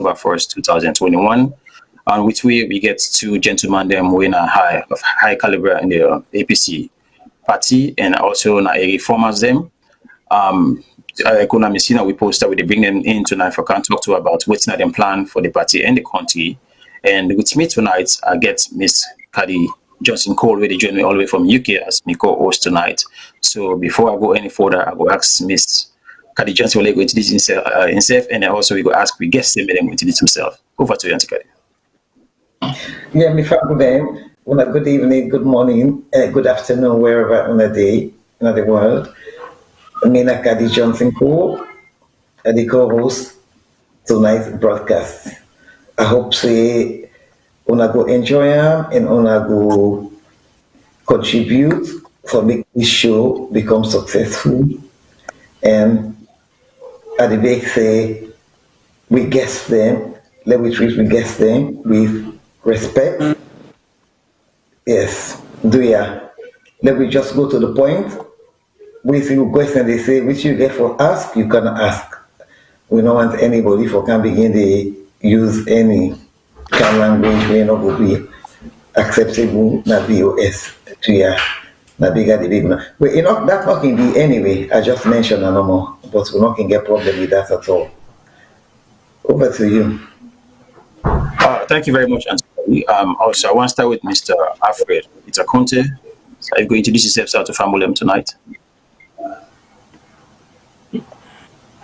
October 1st, 2021, on which we get two gentlemen them who in a high caliber in the APC party and also na reformers them. Messina, we posted, we bring them in tonight for can talk to about what's not them plan for the party and the country. And with me tonight, I get Miss Cady Johnson Cole, where they join me all the way from UK as my co-host tonight. So before I go any further, I go ask Miss Cady Johnson will go introduce himself, and then also we go ask we guest him and then introduce himself. Over to you, Auntie Cady. Yeah, me good evening, good morning, good afternoon, wherever on the day in the world. Me na Cady Johnson Cole, the co-host tonight's broadcast. I hope say una go enjoy them and una go contribute for make this show become successful. And at the back say we guest them, let we treat we guest them with respect. Yes, do ya. Let me just go to the point. We see a question they say, which you get for ask, you can ask. We don't want anybody for can begin to use any kind of language where not will be acceptable na BOS to ya. Na bigger the big one. But you know that not can be anyway. I just mentioned no more, but we not can get problem with that at all. Over to you. Thank you very much, Auntie. Also, I want to start with Mr. Alfred. It's a Conteh. So I'm going to introduce yourself to family tonight.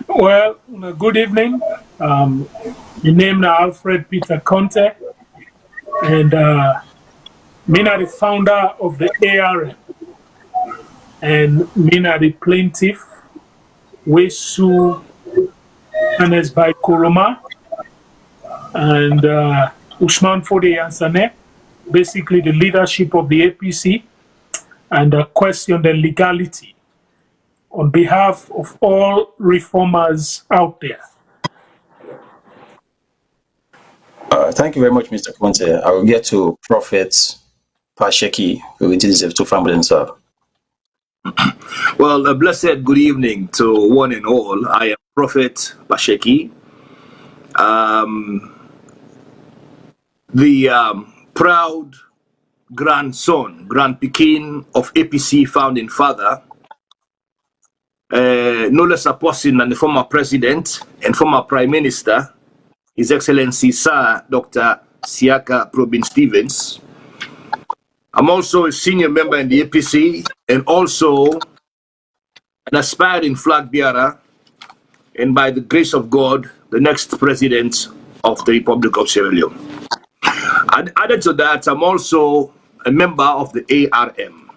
Well, good evening. The name is Alfred Peter Conteh, and me na the founder of the ARM, and me na the plaintiff, we sue Hannes by Kuruma and Usman Fode Yansane, basically the leadership of the APC, and question the legality on behalf of all reformers out there. Thank you very much, Mr. Conteh. I will get to Prophet Sheki, who will introduce himself to family himself. Well, a blessed good evening to one and all. I am Prophet Sheki, the proud grandson, grandpekin of APC founding father, no less a person than the former president and former prime minister, His Excellency Sir Dr. Siaka Probin Stevens. I'm also a senior member in the APC and also an aspiring flag bearer, and by the grace of God, the next president of the Republic of Sierra Leone. Added to that, I'm also a member of the ARM.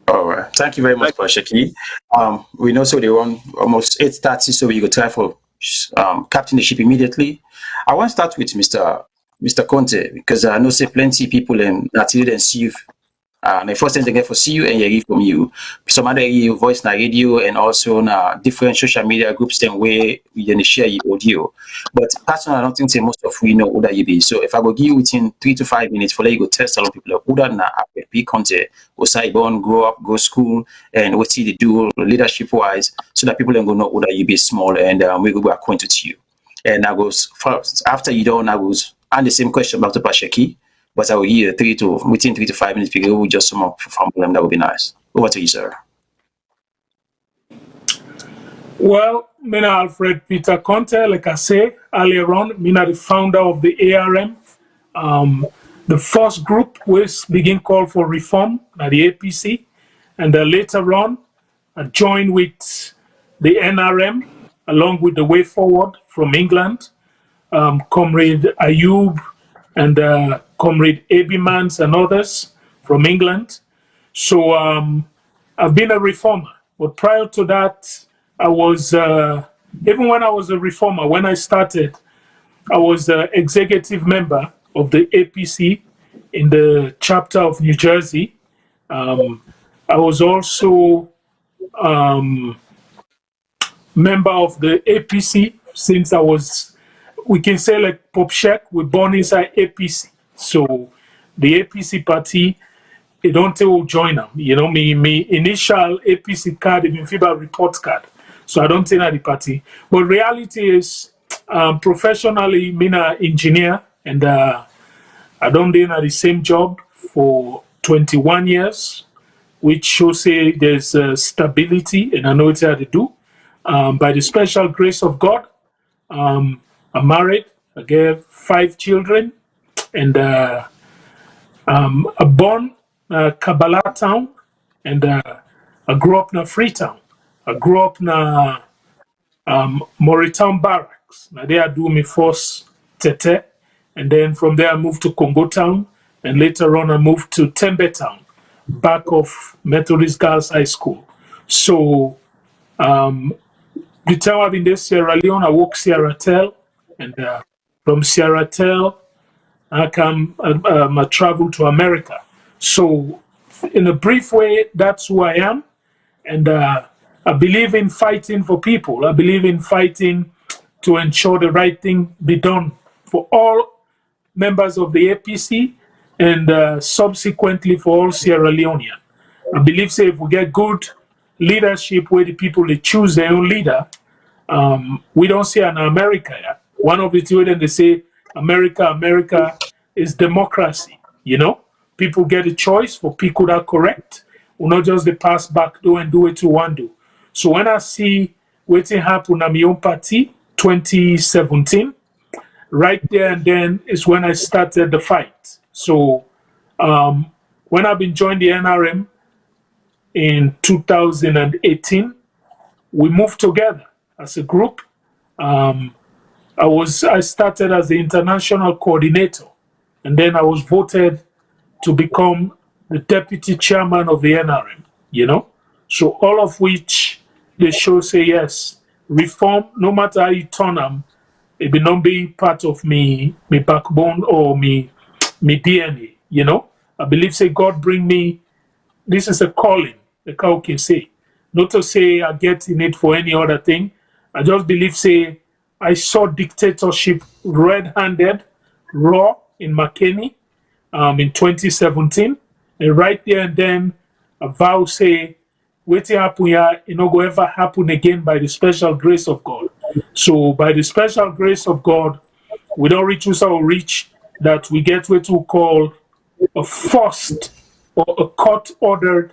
All right. Thank you very much, Sheki. We know so they run almost 8:30, so we go try for captain the ship immediately. I want to start with Mr. Conteh, because I know say plenty people in that didn't see you. The first thing they get for see you and you hear from you. Some other you voice na radio and also na different social media groups then where you share your audio. But personally, I don't think say most of we know who that you be. So if I go give you within 3 to 5 minutes for let you go test a lot of people who that na be Conteh, who say born, grow up, go school, and what see they do leadership wise, so that people don't go know who that you be small and we go be acquainted to you. And I goes first after you don't I goes and the same question about the Sheki. But I will hear within 3 to 5 minutes period, we just sum up from them. That would be nice. Over to you, sir. Well, me na Alfred Peter Conteh, like I say earlier on, me na the founder of the ARM. The first group was begin call for reform at the APC, and then later on, I joined with the NRM along with the Way Forward from England, Comrade Ayub and Comrade Abimans and others from England. So I've been a reformer, but prior to that, I was, even when I was a reformer, when I started, I was the executive member of the APC in the chapter of New Jersey. I was also member of the APC since I was, we can say like Pop Shek, we're born inside APC. So the APC party, they don't tell join them. You know, me initial APC card, even FIBA report card. So I don't think at the party. But reality is, professionally, I'm an engineer, and I don't do the same job for 21 years, which shows say there's stability, and I know it's hard to do. By the special grace of God, I'm married. I get 5 children, and I'm born Kabbalah town, and I grew up in Freetown. I grew up in Moritown Barracks. Now there I do my first Tete, and then from there I moved to Congo Town, and later on I moved to Tembe Town, back of Methodist Girls High School. So the time I've been there, Sierra Leone, I work Sierra Tel, and from Sierra Tel, I travel to America. So, in a brief way, that's who I am, and I believe in fighting for people. I believe in fighting to ensure the right thing be done for all members of the APC and subsequently for all Sierra Leonean. I believe, say, if we get good leadership where the people they choose their own leader, we don't see an America yet. One of the two, then they say America is democracy. You know, people get a choice for people that are correct, or not just the pass back door and do it you want to do. So when I see what happened at my own party 2017, right there and then is when I started the fight. So when I've been joined the NRM in 2018, we moved together as a group. I started as the international coordinator, and then I was voted to become the deputy chairman of the NRM, you know? So all of which they show say yes, reform, no matter how you turn them, it will not be part of me backbone or me DNA, you know? I believe say God bring me, this is a calling, the cow can say. Not to say I get in it for any other thing. I just believe say I saw dictatorship red-handed, raw in McKinney in 2017. And right there and then, a vow say, waiting happen here, it not go ever happen again by the special grace of God. So by the special grace of God, we don't reach our reach that we get what we call a forced or a court-ordered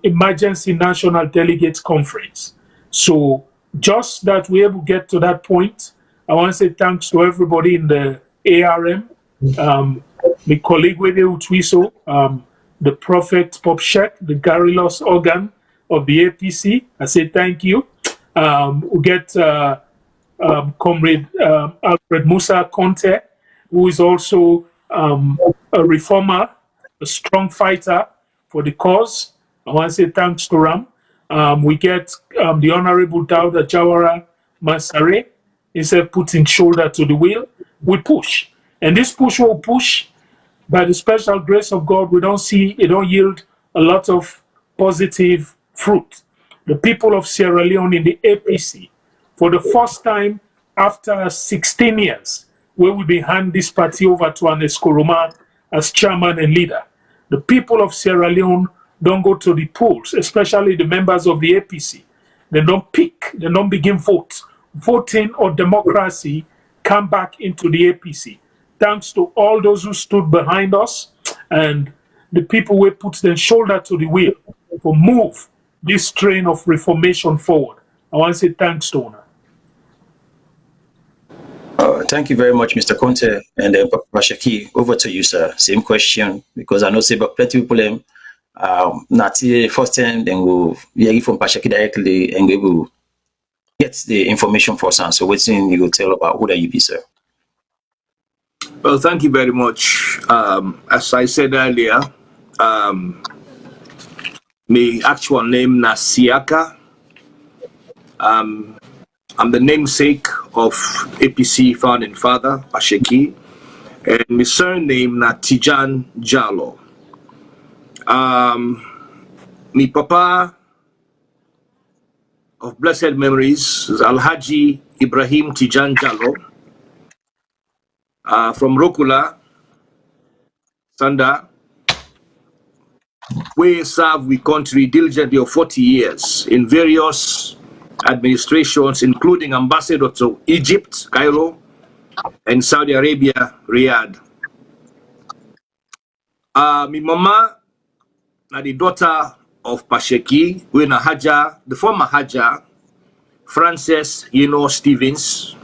emergency national delegates conference. So just that we're able to get to that point, I want to say thanks to everybody in the ARM, my colleague with Utwiso, the Prophet Pop Shek, the Garrulous organ of the APC. I say thank you. We get Comrade Alfred Musa Conteh, who is also a reformer, a strong fighter for the cause. I want to say thanks to Ram. We get the Honorable Dauda Jawara Mansare. Instead of putting shoulder to the wheel, we push. And this push will push. By the special grace of God, we don't see, it don't yield a lot of positive fruit. The people of Sierra Leone in the APC, for the first time after 16 years, we will be hand this party over to an Eskoroma as chairman and leader. The people of Sierra Leone don't go to the polls, especially the members of the APC. They don't pick, they don't begin vote. Voting or democracy come back into the APC. Thanks to all those who stood behind us and the people who put their shoulder to the wheel to move this train of reformation forward. I want to say thanks to Ona. Thank you very much, Mr. Conteh. And Sheki, over to you, sir. Same question, because I know say but plenty people not the first time then go hear from Sheki directly and we will get the information for us. So what's in you will tell about who that you be, sir? Well, thank you very much. As I said earlier, my actual name is Siaka. I'm the namesake of APC founding father, Sheki, and my surname is Tijan Jallo. My papa of blessed memories is Alhaji Ibrahim Tijan Jallo from Rokula, Sanda. We serve the country diligently for 40 years in various administrations, including ambassador to Egypt, Cairo, and Saudi Arabia, Riyadh. My mama, the daughter of Sheki, when a Haja, the former Haja, Frances, Stevens,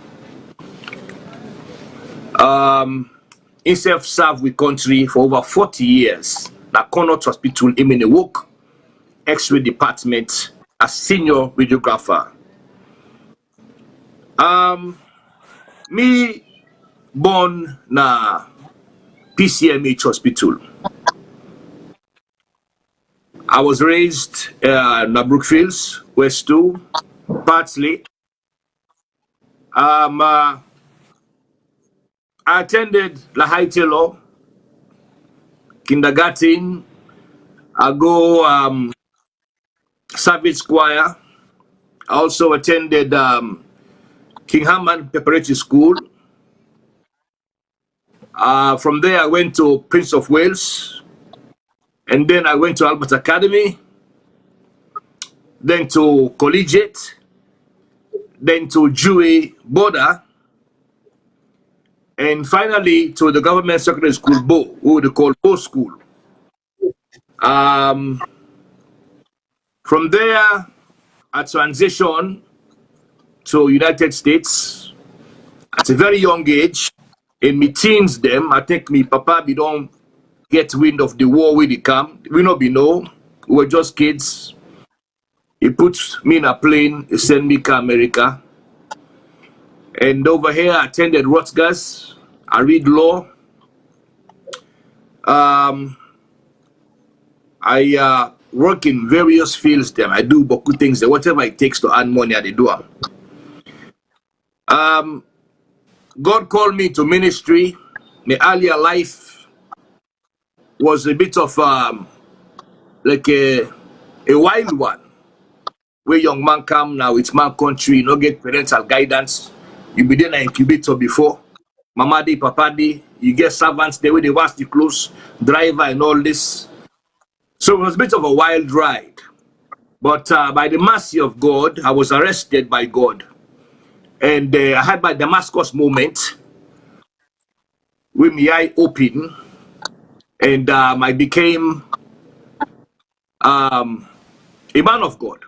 himself served with country for over 40 years. Na Connaught Hospital in Minnewook, X-ray department, as senior radiographer. Me born na PCMH hospital. I was raised na Brookfields, West 2, Partsley. I attended Lahai Taylor, kindergarten. I go Savage Choir. I also attended King Herman Preparatory School. From there, I went to Prince of Wales. And then I went to Albert Academy. Then to Collegiate. Then to Dewey Border. And finally to the government secondary school, Bo, who they call Bo School. From there, I transitioned to United States at a very young age. In me teens them, I think me papa be don't get wind of the war with the camp. We not be know. We were just kids. He put me in a plane, he sent me to America. And over here I attended Rutgers. I read law. I work in various fields them. I do beaucoup things, whatever it takes to earn money, I do. God called me to ministry. My earlier life was a bit of like a wild one. Where young man come now, it's my country, no get parental guidance. You be there in an incubator before. Mama di, papa di, you get servants there where they wash the clothes, driver and all this. So it was a bit of a wild ride. But by the mercy of God, I was arrested by God. And I had my Damascus moment with my eye open. And I became a man of God.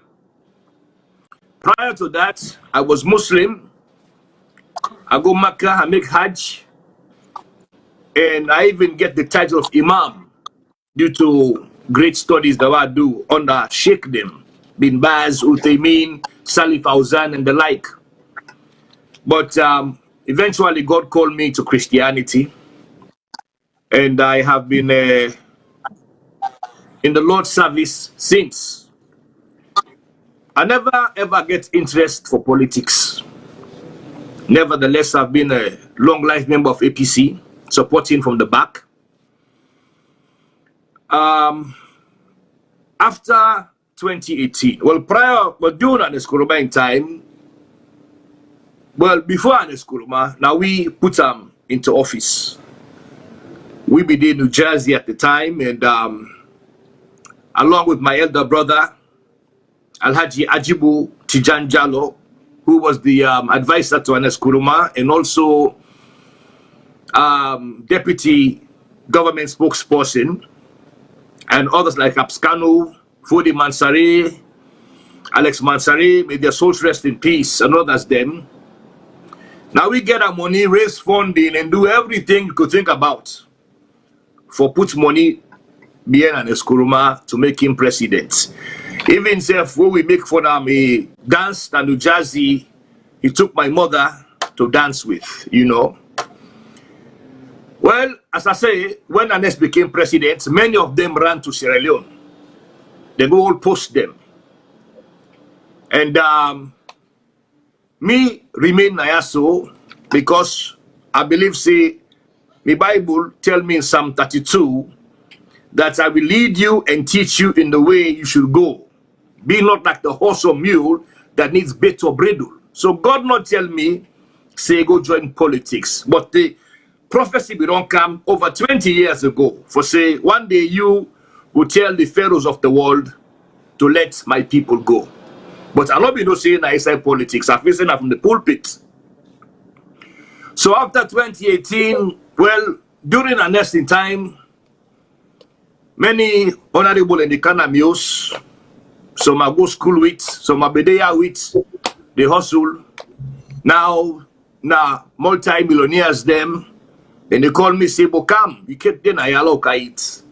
Prior to that, I was Muslim. I go Makkah, I make Hajj. And I even get the title of Imam due to great studies that I do under Sheikh them, Bin Baz, Uthaymin, Salih Fawzan, and the like. But eventually God called me to Christianity. And I have been in the Lord's service since. I never ever get interest for politics. Nevertheless, I've been a long life member of APC, supporting from the back. After 2018, well, during Aneskuruma in time, well, before Aneskuruma, now we put them into office. We be in New Jersey at the time, and along with my elder brother, Alhaji Ajibu Tijan Jalo, who was the advisor to Aneskuruma, and also deputy government spokesperson, and others like Abskanu, Fudi Mansari, Alex Mansari, may their souls rest in peace, and others them. Now we get our money, raise funding, and do everything you could think about for put money behind Aneskuruma to make him president. Even if when we make for them a dance in New Jersey, he took my mother to dance with, you know. Well, as I say, when Anes became president, many of them ran to Sierra Leone. They go all post them. And me remain Nayaso because I believe, say, the Bible tell me in Psalm 32 that I will lead you and teach you in the way you should go. Be not like the horse or mule that needs bit or bridle. So God not tell me, say, go join politics. But the prophecy will don't come over 20 years ago. For say, one day you will tell the pharaohs of the world to let my people go. But I love you know saying inside politics. I've listened from the pulpit. So after 2018, well, during our nesting time, many honorable and the canamios, some I go school with, some I be there with, they hustle. Now multi-millionaires them, and they call me say, "Bo come, you keep then I allow kite.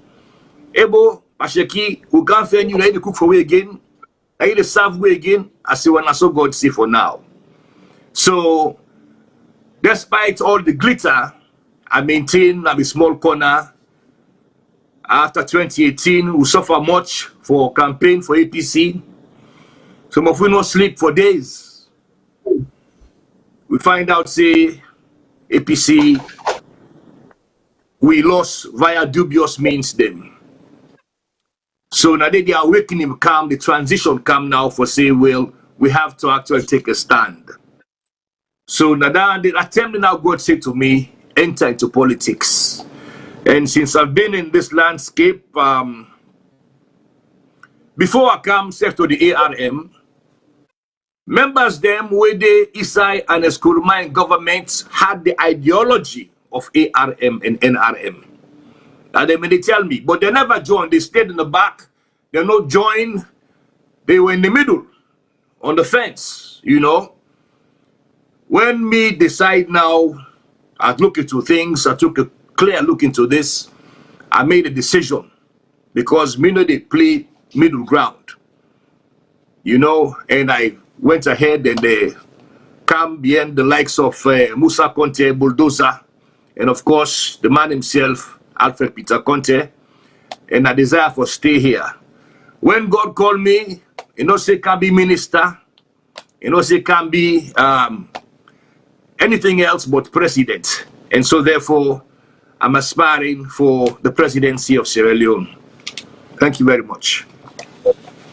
Ebo, Sheki, who can't find you, to cook for we again. I need to serve we again. I say when I saw God see for now. So despite all the glitter, I maintain a small corner. After 2018, we suffer much for campaign for APC. Some of we no sleep for days. We find out, say, APC, we lost via dubious means them. So now the awakening come, the transition come now for say, well, we have to actually take a stand. So now the attempt now God said to me, enter into politics. And since I've been in this landscape, before I come safe to the ARM, members them where the Isai and the Skurmine governments had the ideology of ARM and NRM. And they tell me, but they never joined. They stayed in the back. They not joined. They were in the middle, on the fence, you know. When me decide now, I look into things, I took a clear look into this, I made a decision. Because me know they play middle ground, you know, and I went ahead and they come behind the likes of Musa Conteh, Bulldozer, and of course, the man himself, Alfred Peter Conteh, and I desire for stay here. When God called me, you know, say can be minister, you know, say can be anything else but president. And so therefore, I'm aspiring for the presidency of Sierra Leone. Thank you very much.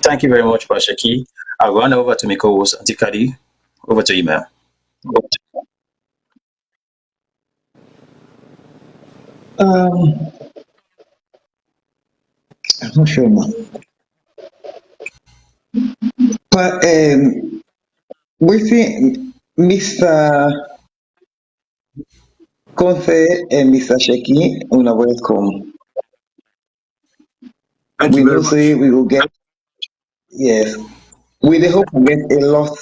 Thank you very much, Sheki. I'll run over to Miko's Antikadi. Over to you, ma'am. I'm not sure, man. But we see Mr. Conteh and Mr. Sheki, una welcome. Thank We you very will much. say we will get, yes, we dey hope we get a lot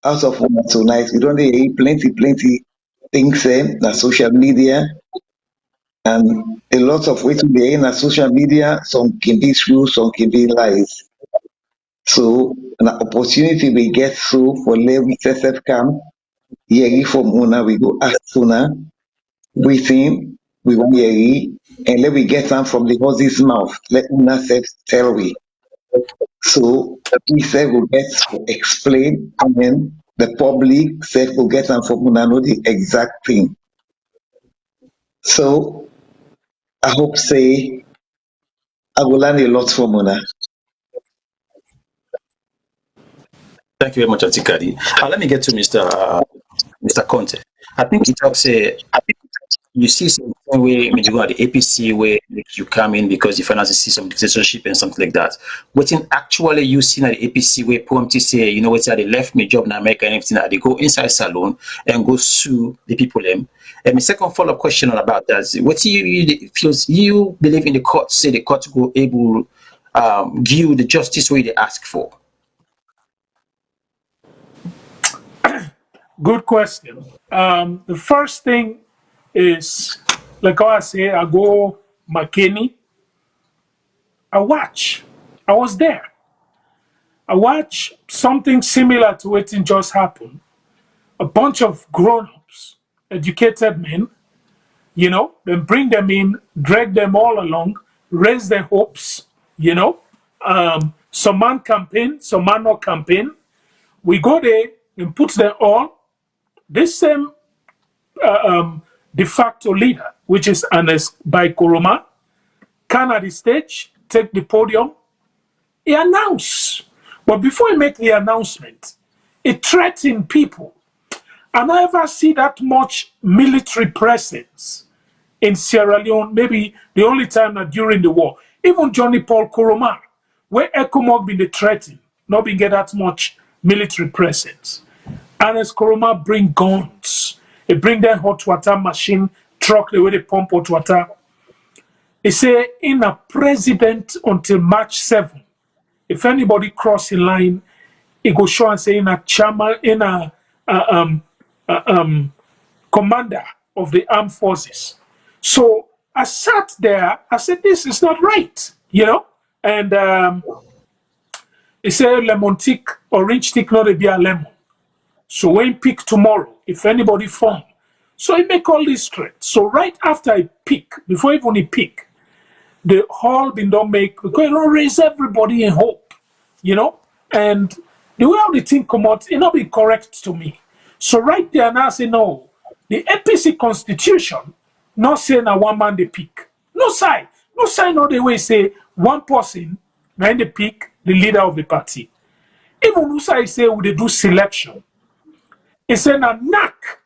out of one tonight. We don't hear plenty things na social media, and a lot of wetin dey in social media, some can be true, some can be lies. So an opportunity we get so for level self camp, hearing from una, we go ask una, wetin we wan hear, and let we get am from the horse's mouth. Let una self tell we. So we say will get to explain, and then the public self will get am from una know the exact thing. So I hope say I will learn a lot from una. Thank you very much, Antikadi. Let me get to Mr. Conteh. I think he talks you see some way when you go at the APC where you come in because you finally see some dictatorship and something like that. What in actually you see at the APC where POMT say, you know what, they left me job in America and everything, they go inside salon and go sue the people them. And my second follow-up question about that is what you feels you believe in the court, say the court will able give you the justice way they ask for. Good question. The first thing is, like I say, I go McKinney. I watch. I was there. I watch something similar to what just happened. A bunch of grown-ups, educated men, you know, then bring them in, drag them all along, raise their hopes, you know. Some man campaign, some man not campaign. We go there and put them all. This same de facto leader, which is Ernest by Koroma, can at the stage take the podium. He announced, but before he make the announcement, he threatened people. I never see that much military presence in Sierra Leone. Maybe the only time that during the war, even Johnny Paul Koroma, where ECOMOG been the threatening, not been get that much military presence. Ernest Koroma bring guns. He bring them hot water machine, truck the way they pump hot water. He say in a president until March 7. If anybody cross in line, he go show and say in a chairman, in a commander of the armed forces. So I sat there, I said, this is not right, And he said, lemon tick, orange tick, not a be a lemon. So when pick tomorrow, if anybody form. So he make all these threats. So right after I pick, before even he pick, the hall been don't make, because it don't raise everybody in hope, And the way how the thing come out, it not be correct to me. So right there now I say, no, the APC constitution not say na one man they pick. No sign. No sign no the way say one person na the pick the leader of the party. Even Musa say we they do selection. He say na knack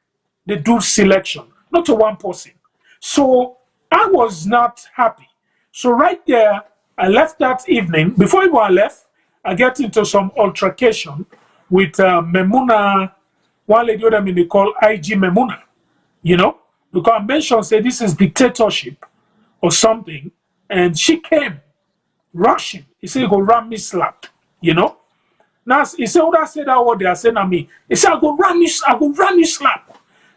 they do selection, not to one person. So I was not happy. So right there, I left that evening. Before even I left, I get into some altercation with Memuna, one lady that they call IG Memuna, because I mentioned, say this is dictatorship or something, and she came rushing. He said, go ram me slap, Now he said, what I said that what they are saying to me. He said, I go ram you slap.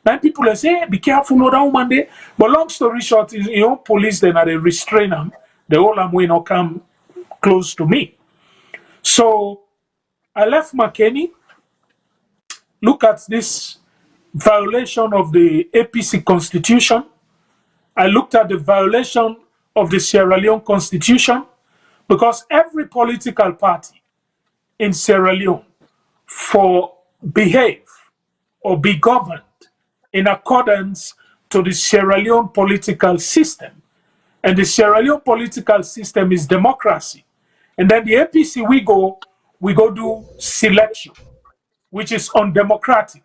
Then people say, hey, be careful, no that woman there. But long story short, police then they restrain them. The whole way not come close to me. So I left McKinney. Look at this violation of the APC constitution. I looked at the violation of the Sierra Leone constitution, because every political party in Sierra Leone for behave or be governed in accordance to the Sierra Leone political system. And the Sierra Leone political system is democracy. And then the APC, we go do selection, which is undemocratic.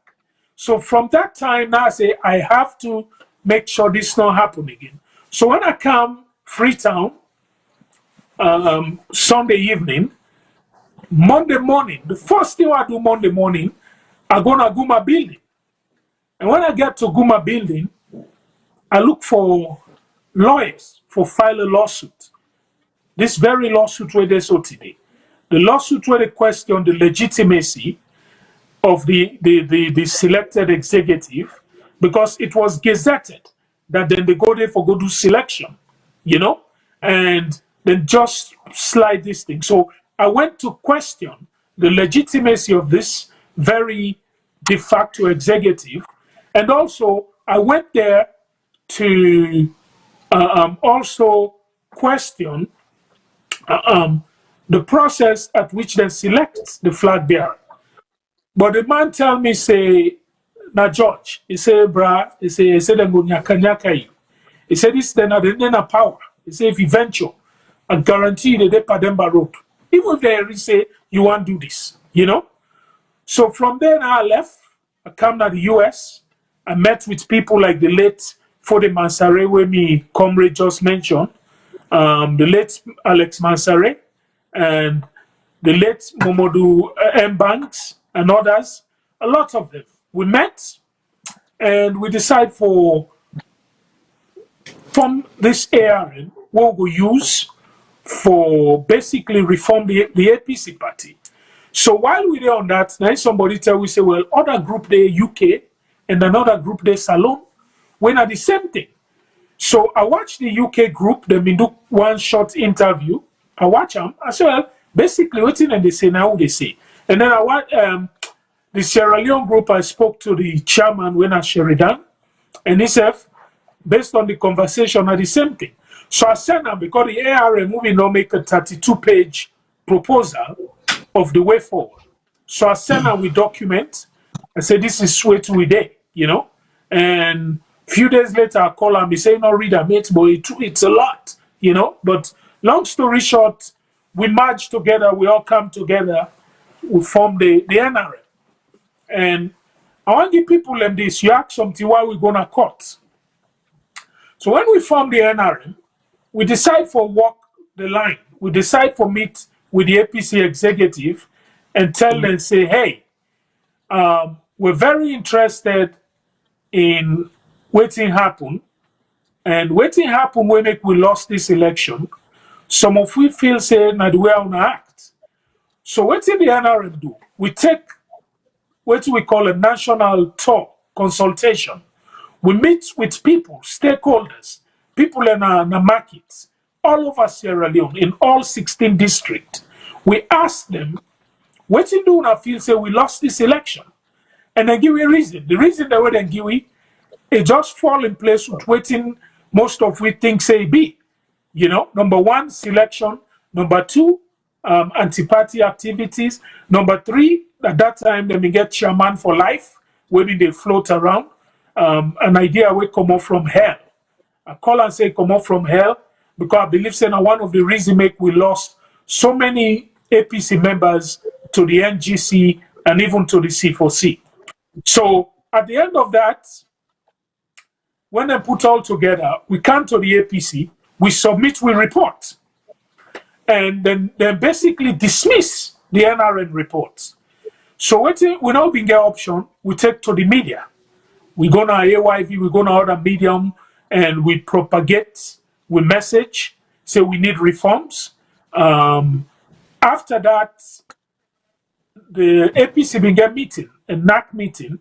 So from that time, now I say, I have to make sure this not happen again. So when I come Freetown, Sunday evening, Monday morning, the first thing I do Monday morning, I go to Guma building. And when I get to Guma building, I look for lawyers for file a lawsuit. This very lawsuit where they saw today. The lawsuit where they question the legitimacy of the selected executive, because it was gazetted that then they go there for go do selection, and then just slide this thing. So I went to question the legitimacy of this very de facto executive, and also I went there to also question the process at which they select the flag bearer. But the man tell me, say, na George, he say, brah, he say them go nyaka you. He said, this then a power. He say, if you venture, I guarantee you they Pademba Road. Even if they say, you want to do this, So from there, I left. I come to the US. I met with people like the late Fode Mansare, where me comrade just mentioned, the late Alex Mansare, and the late Momodu M. Banks, and others, a lot of them. We met and we decided from this area what we use for basically reform the APC party. So while we were on that, now somebody tell we say, well, other group there UK and another group there Salon, when are the same thing. So I watched the UK group, they been do one short interview. I watch them. I say, well, basically what they say now they say. And then I watch the Sierra Leone group. I spoke to the chairman when at Sheridan, and he said, based on the conversation, are the same thing. So I sent them, because the ARM movie now make a 32-page proposal of the way forward. So I sent them with document. I said, this is way to day, And a few days later, I call him. He say, no, read a mate, but it's a lot, But long story short, we merge together. We all come together. We form the NRM. And I want to give people them this. You ask something why we're going to court. So when we form the NRM, we decide for walk the line. We decide for meet with the APC executive and tell them, say, hey, we're very interested in waiting happen, and waiting happen when we lost this election. Some of we feel say that we are on act. So what did the NRM do? We take what we call a national tour consultation. We meet with people, stakeholders, people in the markets, all over Sierra Leone, in all 16 districts. We ask them, what do you feel say we lost this election? And they give a reason. The reason they wouldn't give it just fall in place with waiting most of we think say be. You know, number one, selection. Number two, anti-party activities. Number three, at that time, they may get chairman for life, when they float around. An idea will come up from hell. I call and say come up from hell because I believe saying one of the reasons make we lost so many APC members to the NGC and even to the C4C. So at the end of that, when they put all together, we come to the APC, we submit, we report, and then they basically dismiss the NRN reports. So we now being get option, we take to the media. We go to AYV, we go to other medium, and we propagate, we message, say we need reforms. After that, the APC been get meeting, a NAC meeting,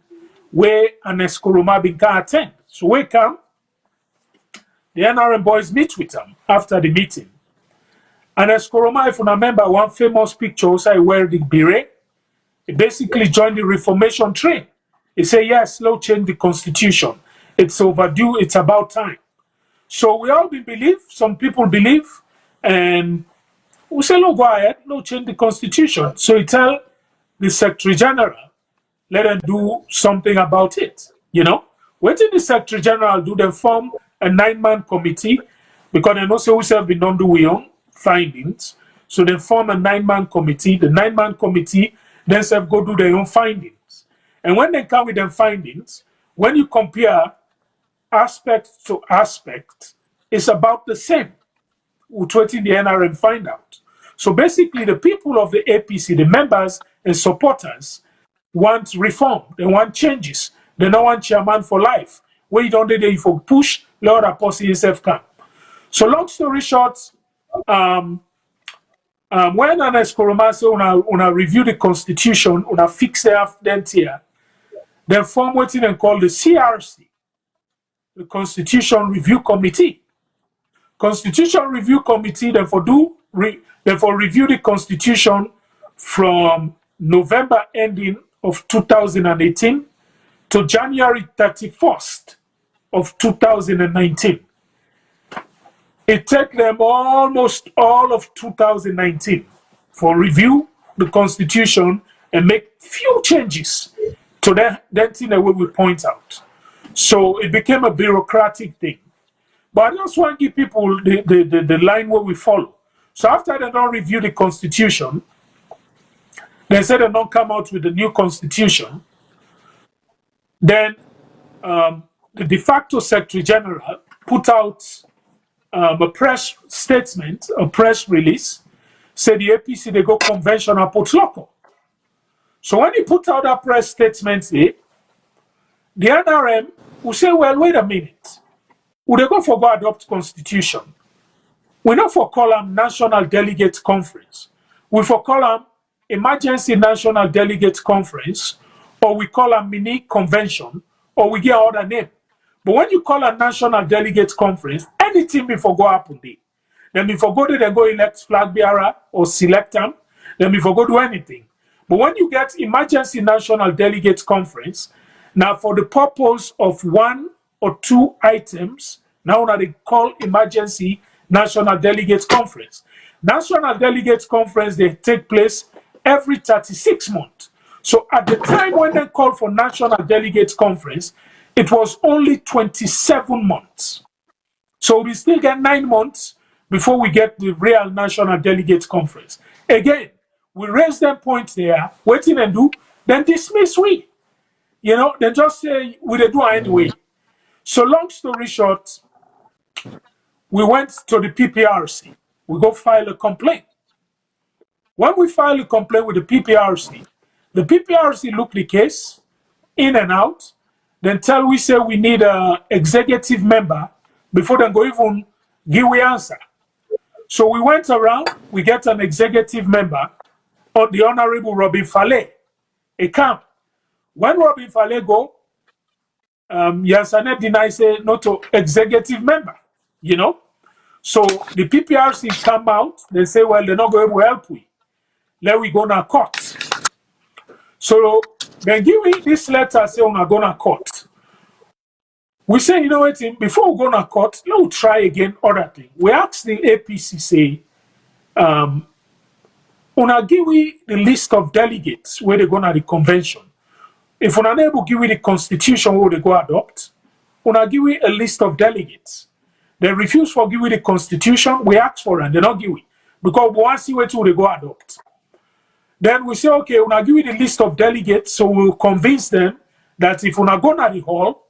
where an Eskoroma been can attend. So we come, the NRM boys meet with them after the meeting. And Eskoroma, if you remember one famous picture, I wear the beret, he basically joined the Reformation train. He said, yes, slow change the constitution. It's overdue, it's about time. So we all believe, some people believe, and we say, no, go ahead, no, change the constitution. So he tell the Secretary General, let them do something about it. You know, what did the Secretary General do? They form a 9-man committee because they know say we have been done do we own findings. So they form a 9-man committee. The 9-man committee then say go do their own findings. And when they come with their findings, when you compare aspect to aspect, it's about the same with what the NRM find out. So basically, the people of the APC, the members and supporters, want reform. They want changes. They don't want chairman for life. Where you don't do that, you push, Lord Apostle yourself come. So long story short, when an Eskoroma una review the constitution, una fix the afdent here, then form what they call the CRC, the Constitution Review Committee. Constitution Review Committee, therefore review the Constitution from November ending of 2018 to January 31st of 2019. It took them almost all of 2019 for review the Constitution and make few changes to that thing that we will point out. So it became a bureaucratic thing. But I just want to give people the line where we follow. So after they don't review the Constitution, they said they don't come out with the new Constitution, then the de facto Secretary General put out a press statement, a press release, said the APC, they go conventional put local. So when he put out that press statement, the NRM will say, well, wait a minute. Would they go for go adopt constitution? We not for call them National Delegate Conference. We for call them Emergency National Delegate Conference, or we call them mini convention, or we get other name. But when you call a National Delegate Conference, anything before go happen there. Then before go there, they go elect flag bearer or select them. Then before go do anything. But when you get Emergency National Delegate Conference, now for the purpose of 1 or 2 items, now they call Emergency National Delegates Conference. National Delegates Conference, they take place every 36 months. So at the time when they called for National Delegates Conference, it was only 27 months. So we still get 9 months before we get the real National Delegates Conference. Again, we raise them points there, waiting and do, then dismiss we. You know, they just say, we they do it anyway. So long story short, we went to the PPRC. We go file a complaint. When we file a complaint with the PPRC look the case in and out, then tell we say we need an executive member before they go even give we answer. So we went around, we get an executive member, or the Honorable Robin Fale, a camp. When Robin Fale go, Yasanet deny say not to executive member, you know. So the PPRC come out, they say, well, they're not going to help we. Let we go to court. So then give me this letter say we're going to court. We say, you know what, before we go to court, let's try again other thing. We ask the APC, say, una give we the list of delegates where they go to the convention. If we're not able to give we the constitution where they go adopt, una give we a list of delegates. They refuse to give we the constitution, we ask for it, and they not give we. Because we want to see where to they go adopt. Then we say, okay, we'll give you the list of delegates, so we'll convince them that if we're not going to the hall,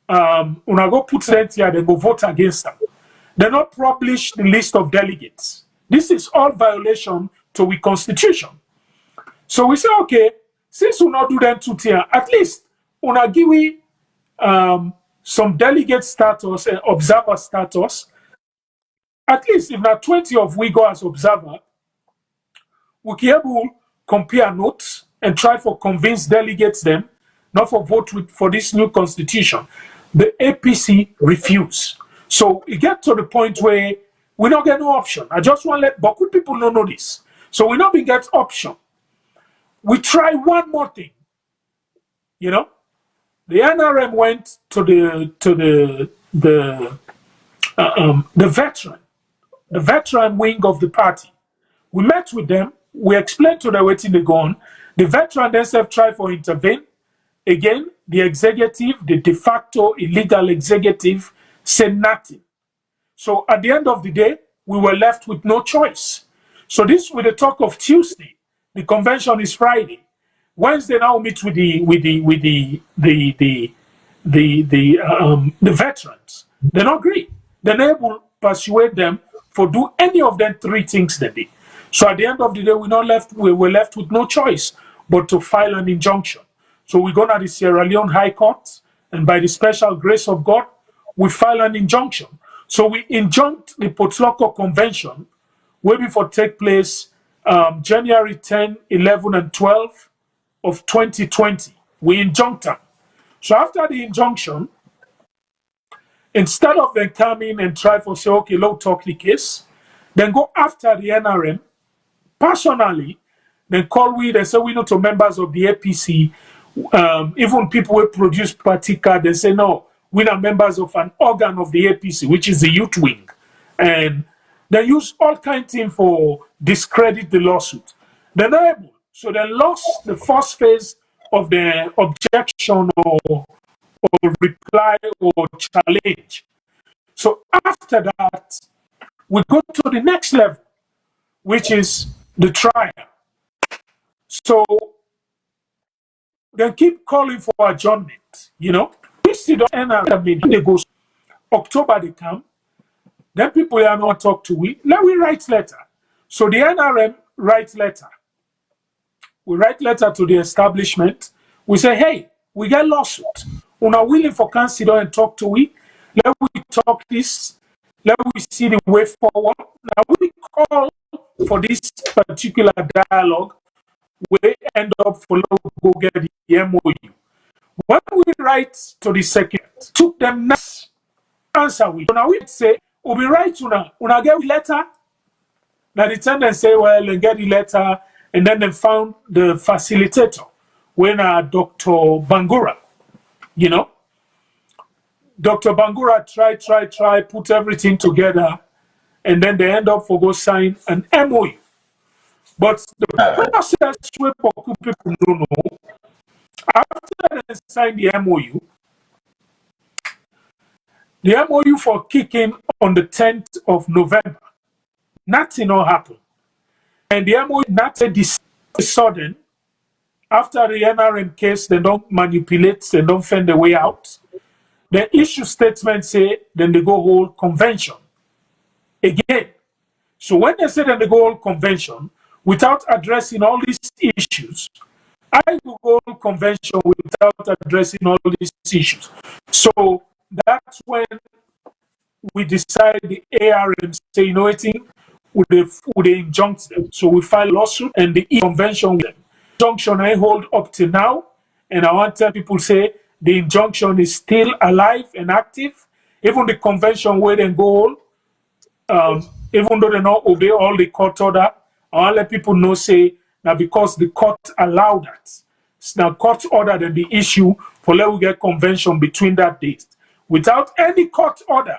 we're not going to put them here, they go vote against them. They not publish the list of delegates. This is all violation to the constitution. So we say, okay, since we not do them to tier, at least we'll give we some delegate status and observer status. At least if not 20 of we go as observer, we can able compare notes and try for convince delegates them not for vote for this new constitution. The APC refuse. So it get to the point where we don't get no option. I just want to let Baku people know this. So we not be get option. We try one more thing. You know, the NRM went to the veteran wing of the party. We met with them. We explained to them waiting they go on. The veteran themselves tried for intervene. Again, the executive, the de facto illegal executive, said nothing. So at the end of the day, we were left with no choice. So this with the talk of Tuesday. The convention is Friday. Wednesday now we meet with the veterans. They don't agree. They're not able to persuade them for do any of them three things they did. So at the end of the day, we were left with no choice but to file an injunction. So we go to the Sierra Leone High Court, and by the special grace of God, we file an injunction. So we injunct the Potloko Convention, will before take place January 10, 11, and 12 of 2020. We injunct them. So after the injunction, instead of them coming and try for say, okay, let's talk the case, then go after the NRM, personally, then call we, they say we know to members of the APC, even people who produce party card, they say, no, we are members of an organ of the APC, which is the youth wing. And they use all kinds of things for discredit the lawsuit. They're not able. So they lost the first phase of the objection or reply or challenge. So after that, we go to the next level, which is the trial. So they keep calling for adjournment, you know. We still don't end up, they go October they come, then people are not talk to we. Let we write letter. So the NRM write letter. We write letter to the establishment. We say, hey, we get lawsuit. We're not willing for consider and talk to we. Let we talk this. Let we see the way forward. Now we call for this particular dialogue. We end up for go get the MOU. When we write to the secretary, took them next answer we. So now we say, we'll be right to now. When I get the letter, now the tenant say, well, and get the letter, and then they found the facilitator when Dr. Bangura, you know. Dr. Bangura try, put everything together, and then they end up for go sign an MOU. But the process where people don't know, after they sign the MOU for kicking on the 10th of November, nothing will happen. And the MOU not this sudden, after the NRM case, they don't manipulate, they don't find the way out. The issue statement say, then they go hold convention. Again. So when they say that they go hold convention, without addressing all these issues. I will go convention without addressing all these issues. So that's when we decide the ARM say, you know, with the injunction. So we file a lawsuit and the convention with them. Injunction I hold up to now, and I want to tell people say the injunction is still alive and active. Even the convention where they go, even though they not obey all the court order, I want to let people know say now because the court allowed that. It's now court order than the issue for let we get convention between that date. Without any court order,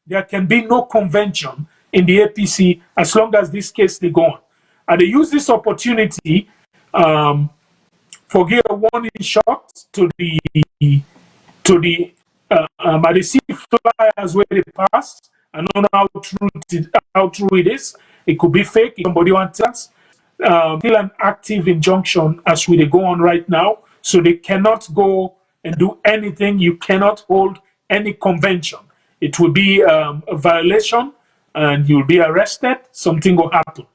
there can be no convention in the APC as long as this case they go on. And they use this opportunity for give a warning shot to the I they see flyers where they pass. I don't know how true it is. It could be fake. If somebody wants us. Still an active injunction as we go on right now. So they cannot go and do anything. You cannot hold any convention. It will be a violation and you'll be arrested. Something will happen.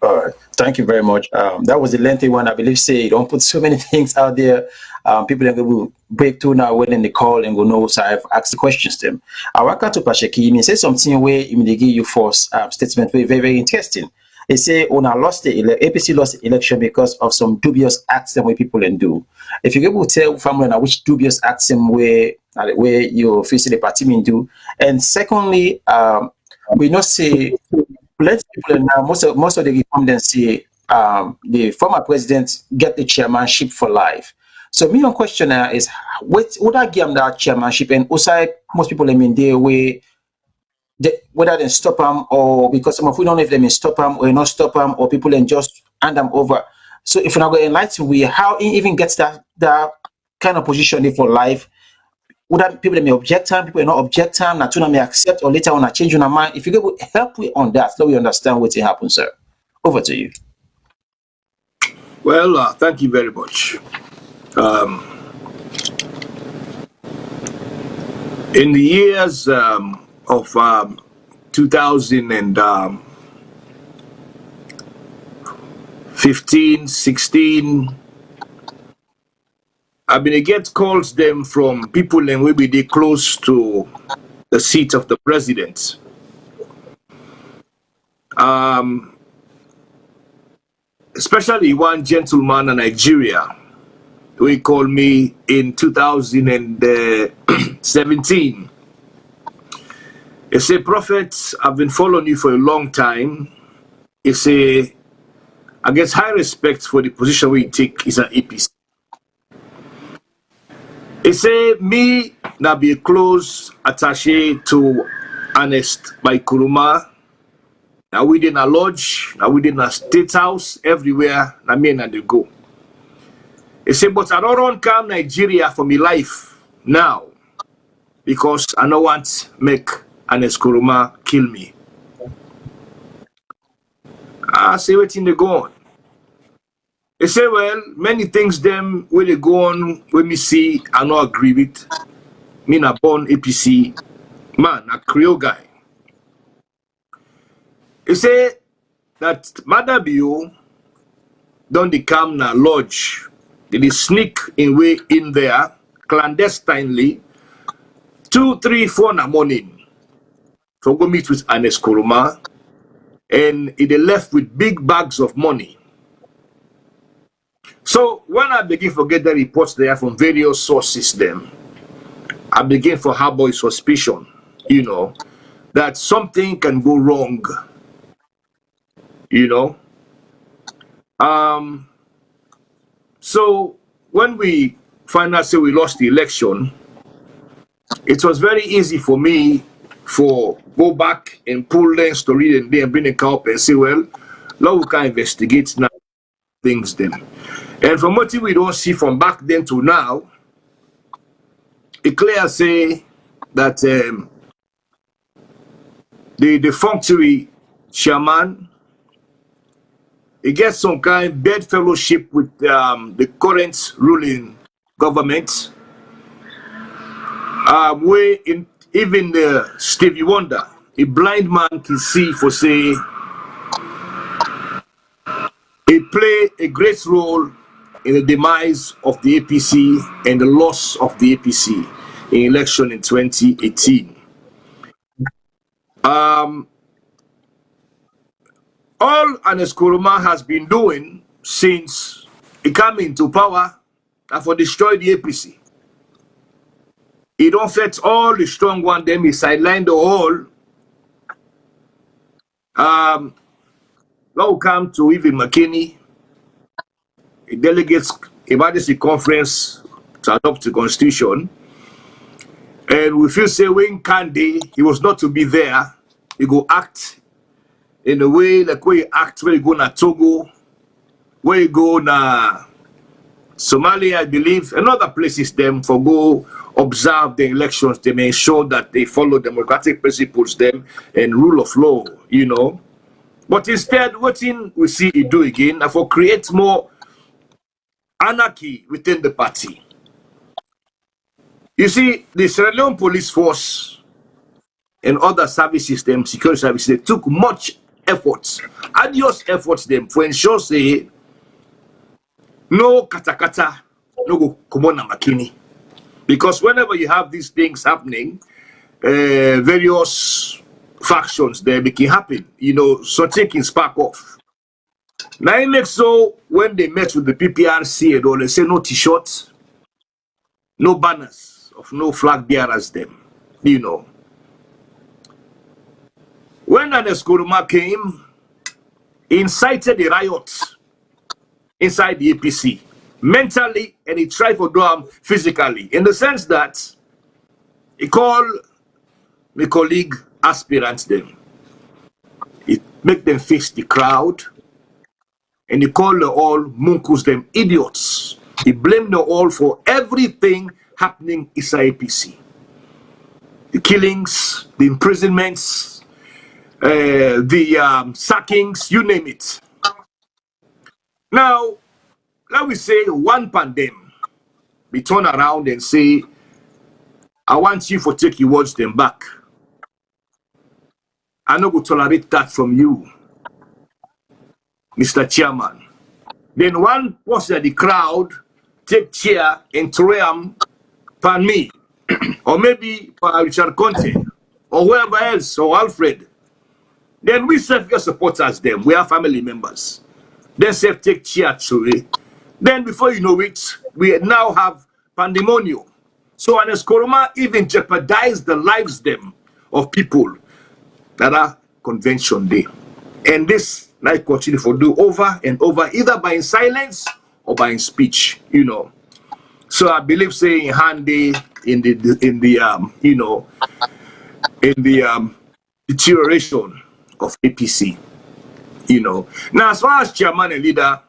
All right. Thank you very much. That was a lengthy one. I believe say don't put so many things out there. People are going to break through now when they call and go know. So I've asked the questions to them. I work out to Sheki. He say something where they give you false statement. Very, very interesting. They say, "Oh, now lost the APC lost the election because of some dubious acts that way people can do." If you're able to tell family now which dubious acts and where you face the party mean do, and secondly, we not say plenty people now most of the respondents say the former president get the chairmanship for life. So my question now is, what would I give them that chairmanship? And also most people I mean they way. Whether they stop them or because some of we don't know if they may stop them or not stop them or people and just hand them over. So if you're not going to enlighten we how he even gets that kind of position for life, would that people that may object time, people not object time, Natuna may accept or later on a change in our mind. If you go help we on that, so we understand what happens, sir. Over to you. Well, thank you very much. In the years of 2015, 16, I've been get calls them from people and maybe they close to the seat of the president. Especially one gentleman in Nigeria who he called me in 2017. He said, "Prophet, I've been following you for a long time." He said, "I guess high respect for the position we take is an APC." He said, "Me now be a close attaché to Ernest by Kuruma. Now within a lodge, now within a state house, everywhere, I mean, and they go." He said, "But I don't run come Nigeria for my life now because I don't want make Ernest Kuruma kill me." I say, "Waiting they go on." He say, "Well, many things them where they go on, when me see, I not agree with. Me na born APC man, a Creole guy." He say that Madabio don't they come na lodge. They sneak in way in there clandestinely 2, 3, 4 in the morning for go meet with Ernest Kuruma, and they left with big bags of money. So when I begin to get the reports there from various sources, then I begin to harbor suspicion, you know, that something can go wrong, you know. So when we find out say we lost the election, it was very easy for me for go back and pull the story and then bring it up and say, well, now we can investigate now things then. And from what we don't see from back then to now, it clear say that the functionary chairman, he gets some kind of bad fellowship with the current ruling government. Where even Stevie Wonder, a blind man, can see for say It played a great role in the demise of the APC and the loss of the APC in election in 2018. All Anes Kuruma has been doing since he came into power and for destroy the APC. He don't fetch all the strong one, them he sidelined the whole. Now come to even McKinney, a delegates emergency conference to adopt the constitution. And we feel say when Conteh, he was not to be there, he go act in a way like where he act where he go na Togo, where he go na Somalia, I believe, and other places them for go observe the elections, they may ensure that they follow democratic principles them and rule of law, you know. But instead, what we see he do again, and for create more anarchy within the party. You see, the Sierra Leone police force and other services, them security services, they took much efforts, arduous efforts, them for ensure say no katakata, no go komona makini. Because whenever you have these things happening, various factions there make it happen. You know, so taking spark off. Now it makes so when they met with the PPRC and all, they say no t-shirts, no banners of no flag bearers them. You know. When Anes Kuruma came, he incited the riots inside the APC, mentally, and he tried to do them physically, in the sense that he called my colleague aspirants them. He make them face the crowd, and he called them all munkus them idiots. He blamed them all for everything happening inside APC. The killings, the imprisonments, the sackings, you name it. Now, let me say one pandemic, we turn around and say, I want you to take your words them back. I no go tolerate that from you, Mr. Chairman. Then one person at the crowd take chair and throw him pan me, or maybe Richard Conteh, or whoever else, or Alfred. Then we self get supporters them. We are family members. Then self take chair through it. Then before you know it, we now have pandemonium. So Anes Kuruma even jeopardized the lives them of people that are convention day. And this like continue for do over and over, either by silence or by speech, you know. So I believe saying handy in the you know, in the deterioration of APC, you know. Now as far as chairman and leader,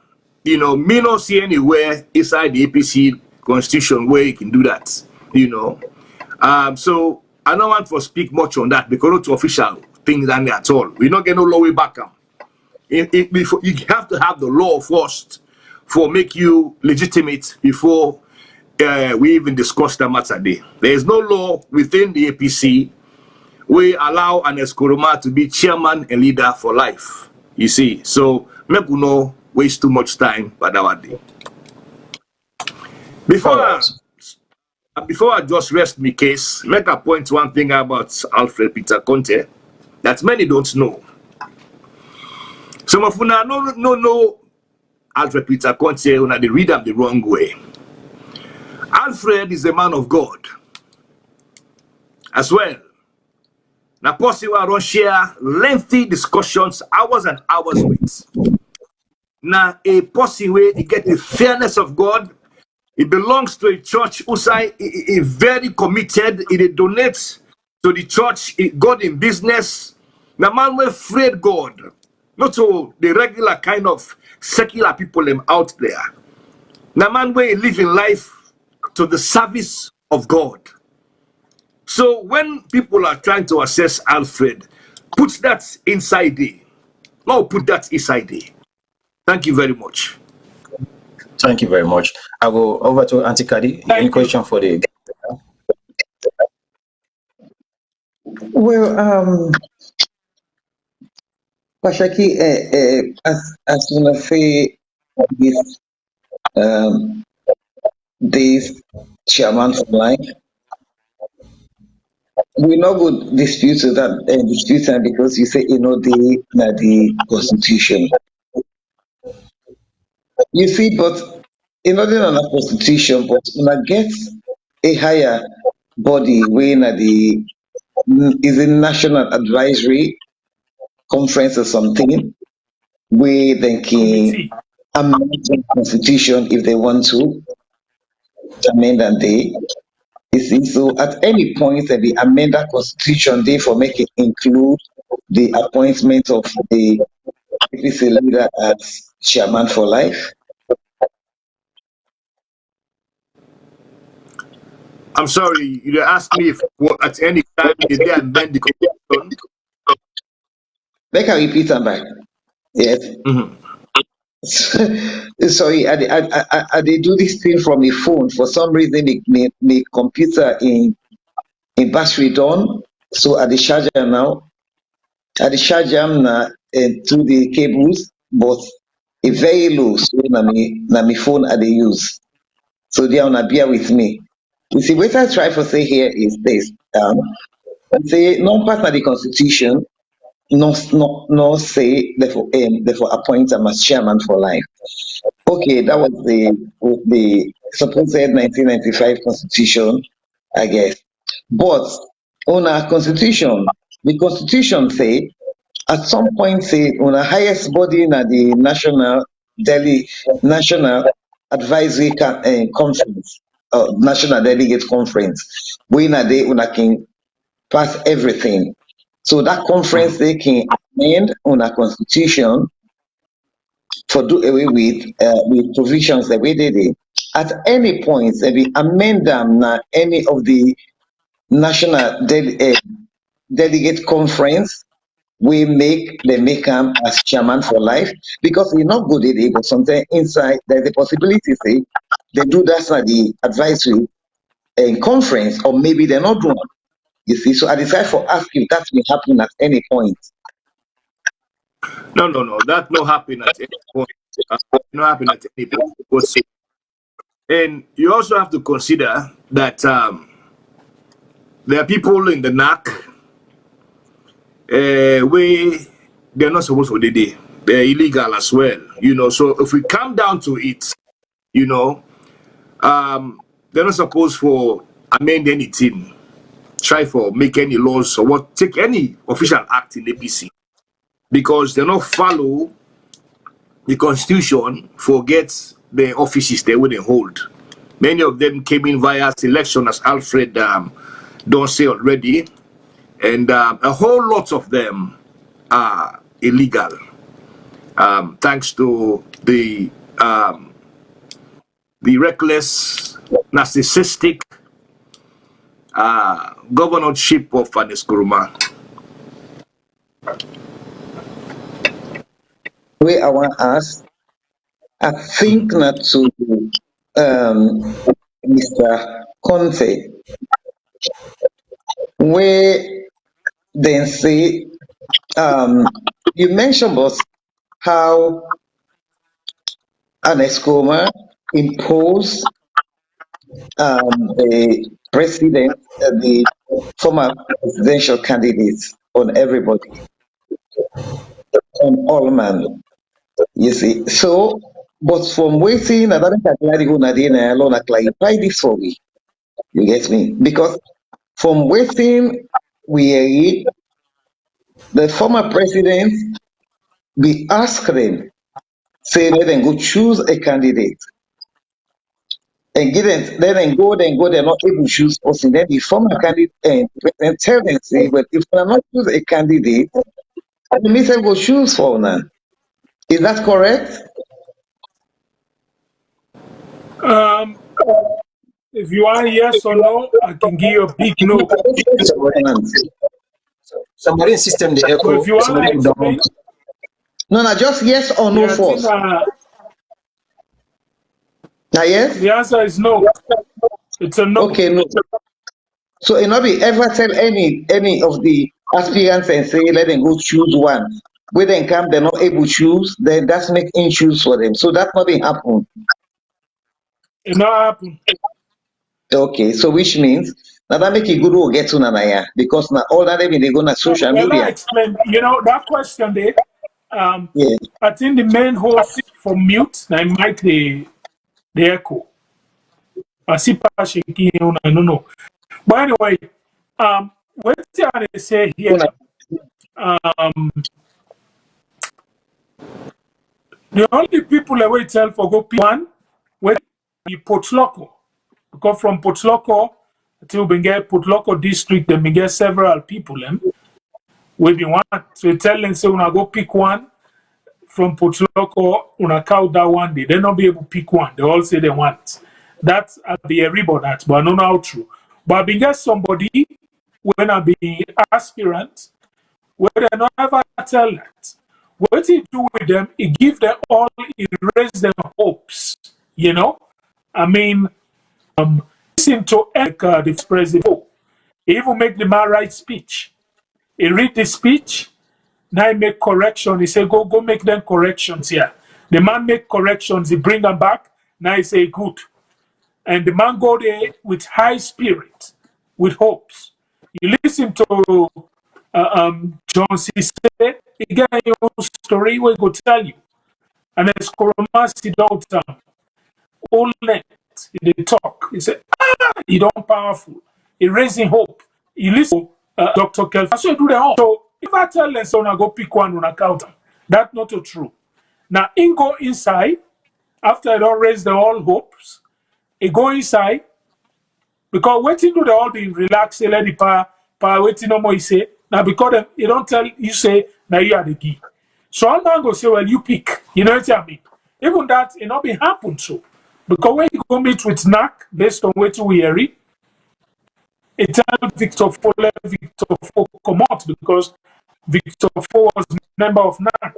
you know, me not see anywhere inside the APC constitution where you can do that, you know. So I don't want to speak much on that because not official things than that at all. We not get no law way back. Before, you have to have the law first for make you legitimate before we even discuss that matter there. There is no law within the APC we allow Anes Kuruma to be chairman and leader for life. You see, so make we no waste too much time by that day. Before I just rest my case, make a point one thing about Alfred Peter Conteh that many don't know. Some of you know Alfred Peter Conteh, when they read them the wrong way. Alfred is a man of God as well. Now, possible I don't share lengthy discussions, hours and hours with. Now, a person where he get the fairness of God. He belongs to a church who is very committed. He donates to the church. He God in business. The man will afraid God, not to the regular kind of secular people them out there. The man will live in life to the service of God. So when people are trying to assess Alfred, put that inside there. No, put that inside there. Thank you very much. Thank you very much. I'll go over to Auntie Kadi. Any question for the... Well, Sheki, as you know, this this chairman for life. We not go dispute that dispute am because you say the constitution. You see, but order on a constitution, but una get a higher body wey na the is a national advisory conference or something where they can Committee. amend the constitution if they want to amend and they. You see, so at any point that the amend that constitution, therefore make it include the appointment of the APC leader as chairman for life. I'm sorry, you asked me if at any time did they amend the constitution? Make I repeat them back. Yes. Sorry, I do this thing from a phone. For some reason, my computer in battery down. So at the charger now, at the charger now through the cables, but a very low. So na my phone I they use. So they are not bear with me. You see, what I try to say here is this. Say no part of the constitution, no say therefore appoint him as chairman for life. Okay, that was the supposed 1995 constitution, I guess. But on our constitution, the constitution say at some point say on the highest body in the national advisory conference, national delegate conference, we na they una can pass everything. So that conference they can amend on a constitution for do away with provisions the way they did. At any point, they will amend them na any of the national delegate conference we make them as chairman for life because we not good at it, but sometimes inside there's a possibility say they do that at the advisory conference or maybe they're not doing. You see, so I decide for ask if that will happen at any point. No, that no happen at any point. No happen at any point. And you also have to consider that there are people in the NAC where they're not supposed to do. They're illegal as well, So if we come down to it, they're not supposed to amend anything, try for make any laws or what, take any official act in APC because they not follow the constitution, forget the offices they wouldn't hold. Many of them came in via selection, as Alfred don't say already, and a whole lot of them are illegal, thanks to the reckless, narcissistic governorship of Fanis Kuruma. Where I want to ask, I think not to Mr. Conteh, where they say you mentioned about how an Escoma imposed the president, the former presidential candidates on everybody, on all man. You see, so but from waiting, I don't clarify this for me. You get me? Because from waiting, the former president, we ask them, say let them go choose a candidate. And give them, then go, they're not able to choose person. Then the former candidate and tell them, say, well, if they're not choose a candidate, the minister go choose for now. Is that correct? If you want yes or no, I can give you a big no. Somebody system the So echo. if you want Somebody to put down. explain, No, just yes or no yeah, I think, first. Now yes? the answer is no. It's a no. Okay, no. So it not be ever tell any of the aspirants and say let them go choose one. where they come, they're not able to choose, then that's make in choose for them. So that's not been happen. It not happen. Okay, so which means now that make it good to get to Nanaya because now all that they go on social Well, I media. explained, that question there, Yeah. I think the main host for mute, I might the echo. I see Sheki, I don't know. But anyway, what I say here, um, the only people that we tell for go P1, where you Potloko. Because from Potloko to Benga Potloko district, they get several people them. We be want to tell them say when go pick one from Potloko, una count that one day. They not be able to pick one. They all say they want. That's be a rebound that, but I don't know how true. But I been get somebody when I be aspirant, where they not ever tell that. What he do with them, he give them all, he raise their hopes. I mean, listen to the president. He even make the man write speech. He read the speech, now he make correction. He say, go make them corrections here. The man make corrections, he bring them back. Now he say, good. And the man go there with high spirit, with hopes. You listen to John C. say, he get your own story, we go tell you. And as Koroma sit down, all length, they talk. He said, he don't powerful. He raising hope. He listen to Dr. Kelfa. So he do the all. So if I tell them, so I go pick one on account, that's not true. Now, in go inside, after I don't raise the all hopes, he go inside, because waiting to the all be relaxed, let the power waiting no more, he say, now because you don't tell, you say, now you are the key. So I'm man go say, well, you pick. You know what I mean? Even that, it not be happen so. Because when you go meet with NAC, based on what we hear, it tell Victor Fo let Victor Fo come out because Victor Fo was member of NAC.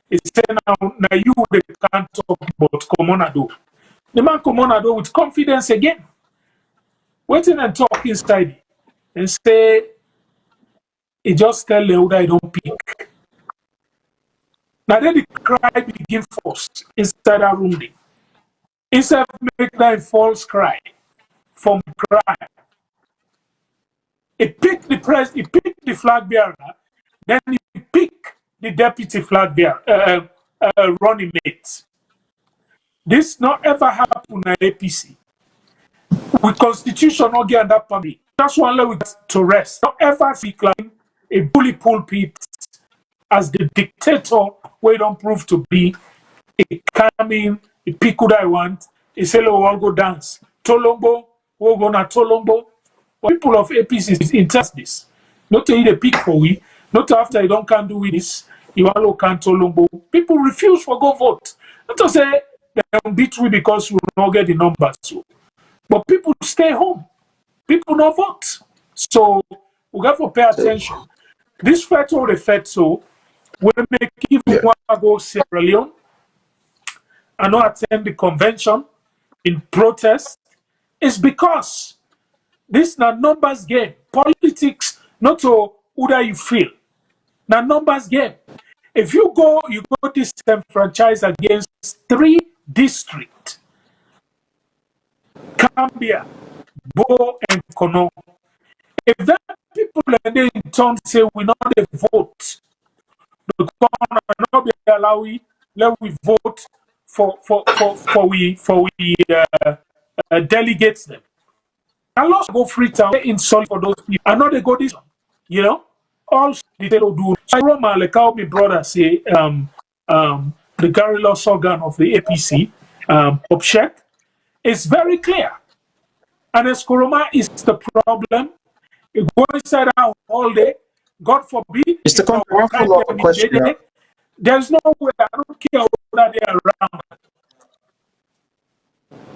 It said now you they can't talk about Comonado. The man Comonado with confidence again. Waiting and talk inside and say he just tell Leuda I don't pick. Now then the cry begin first inside that room. Instead of make that false cry from cry. He picked he picked the flag bearer, then he picked the deputy flag bearer, running mate. This not ever happen in APC. With constitution not get that permit. That's one level to rest. Not ever speak like a bully pulpit as the dictator where don't prove to be. He come in, he pick who I want, he say, oh, I'll go dance. Tolombo, we'll go na Tolombo. People of APC is interest this. Not to eat a pick for we, not after you don't can do with this, you all can Tolombo. People refuse for go vote. Not to say they don't beat we because we will not get the numbers. So. But people stay home. People not vote. So we got to pay attention. This federal effect, so we make even one go Sierra Leone and not attend the convention in protest. It's because this not numbers game. Politics, not to who that you feel. Now numbers game. If you go disenfranchise against 3 districts, Cambia, Bo, and Kono. If that people and they in turn say we not they vote, the government not be allow we let we vote for we delegates them. I lost go free town they insult for those people. I know they go this one, Also they do. So Roma like how my brother say the guerrilla organ of the APC, Obshek, is very clear. And Eskoroma is the problem. You go inside out all day. God forbid. Mr. Conteh, one follow-up question. There's no way. I don't care whether they're around.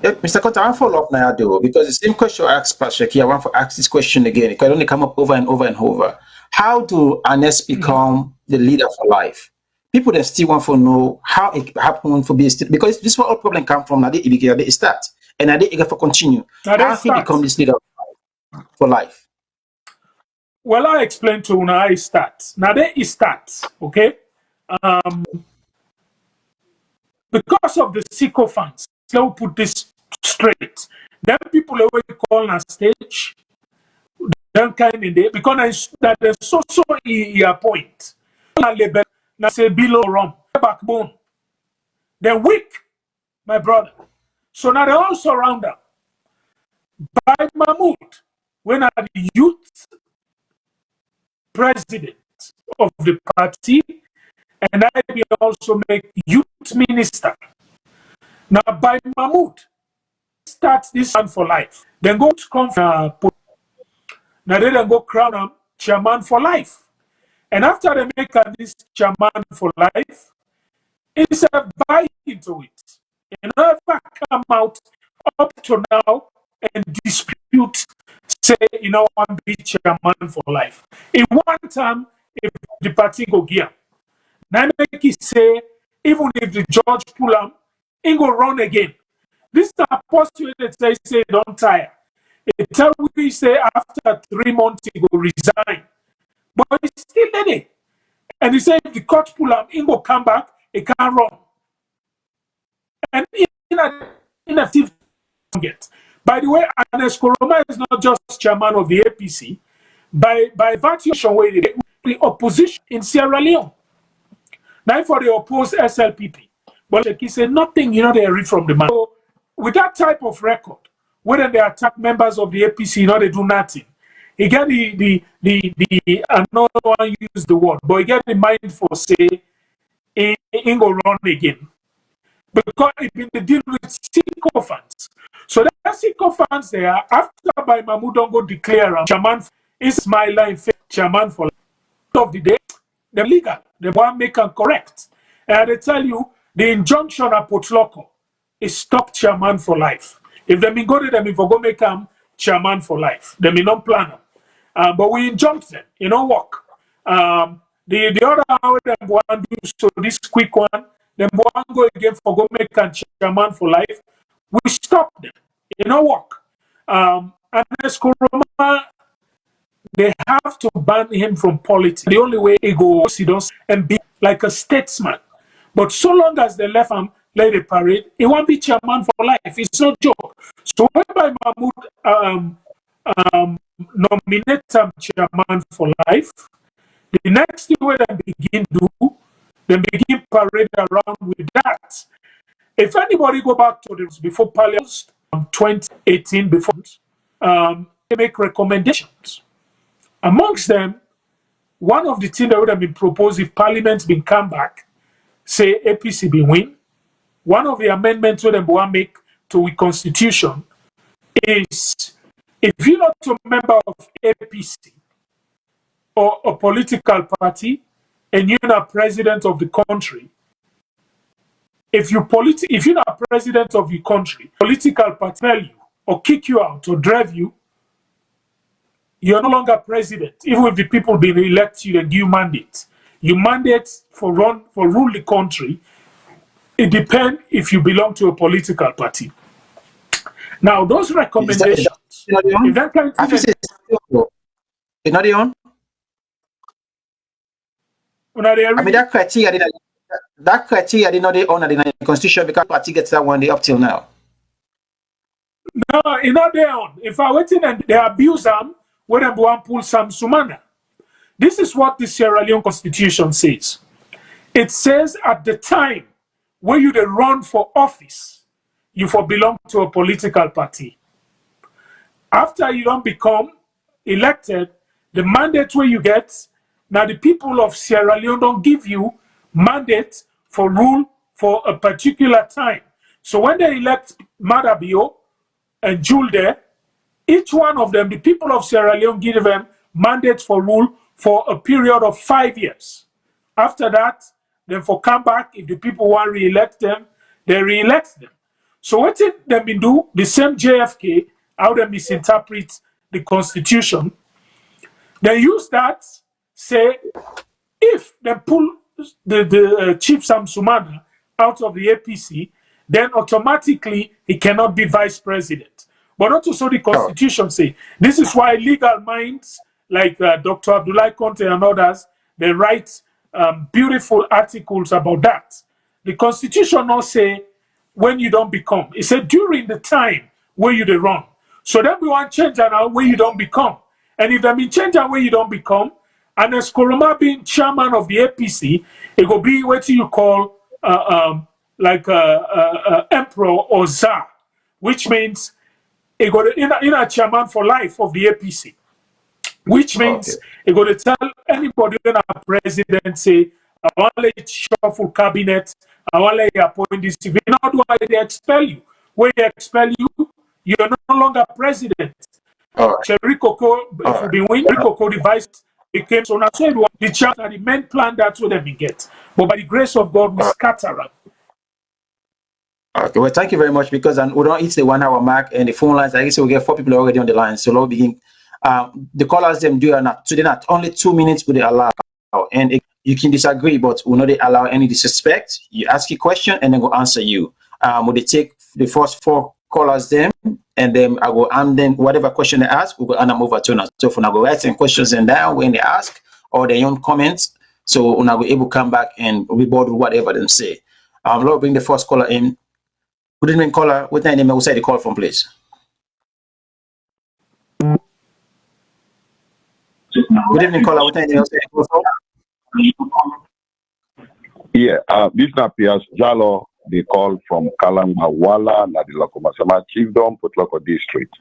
Yeah, Mr. Conteh, I want to follow up now, though, because the same question I asked Pastor Sheki, I want to ask this question again. It can only come up over and over and over. How do Anes become the leader for life? People that still want to know how it happened for being because this is where all problem come from. Now they start and now they eager for continue. How he become this leader for life? Well, I explained to you how it starts. Now, there it starts, okay? Because of the sycophants, let me put this straight. Then people always call on stage, then kind in there, because that there's so a point. Now say below rum, backbone. They're weak, my brother. So now they all surround them. By Mahmoud, when are the youth president of the party, and I will also make youth minister. Now, by Mahmoud, starts this man for life. Then go to come now they then go crown him chairman for life. And after they make this chairman for life, it's a buy into it. And never come out up to now and dispute, say, one be chairman for life. In one time, if the party go gear, now make it say, even if the judge pull him, he go run again. This is a postulate that say don't tire. It tell we say after 3 months he go resign. But he's still there. And he said if the court pull him, he go come back, he can't run. And inactive get. By the way, Ernest Koroma is not just chairman of the APC. By virtue of the opposition in Sierra Leone. Now for the opposed SLPP. But Sheki said nothing, they read from the man. So with that type of record, whether they attack members of the APC, they do nothing. He get the another one use the word, but he get the mind for say he go run again. Because it been the deal with sycophants. So that sycophants there, after by Mahmoud don't go declare chairman is my line chairman for of the day, they're legal. They want make and correct. And they tell you the injunction at Potloko is stop chairman for life. If they go to them, if we go make them chairman for life, they may not plan them. But we injunct them, work. The other hour them want do so this quick one, them want go again for go make them chairman for life. We stop them, work. And as Koroma, they have to ban him from politics. The only way he goes, he does and be like a statesman. But so long as they left him, let the parade, he won't be chairman for life. It's no joke. So whereby Mahmoud nominate him chairman for life, the next thing where they begin parade around with that. If anybody go back to this before Parliament 2018, before they make recommendations. Amongst them, one of the things that would have been proposed if Parliament's been come back, say APC be win, one of the amendments that they want to make to the Constitution is if you're not a member of APC or a political party and you're not president of the country, if you're not president of the country, political party tell you or kick you out or drive you, you're no longer president. Even if the people being elected you and give you mandate. Your mandate for rule the country, it depends if you belong to a political party. Now those recommendations, if that kind of thing, it's not the on. I mean that criteria did not the on the Constitution because party gets that one day up till now. No, it's not there on. If I waiting and they abuse them, when they want pull some sumana. This is what the Sierra Leone Constitution says. It says at the time when you run for office, you belong to a political party. After you don't become elected, the mandate where you get, now the people of Sierra Leone don't give you mandate for rule for a particular time. So when they elect Madabio and Julde, each one of them, the people of Sierra Leone give them mandate for rule for a period of 5 years. After that, then for come back, if the people want to re-elect them, they re-elect them. So what did they do? The same JFK, how they misinterpret the Constitution, they use that, say, if they pull the Chief Sam Sumana out of the APC, then automatically he cannot be vice president. But also the Constitution say, this is why legal minds like Dr. Abdullah Conteh and others, they write beautiful articles about that. The Constitution not say when you don't become. It said during the time where you the run. So then we want change now where you don't become. And if they mean change where you don't become, and as Koroma being chairman of the APC, it will be what you call emperor or czar, which means it got in a chairman for life of the APC. Which means you're going to tell anybody when a president say, I want to let shuffle cabinet, I want to let you appoint this. If you not do it, they expel you. When they expel you, you're no longer president. Ricoco, if you be win, Ricoco device became so now. So the chance and the main plan that's what they get. But by the grace of God, we scatter them. Okay, well, thank you very much because we don't hit the 1 hour mark and the phone lines. I guess we get 4 people already on the line. So let's begin. The callers them do are not today. Not only 2 minutes would they allow, and you can disagree, but will not they allow any disrespect. You ask a question and then go answer you. Would they take the first 4 callers them, and then I go and then whatever question they ask, we go and over to us. So for now, go write some questions and down when they ask or their own comments. So when I go able to come back and reboard whatever them say. Lord, bring the first caller in. Good evening, caller. What name will say the call from, please? Good evening, caller. What name will say the call from? Yeah, this is Napias Jalo. They call from Kalangawala, Nadilako Masama Chiefdom, Putloko District.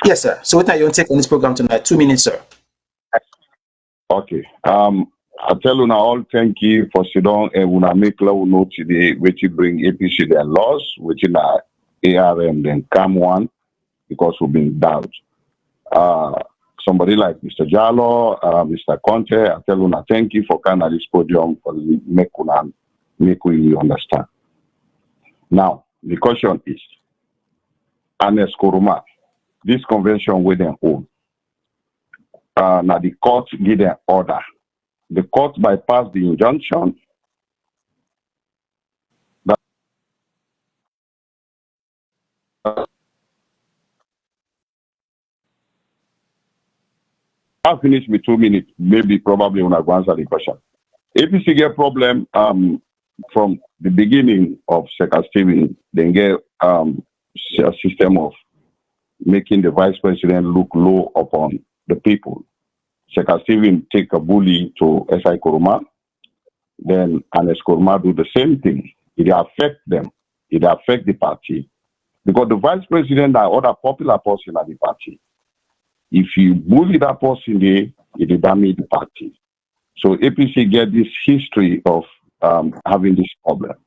Yes, sir. So what are you take on this program tonight? 2 minutes, sir. Okay. I tell you now all thank you for Sidon and Una make law note today which you bring APC their laws, which in our ARM then come one because we've been doubt. Somebody like Mr. Jalo, Mr. Conteh, I tell you thank you for kind of this podium for make we understand. Now, the question is, Anes Koroma, this convention with them own. Now the court give them order. The court bypassed the injunction. I'll finish with 2 minutes, maybe probably when I go answer the question. APC get problem from the beginning of Secretary Stephen, they get a system of making the vice president look low upon the people. Secretary Stephen take a bully to S.I. Koroma, then Anes Koroma do the same thing. It affect them. It affect the party. Because the vice president are other popular person at the party. If you bully that person there, it damage the party. So APC get this history of having this problem.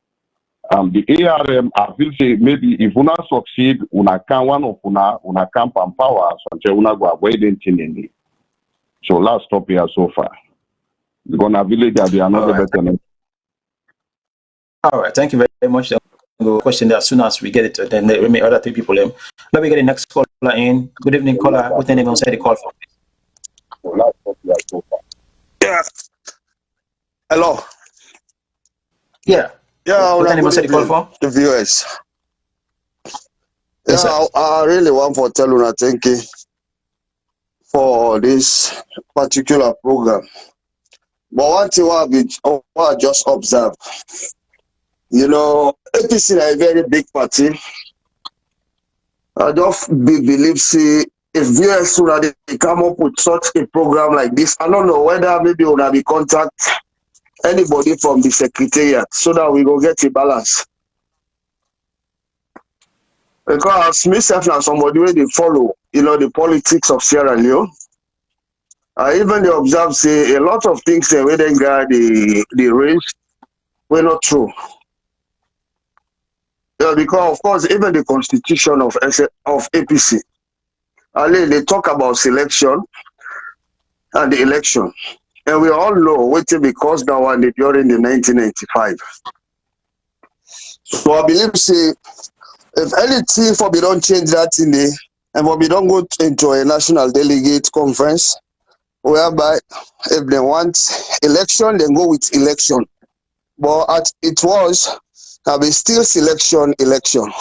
The ARM, I will say maybe if una succeed, una can one of una camp and power, so until una go avoid anything. So last stop here so far. We're gonna village there be another better. All right, thank you very much. Go question there as soon as we get it, then there remain other 3 people in. Let me get the next caller in. Good evening, caller. What name on say the call from? So last stop here so far. Yeah. Hello. Yeah. Yeah, what name on say the call from? The viewers. Yes, yeah, I really want to tell you thank you for this particular program. But one thing I just observed, you know, APC is a very big party. I don't believe, see, if viewers should they come up with such a program like this, I don't know whether maybe we'll be contact anybody from the secretariat so that we go get a balance. Because myself and somebody where they follow, you know, the politics of Sierra Leone. Even they observe say a lot of things where they got the race were not true. Yeah, because of course even the constitution of APC, they talk about selection and the election. And we all know what because that one during the 1995. So I believe say if anything for we don't change that in the and for we don't go into a national delegate conference, whereby if they want election, then go with election. But it was still selection election.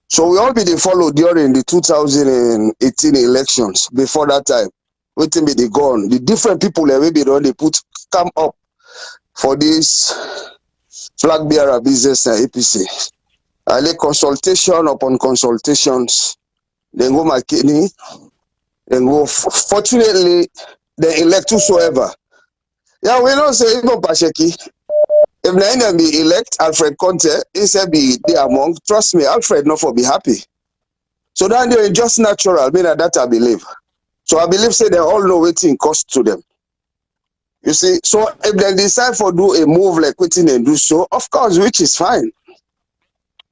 So we all be the follow during the 2018 elections. Before that time, waiting be the gone. The different people that maybe they put come up for this flag bearer business and APC. I lay consultation upon consultations. Then go McKinney. Then go. Fortunately, they elect whosoever. Yeah, we don't say even Sheki. If the enemy elect Alfred Conteh, he said be there among. Trust me, Alfred not for be happy. So then they just natural. Me that I believe. So I believe say they all know waiting cost to them. You see, so if they decide for do a move like waiting and do so, of course, which is fine.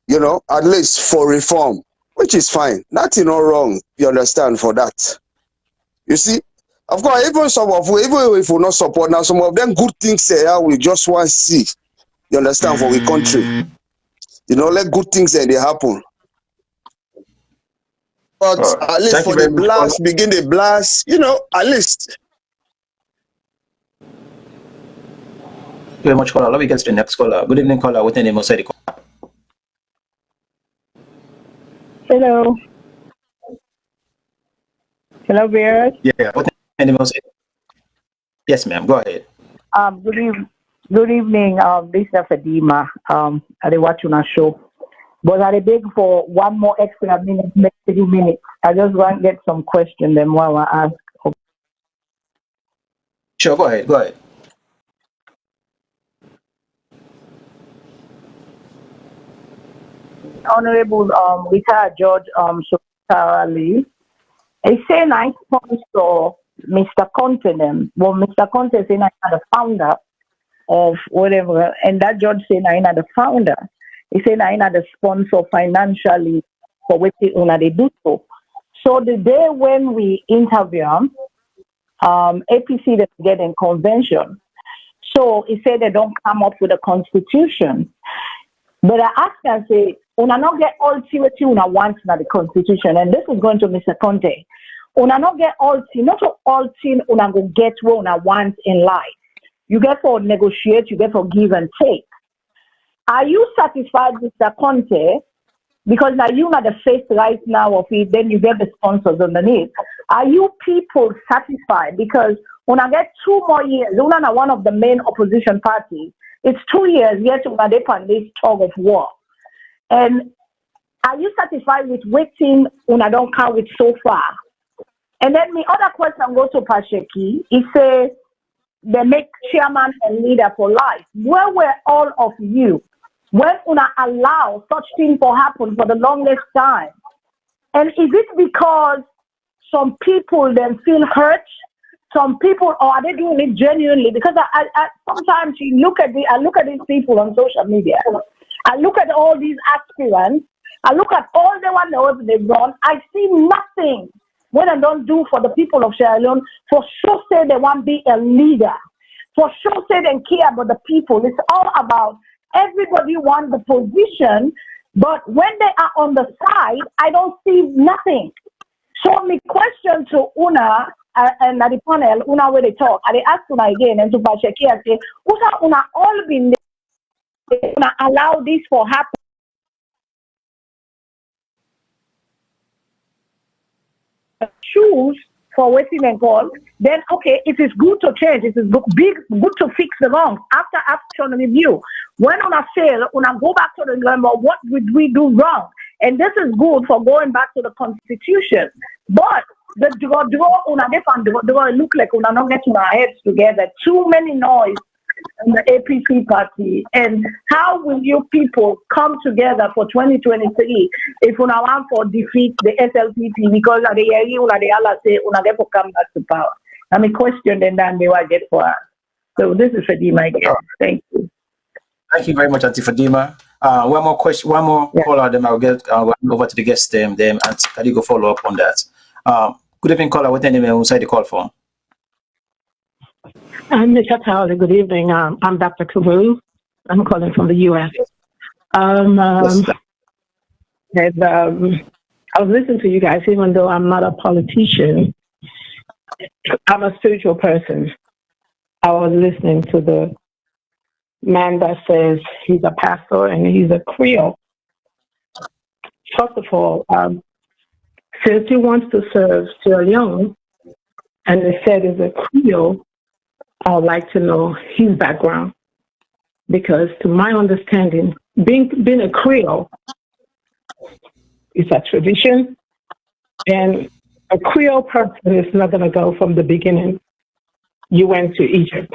You know, at least for reform, which is fine. Nothing not wrong, you understand, for that. You see, of course, even some of we, even if we not support now, some of them good things here we just want to see. You understand, for we country. You know, let good things they happen. But at least Thank you for very the much, blast, begin the blast, you know, at least. very much, caller. Let me get to the next caller. Good evening, caller. What's your name outside the call? Hello. Hello, viewers. Yeah, what's your name outside? Yes, ma'am. Go ahead. Good evening. This is Fadima. I watch on a show. But I beg for one more extra minute, next 3 minutes. I just want to get some questions then while I ask. Sure, go ahead. Go ahead. Honorable retired Judge Ali, he said I sponsor Mr. Conteh. Well, Mr. Conteh saying I am the founder of whatever, and that judge saying I am the founder. He said I am the sponsor financially for what they do so. So the day when we interview APC that get in convention, so he said they don't come up with a constitution. But I asked and say, una not get all what una want in the constitution, and this is going to Mr. Conteh. Una not get all not all una go get what una want in life. You get for negotiate, you get for give and take. Are you satisfied, Mr. Conteh? Because now you are the face right now of it, then you get the sponsors underneath. Are you people satisfied? Because when I get 2 more years, Luna are one of the main opposition parties. It's 2 years yet to on this tug of war. And are you satisfied with waiting when I don't count with so far? And then the other question goes to Sheki. He says they make chairman and leader for life. Where were all of you when una allow such things to happen for the longest time? And is it because some people then feel hurt? Some people, or are they doing it genuinely? Because I sometimes I look at these people on social media. I look at all these aspirants. I look at all the ones they've done. I see nothing when I don't do for the people of Sierra Leone. For sure, say they want to be a leader. For sure, say they care about the people. It's all about everybody wants the position, but when they are on the side, I don't see nothing. So my question to Una and the panel, Una where they talk, and they ask Una again and to Sheki and say, Una all been there, Una allow this for happen. Choose for waiting and call, then okay, it is good to change, it is good to fix the wrongs after action review. When Una fail, Una go back to the grammar, what did we do wrong? And this is good for going back to the constitution. But the draw Una look like Una not getting our heads together. Too many noise in the APC party. And how will you people come together for 2023 if Una want for defeat the SLPP because of the area Una the Allah say Una get to come back to power? I mean question then they will get for us. So this is Fadima again. Thank you. Thank you very much, Auntie Fadima. One more question, one more caller, then I'll get over to the guest them and Kadigo follow up on that. Good evening, caller. What's your name and inside the call from? Mr. Towley, good evening. I'm Dr. Kavu. I'm calling from the U.S. I was listening to you guys, even though I'm not a politician. I'm a spiritual person. I was listening to the man that says he's a pastor and he's a Creole. First of all, since he wants to serve Sierra Leone, and they said he's a Creole, I would like to know his background because, to my understanding, being a Creole is a tradition, and a Creole person is not going to go from the beginning. You went to Egypt,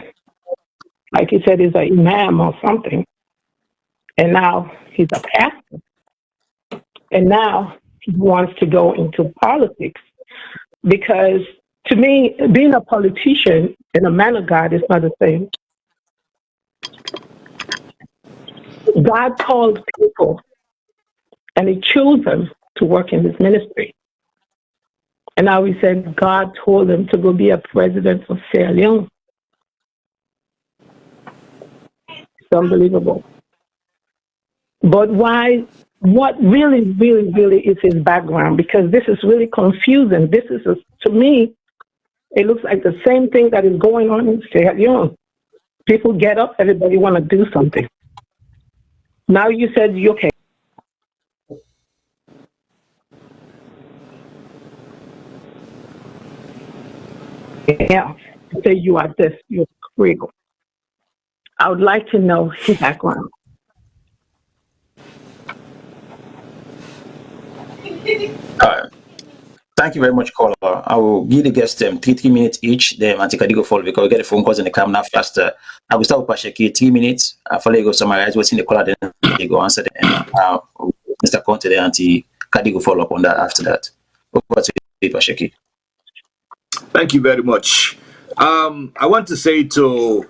like you said, he's an imam or something, and now he's a pastor, and now he wants to go into politics because, to me, being a politician and a man of God is not the same. God called people and he chose them to work in his ministry. And now he said God told him to go be a president of Sierra Leone. It's unbelievable. But why? What really is his background? Because this is really confusing. This is, to me, it looks like the same thing that is going on in Sierra Leone. People get up, everybody want to do something. Now you said, okay. Yeah, say you are this, you're Creole. I would like to know his background. Thank you very much, caller. I will give the guests 3 minutes each. Then Auntie Kadigo follow because we get the phone calls and they come now faster. I will start with Sheki, 3 minutes. I follow you go summarize what's in the caller, then they go answer them. Mr. Conteh, then Auntie Kadigo follow up on that after that. Over to you, Sheki. Thank you very much. I want to say to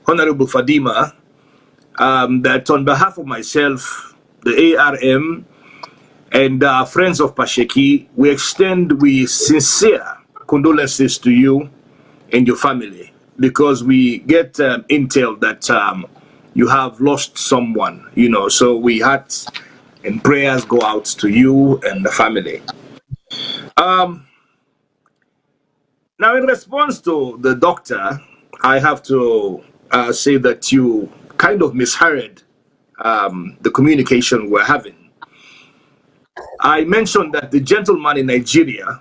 Honorable Fadima that on behalf of myself, the ARM, and friends of Sheki, we extend sincere condolences to you and your family because we get intel that you have lost someone, so we had and prayers go out to you and the family. Now, in response to the doctor, I have to say that you kind of misheard the communication we're having. I mentioned that the gentleman in Nigeria,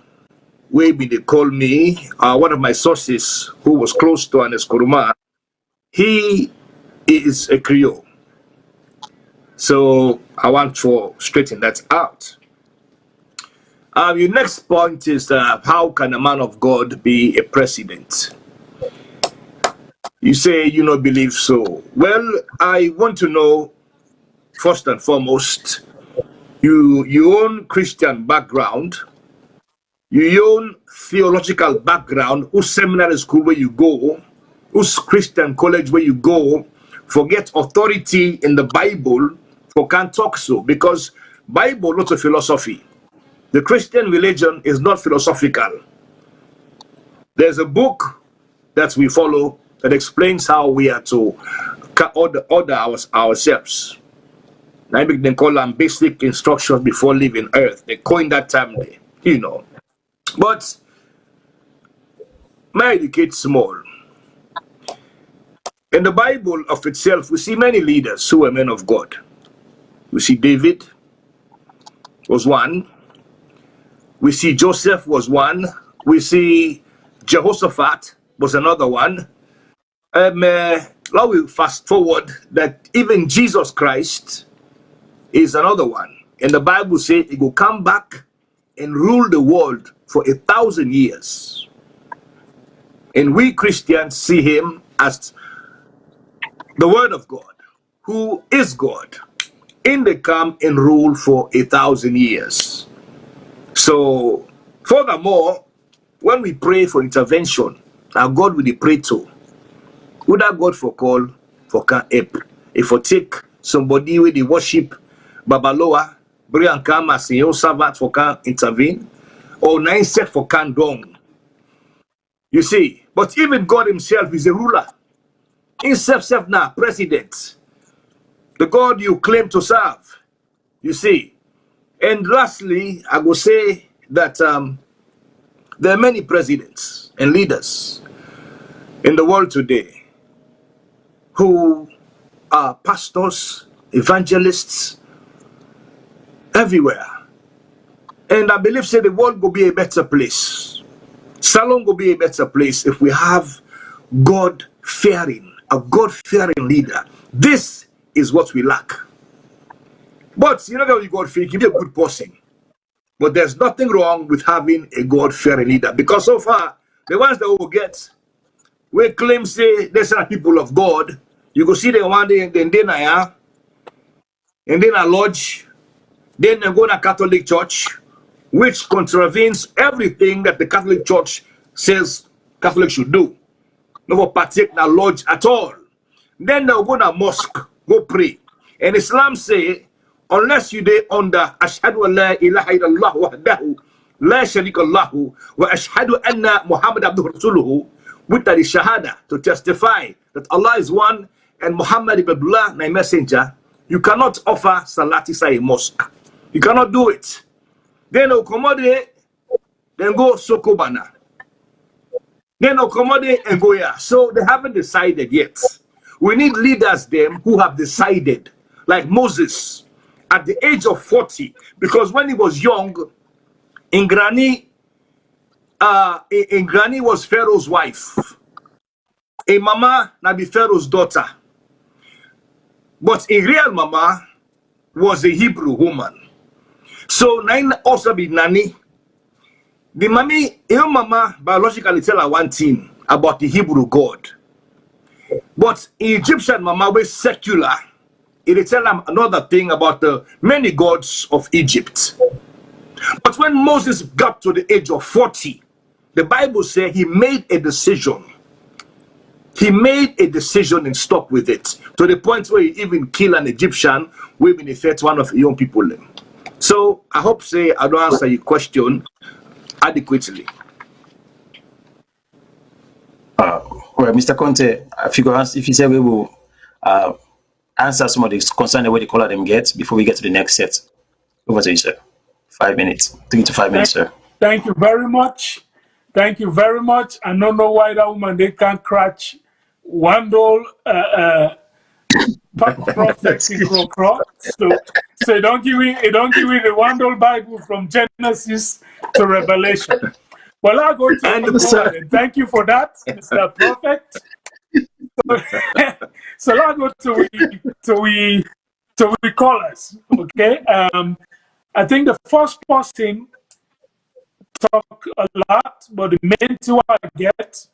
maybe they call me, one of my sources who was close to Anes Kuruma, he is a Creole. So I want to straighten that out. Your next point is how can a man of God be a president? You say you don't believe so. Well, I want to know, first and foremost, your own Christian background, your own theological background, whose seminary school where you go, whose Christian college where you go, forget authority in the Bible for can't talk so, because Bible not a philosophy. The Christian religion is not philosophical. There's a book that we follow that explains how we are to order ourselves. I think they call them basic instructions before leaving earth. They coined that term there, But my educate small. In the Bible of itself, we see many leaders who were men of God. We see David was one. We see Joseph was one. We see Jehoshaphat was another one. Now we fast forward that even Jesus Christ is another one. And the Bible says he will come back and rule the world for 1,000 years. And we Christians see him as the Word of God, who is God, and they come and rule for 1,000 years. So, furthermore, when we pray for intervention, our God will pray to. Would that God for call for can help? If we take somebody with the worship Babaloa, Brian Kama, Senor Servant for can intervene, or nine set for can dong. You see, but even God himself is a ruler. Himself now, president. The God you claim to serve. You see. And lastly, I will say that there are many presidents and leaders in the world today who are pastors, evangelists, everywhere. And I believe say the world will be a better place. Salon will be a better place if we have God-fearing, a God-fearing leader. This is what we lack. But you know that you God-fearing, you be a good person. But there's nothing wrong with having a God-fearing leader. Because so far, the ones that we will get, we claim say these are people of God. You go see them one day and then a lodge, then they go to a Catholic church, which contravenes everything that the Catholic Church says Catholics should do. No partake in a lodge at all. Then they'll go to a mosque, go pray. And Islam say, unless you dey under ashhadu an la ilaha illallah wahdahu la sharika lahu wa ashhadu anna Muhammad abduhu rasuluhu, with the shahada to testify that Allah is one and Muhammad ibn Abdullah my messenger, you cannot offer salat inside a mosque. You cannot do it. Then accommodate, then go Sokobana. Then accommodate and go here. So they haven't decided yet. We need leaders them who have decided, like Moses at the age of 40, because when he was young, Ingrani was Pharaoh's wife. A mama na be Pharaoh's daughter. But a real mama was a Hebrew woman. So nine also be nanny. The mommy, your mama biologically tell her one thing about the Hebrew God. But Egyptian mama was secular. It tell them another thing about the many gods of Egypt. But when Moses got to the age of 40, the Bible says he made a decision. He made a decision and stuck with it to the point where he even killed an Egyptian, women affect one of the young people. So I hope say I don't answer your question adequately. Well, Mr. Conteh, if you say we will answer some of the concerns the way the caller them get before we get to the next set. Over to you, sir. 5 minutes, 3 to 5 minutes, sir. Thank you very much. Thank you very much. I don't know why that woman they can't catch Wandol prophet in Krokro. So don't give me the Wandol Bible from Genesis to Revelation. Well, I'll go to the thank you for that, Mr. Prophet. So I'll go to we callers. Okay. I think the first person talk a lot, but the main two I get,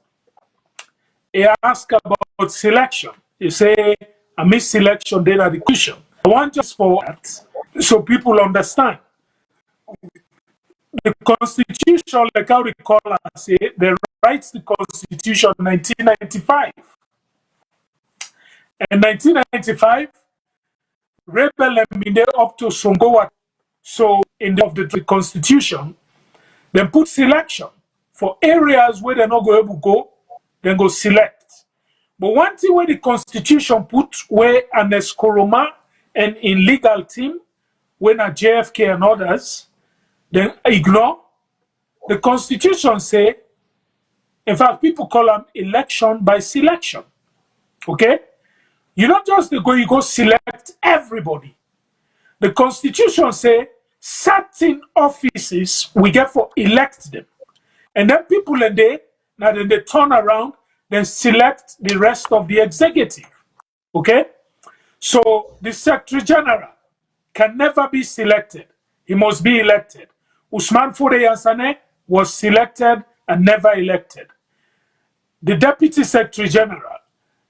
he ask about selection. You say, I miss selection, then the question. I want just for that, so people understand. The Constitution, like how the caller say, they writes the Constitution in 1995. In 1995, rebel and up to Songowa. So in the Constitution, they put selection for areas where they're not going to go, then go select. But one thing where the Constitution put where an Eskoroma and in legal team, when a JFK and others, then ignore. The Constitution say, in fact, people call them election by selection. Okay? You not just go, you go select everybody. The Constitution say certain offices we get for elect them. And then people and they turn around, then select the rest of the executive. Okay? So the Secretary General can never be selected. He must be elected. Usman Fode Yansane was selected and never elected. The Deputy Secretary General,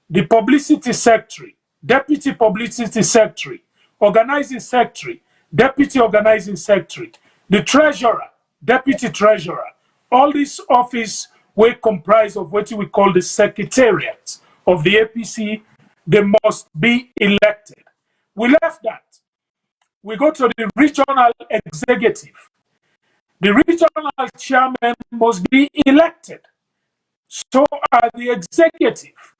the Publicity Secretary, Deputy Publicity Secretary, Organizing Secretary, Deputy Organizing Secretary, the Treasurer, Deputy Treasurer, all these offices were comprised of what we call the Secretariat of the APC. They must be elected. We left that. We go to the regional executive. The regional chairman must be elected. So are the executive.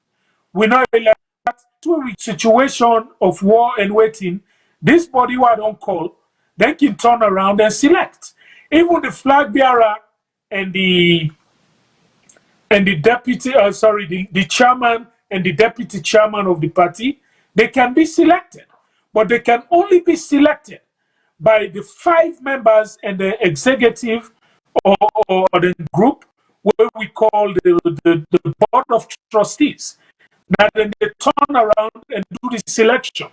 We now elect that to a situation of war and waiting. This body who I don't call, then can turn around and select. Even the flag bearer and the deputy, the chairman and the deputy chairman of the party, they can be selected. But they can only be selected by the 5 members and the executive or the group where we call the board of trustees, that then they turn around and do the selection,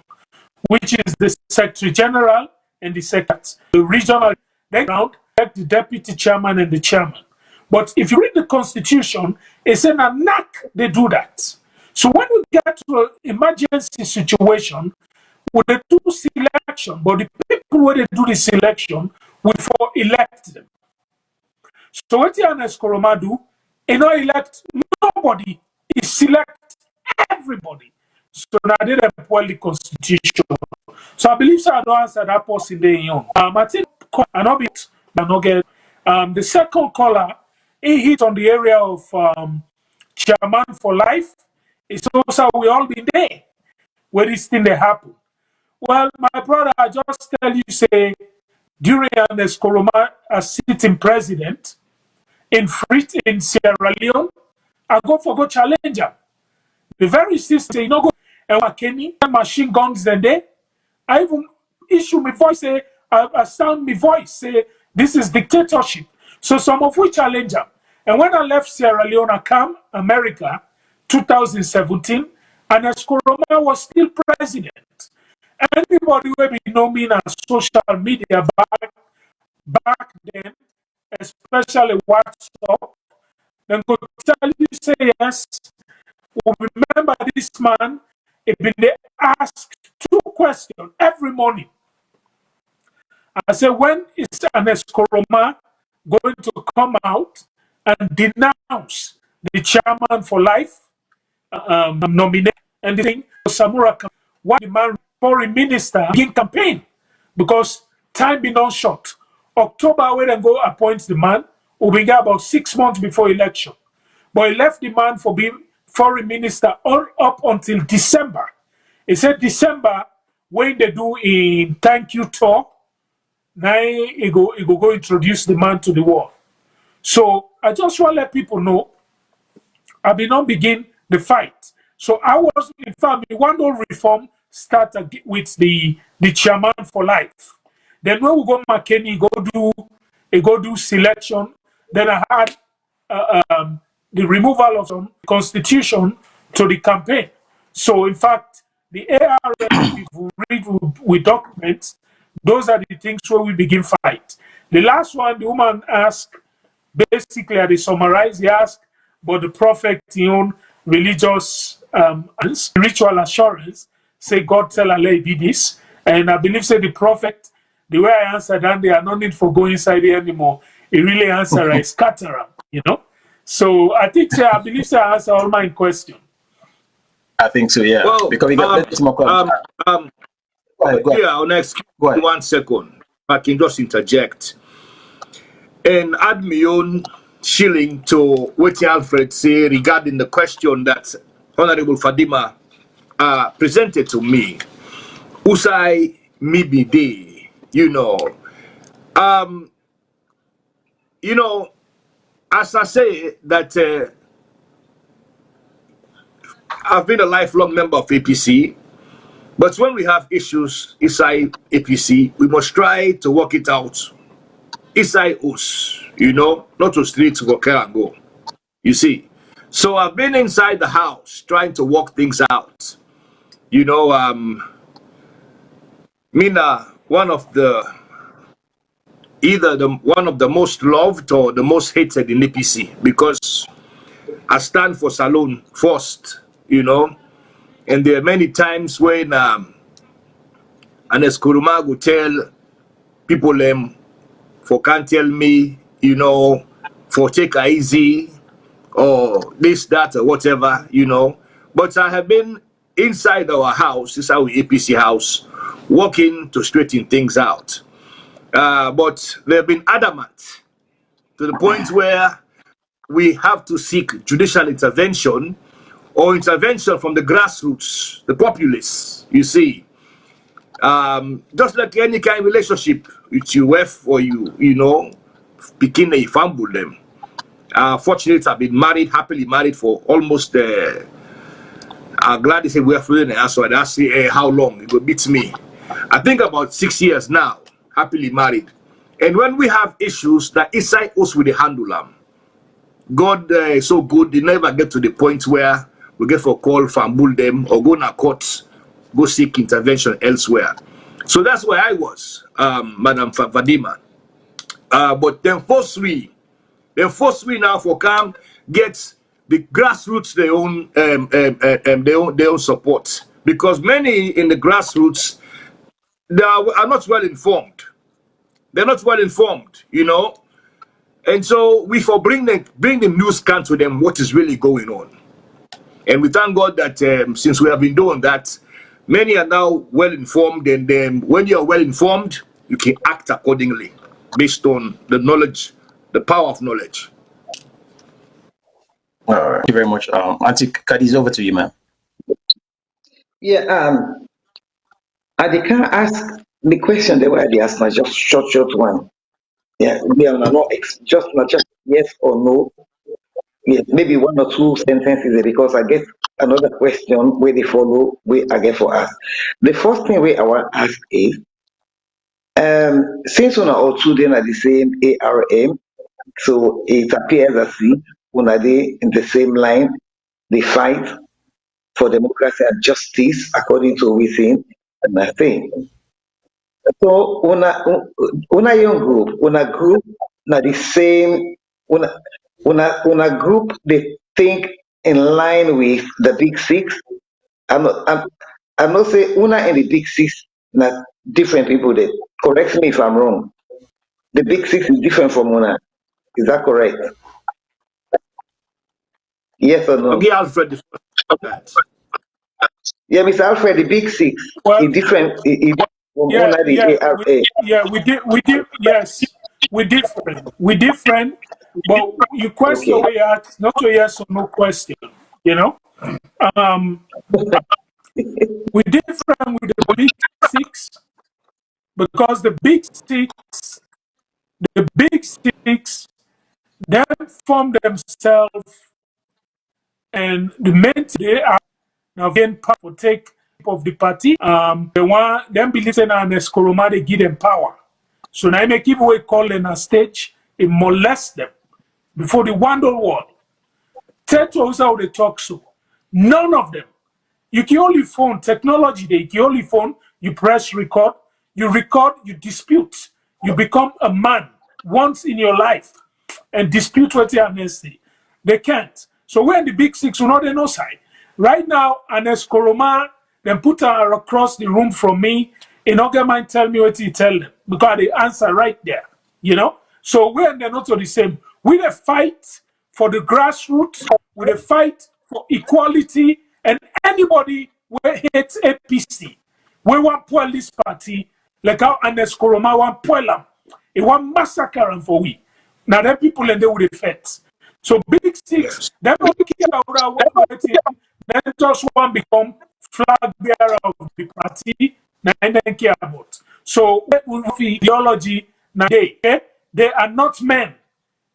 which is the secretary general and the secretary, the regional, they round elect the deputy chairman and the chairman. But if you read the constitution, it's in a knack they do that. So when we get to an emergency situation, we do selection, but the people where they do the selection, we for elect them. So what Ernest Koroma do, you know, elect nobody, he select everybody. So now they spoil the constitution. So I believe so I don't answer that person there young. I think I not be I not get the second caller, he hit on the area of chairman for life. It's also we all been there where this thing they happen. Well, my brother, I just tell you, say, during Ernest Koroma as sitting president in Sierra Leone, I go challenge him. The very system, you know, go and Kenny machine guns then there. I even issue my voice, say, I sound my voice, say, this is dictatorship. So some of which challenge him. And when I left Sierra Leone, I came America, 2017, and as Koroma was still president. Anybody who be know me on social media back then, especially WhatsApp, then could tell you say yes. Remember this man, he been asked 2 questions every morning. I said, when is Ernest Koroma going to come out and denounce the chairman for life nominate and the thing Samura? Why the man foreign minister begin campaign? Because time be not short. October where they go appoint the man, will be about 6 months before election. But he left the man for being foreign minister all up until December. He said December, when they do in thank you tour, now he go introduce the man to the world. So I just want to let people know, I be not begin the fight. So I was, in fact, we want to reform start with the chairman for life. Then when we go McKinney, go do selection. Then I had the removal of some constitution to the campaign. So in fact, the ARM, if we read with documents, those are the things where we begin fight. The last one, the woman asked, basically, I summarize, he asked, but the prophet, religious ritual assurance, say God tell Allah did this. And I believe, say the prophet, the way I answered, and they are no need for going inside there anymore. He really answer I scatter them, So I think, I believe, I answer all my question. I think so, yeah. Well, because we got more questions. Go ahead. Yeah, I'll excuse me 1 second. I can just interject and add my own shilling to what Alfred say regarding the question that Honorable Fadima presented to me. Usai maybe day, as I say that I've been a lifelong member of APC, but when we have issues inside APC, we must try to work it out inside us, not to streets work and go. You see, so I've been inside the house trying to work things out. Mina, one of the most loved or the most hated in APC, because I stand for Salon first, and there are many times when Ernest Koroma will tell people for can't tell me, for take it easy or this, that, or whatever, But I have been inside our house, this is our APC house, working to straighten things out. But they've been adamant to the point where we have to seek judicial intervention or intervention from the grassroots, the populace, you see. Just like any kind of relationship with your wife or begin a family them. Fortunately, I've been happily married for almost, I'm glad to say we're fluent and so I say how long, it will beat me. I think about 6 years now, happily married. And when we have issues that inside us with the handle them, God is so good, they never get to the point where we get for call, fumble them, or go in a court, go seek intervention elsewhere. So that's where I was, Madam Vadima. But then force we now for come get the grassroots their own support, because many in the grassroots they are not well informed. They're not well informed, you know. And so we for bring the news can to them what is really going on. And we thank God that since we have been doing that, many are now well informed. And when you are well informed, you can act accordingly based on the knowledge, the power of knowledge. All right. Thank you very much. Auntie Kadi's over to you, ma'am. Yeah, I can ask the question they were asked now, just short one. Yeah, we are not just yes or no. Yes, maybe one or two sentences because I get another question where they follow where I get for us. The first thing where I want to ask is since we are all children at the same ARM, so it appears as if when they in the same line, they fight for democracy and justice according to within and I think. So una young group na the same una group they think in line with the big six. I'm not say una in the big six na different people there. Correct me if I'm wrong. The big six is different from una. Is that correct? Yes or I'll no? give Alfred the first that. Yeah, Mr. Alfred, the big six Well, is different from yeah, una the ARA. yes, we different, but your question Okay. we ask not a yes or no question, you know. Um, we different with the big six because the big six, them form themselves, and the main they are now gain power for take of the party. The one them believe in an escoroma they give them power. So now I make give away call in a stage, it molest them before the wonder world. Tell to us how they talk so. None of them. You can only phone technology, they can only phone, you press record, you dispute. You become a man once in your life and dispute what you are say. They can't. So we're in the big six, we're not in no side. Right now, an Escoroma, then put her across the room from me. In Oga mind tell me what you tell them. Because the answer right there. You know? So we're not all the same. We the fight for the grassroots, we the fight for equality, and anybody who hates APC, we want police party, like how Anes Koroma want Puelam. It want massacre and for we. Now them people and they would effect. So big six, Yes. they don't care about what waiting, then just want become flag bearer of the party, and then care about. So ideology now they are not men.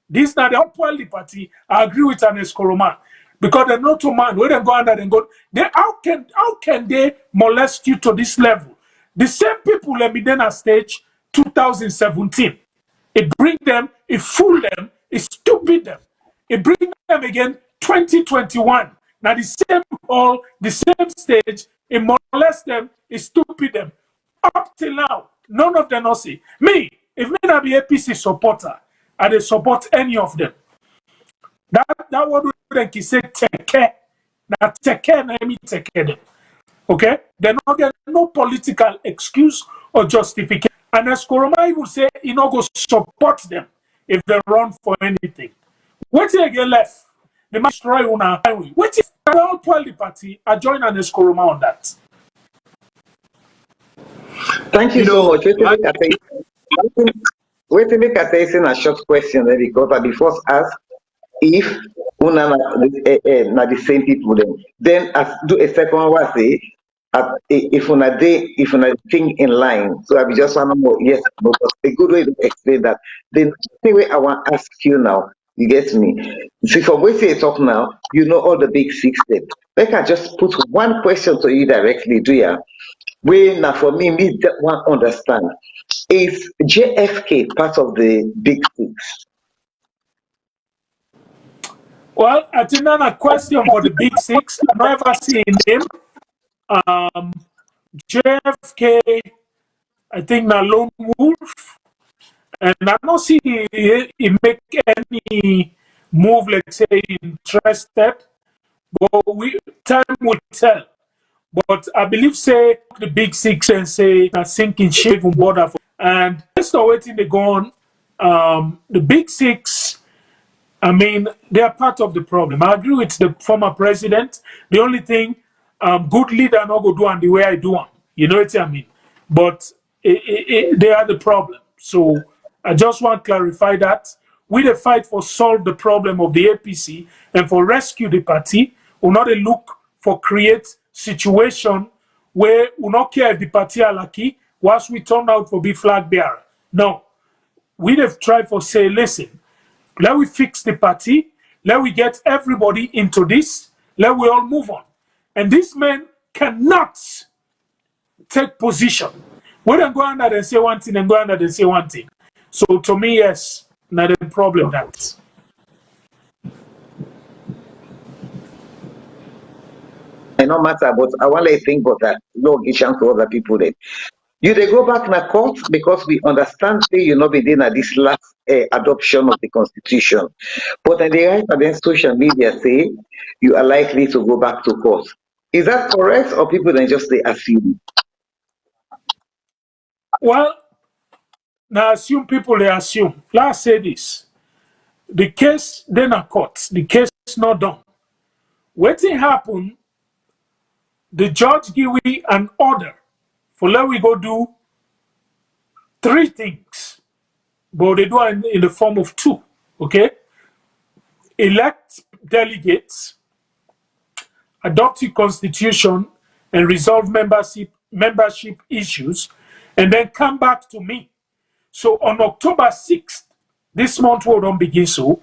This now the upwardly party. I agree with Ernest Koroma because they're not a man. When they go under and go, how can they molest you to this level? The same people let me then at stage 2017. It bring them, it fool them, it stupid them. It bring them again 2021. Now the same all the same stage, it molest them, it stupid them. Up till now, none of them not see. Me, if me not be APC supporter, I dey support any of them. That word when he say take care. Now take care, na me take care them. Okay? They not get no political excuse or justification. And as Koroma will say, he not go support them if they run for anything. What you get left? They must destroy una highway. What if the whole the party? I join an Escoroma on that. Thank you You so know, much. Wait till make a short question there because I be first ask if una na the same people then as do a second one say if una think in line. So I be just one more yes, but a good way to explain that. The thing way I want to ask you now, you get me. See from where you talk now, you know all the big six steps. Like I just put one question to you directly, do ya? Where now for me that one understand. Is JFK part of the big six? Well, I think that's a question for the big six. I never seen him. JFK, I think na lone wolf, and I don't see he make any move, let's say, interested. But time will tell. But I believe say the big six and say a sinking ship on border for, and just waiting they go on. The big six, I mean, they are part of the problem. I agree with the former president. The only thing, good leader not go do and the way I do them. You know what I mean? But they are the problem. So I just want to clarify that. We the fight for solve the problem of the APC and for rescue the party. We not a look for create situation where we not care if the party are lucky whilst we turn out for be flag bearer. No, we have tried for say, listen, let we fix the party. Let we get everybody into this. Let we all move on. And these men cannot take position. We don't go under and say one thing and go under and say one thing. So to me, yes, not a problem that. No matter, but I want to think about that. No, give chance to other people then. You they go back in a court because we understand say you not be doing at this last adoption of the constitution. But then the right against social media say you are likely to go back to court. Is that correct, or people then just say assume? Well, now assume people they assume. Let's say this. The case then a court. The case not done. What thing happen, the judge give we an order for let we go do 3 things. But they do it in the form of 2. Okay? Elect delegates, adopt the constitution, and resolve membership issues, and then come back to me. So on October 6th, this month we don't begin so,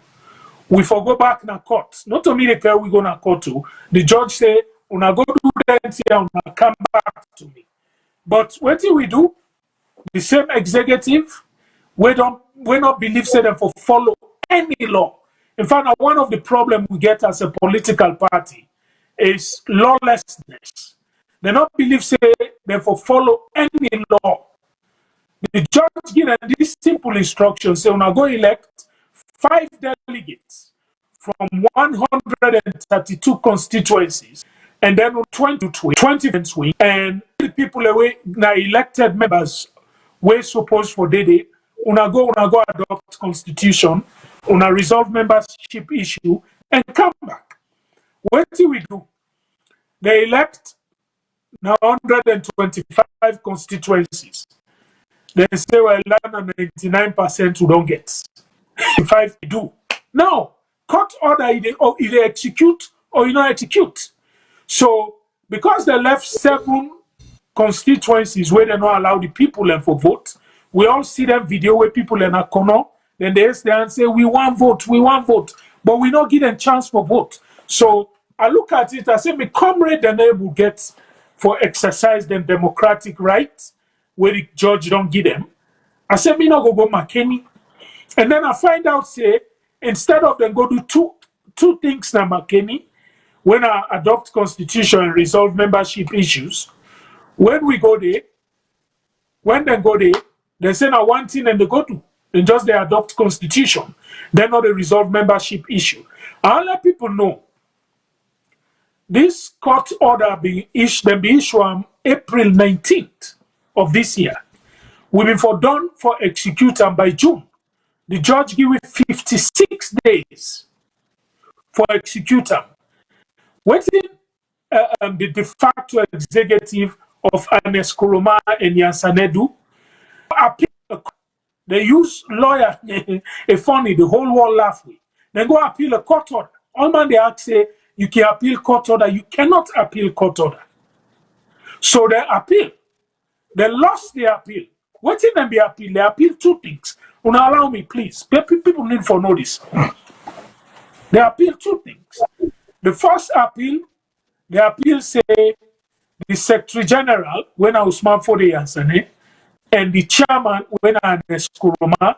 we for go back in a court. Not only the care we go to court to, the judge say, una go do that here, una come back to me. But what do we do? The same executive, we not believe say them for follow any law. In fact, one of the problems we get as a political party is lawlessness. They not believe say them for follow any law. The judge give them this simple instruction: say, "Una go elect 5 delegates from 132 constituencies, and then 20 swing, and the people away now elected members we supposed for day. Una go adopt constitution, una resolve membership issue, and come back. What do we do? They elect now 125 constituencies. They say, well, 99% we don't get. 5 we do. Now, court order either execute or you not execute. So, because they left 7 constituencies where they not allow the people and for vote, we all see them video where people in a corner, then they stand and say, we want vote, but we not give them chance for vote. So I look at it, I say, my comrade and they will get for exercise them democratic rights where the judge don't give them. I say, me not go McKinney. And then I find out, say, instead of them go do two things now, McKinney, when I adopt constitution and resolve membership issues, when they go there, they say now one thing and they go to. Then just they adopt constitution. Then not they resolve membership issue. I'll let people know this court order be issued on April 19th of this year. We've been for done for execute them by June. The judge give it 56 days for execute them. Waiting the de facto executive of Ernest Koroma and Yansanedu appeal. They use lawyer a funny, the whole world laugh with. Then go appeal a court order. All man they ask say you can appeal court order, you cannot appeal court order. So they appeal. They lost the appeal. What in them be appeal? They appeal 2 things. Una allow me, please. People need for notice. They appeal 2 things. The first appeal, the appeal say the Secretary General, when I was for the Yansane, and the chairman, when I was Kuruma,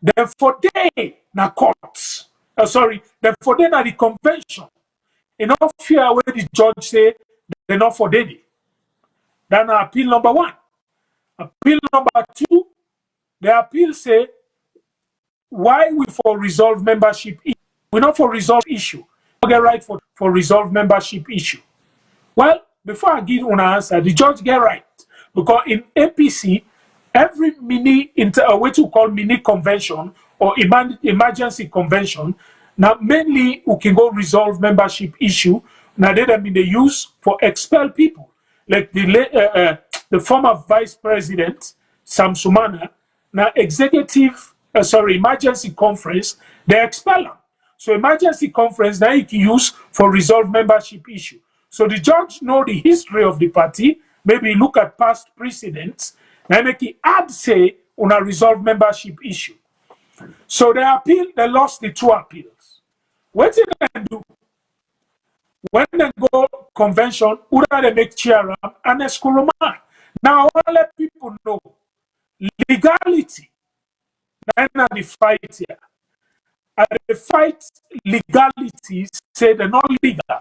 then for day na courts. sorry, then for them at the convention. In all fear where the judge say they're not for Diddy. Then appeal number one. Appeal number two, the appeal say why we for resolve membership issue. We're not for resolve issue. We get right for resolve membership issue. Well, before I give an answer, the judge get right. Because in APC, every mini, what you call mini convention or emergency convention, now mainly we can go resolve membership issue. Now they use for expel people. Like the former vice president, Sam Sumana, now emergency conference, they expel him. So emergency conference now you can use for resolve membership issue. So the judge know the history of the party, maybe look at past precedents, and make it add say on a resolve membership issue. So they appeal, they lost the two appeals. What did they do? When they go convention, they make Chiaram and Eskuruma. Now I want to let people know legality. That's not the fight here. And the fight legalities say they're not legal.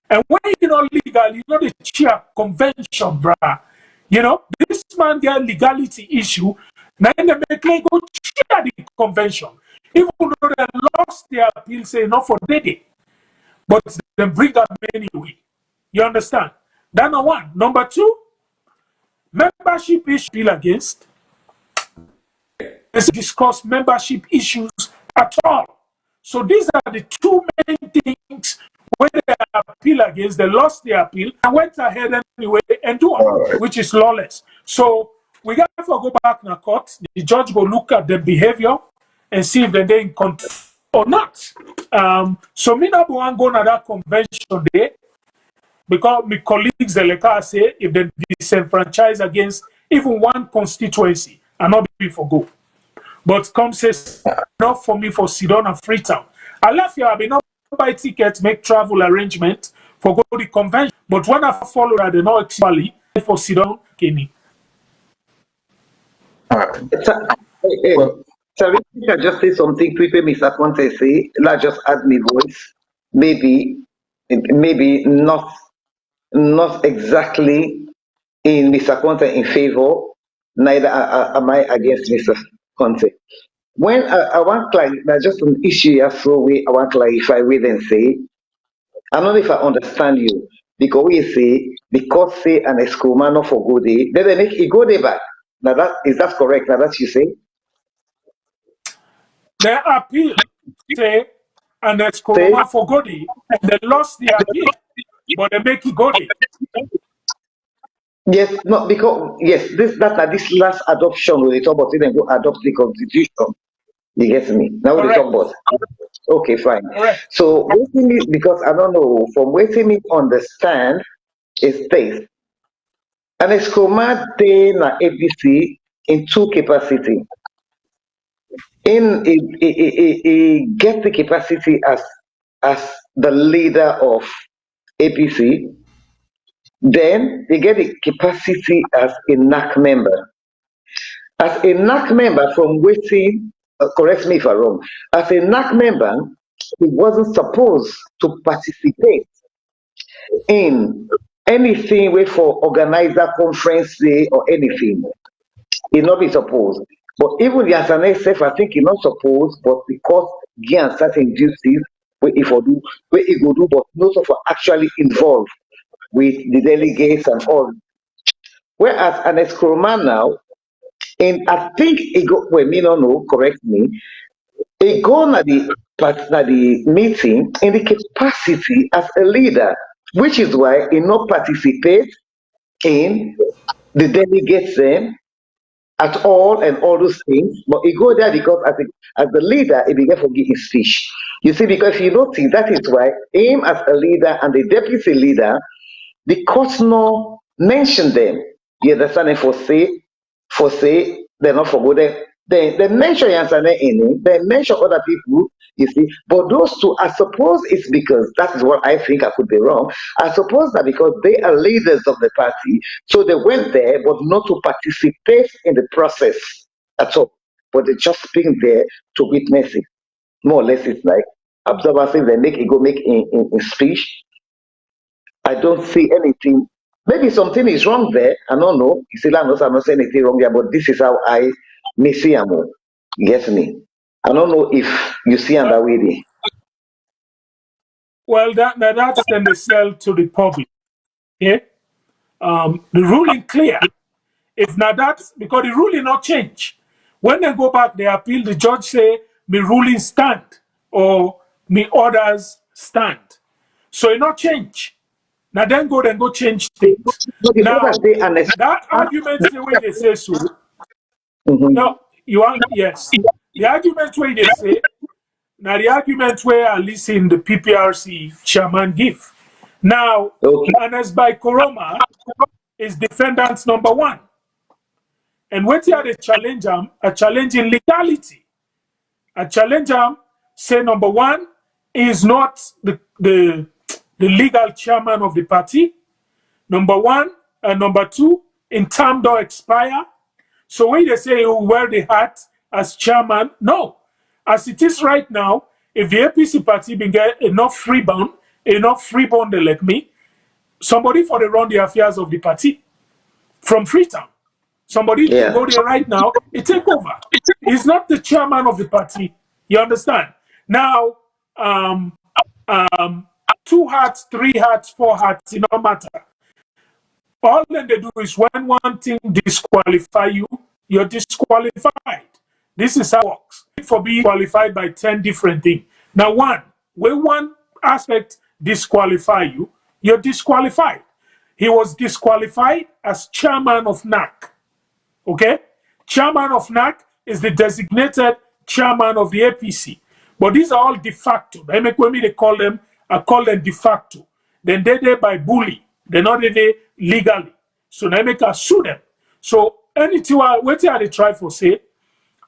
And when you're not legal, you know the chair convention, bruh. You know, this man get legality issue. Now they make him go chair the convention. Even though they lost their appeal, say not for Dede. But they bring them anyway. You understand? That's number one. Number two, membership issue against. Let's discuss membership issues at all. So these are the two main things when they appeal against. They lost their appeal and went ahead anyway and do it, which is lawless. So we got to go back in the court. The judge go look at the behavior and see if they're in contempt or not. So me not want go to that convention day because my colleagues the letter say if they disenfranchise against even one constituency and not be for go. But come says not for me for Sidon and Freetown. I left here, I be not buy tickets, make travel arrangement for go to the convention. But when I follow that, they not actually for Sidon, Kenny. Well, sorry, I just say something quickly, Mr. Conteh say, let's just add my voice. Maybe not exactly in Mr. Conteh in favor, neither am I against Mr. Conteh. When I want clarify, just an issue here, so I want to clarify with and say, I don't know if I understand you, because we say, because say an excomano for good day, then they make it go day back. Now is that correct? Now that you say? They appeal, say, and there's Corona for Godi, and they lost the appeal, but they make it Godi. Yes, no, because yes, this last adoption we talk about it and go adopt the constitution. You get me? Now we talk about. Okay, fine. Correct. So because I don't know, from waiting me understand is this. An excomad na ABC in two capacity. In he get the capacity as the leader of APC, then they get the capacity as a NAC member. As a NAC member, from waiting, correct me if I'm wrong, as a NAC member, he wasn't supposed to participate in anything wait for organizer conference day or anything. He not be supposed. But even the Asana self, I think he not supposed, but because he has certain duties where he for do, where he go do, but not of actually involved with the delegates and all. Whereas an excroman now, and I think he go well, me no know, correct me, he go na the meeting in the capacity as a leader, which is why he not participate in the delegates at all and all those things, but he go there because as the leader, he began to give his speech. You see, because if you notice, that is why him as a leader and the deputy leader, the court no mention them. You understand? And for say, they're not for them. They mention Yansane in it, they mention other people, you see. But those two, I suppose it's because, that is what I think, I could be wrong. I suppose that because they are leaders of the party, so they went there, but not to participate in the process at all. But they just being there to witness it. More or less, it's like observers if they make it go make in speech. I don't see anything. Maybe something is wrong there. I don't know. Still, I'm not saying anything wrong there, but this is how I may see them. Yes, me. I don't know if you see them that way. Well, that's then they sell to the public. Okay, the ruling clear. If not that, because the ruling not change. When they go back, they appeal. The judge say, "Me ruling stand," or "Me orders stand." So it not change. Now then go change things. But the Now order say and that argument the way they say so. mm-hmm. No, you are yes. The argument way they say. Now the argument where I listen the PPRC chairman give. Now, Okay. Anas by Koroma is defendant number one. And what are the challenge a challenging legality. A challenge say number one is not the legal chairman of the party. Number one and number two, in term don't expire. So when they say you wear the hat as chairman, no. As it is right now, if the APC party can get enough freebound like me, somebody for the run the affairs of the party from Freetown. Somebody Yeah. go there right now, it take over. He's not the chairman of the party. You understand? Now, 2 hats, 3 hats, 4 hats, it don't matter. All they do is when one thing disqualify you, you're disqualified. This is how it works. For being qualified by 10 different things. Now, when one aspect disqualify you, you're disqualified. He was disqualified as chairman of NAC. Okay? Chairman of NAC is the designated chairman of the APC. But these are all de facto. They call them, I call them de facto. Then they're by bully. They're not there legally. So they make us sue them. So anything what they try for say,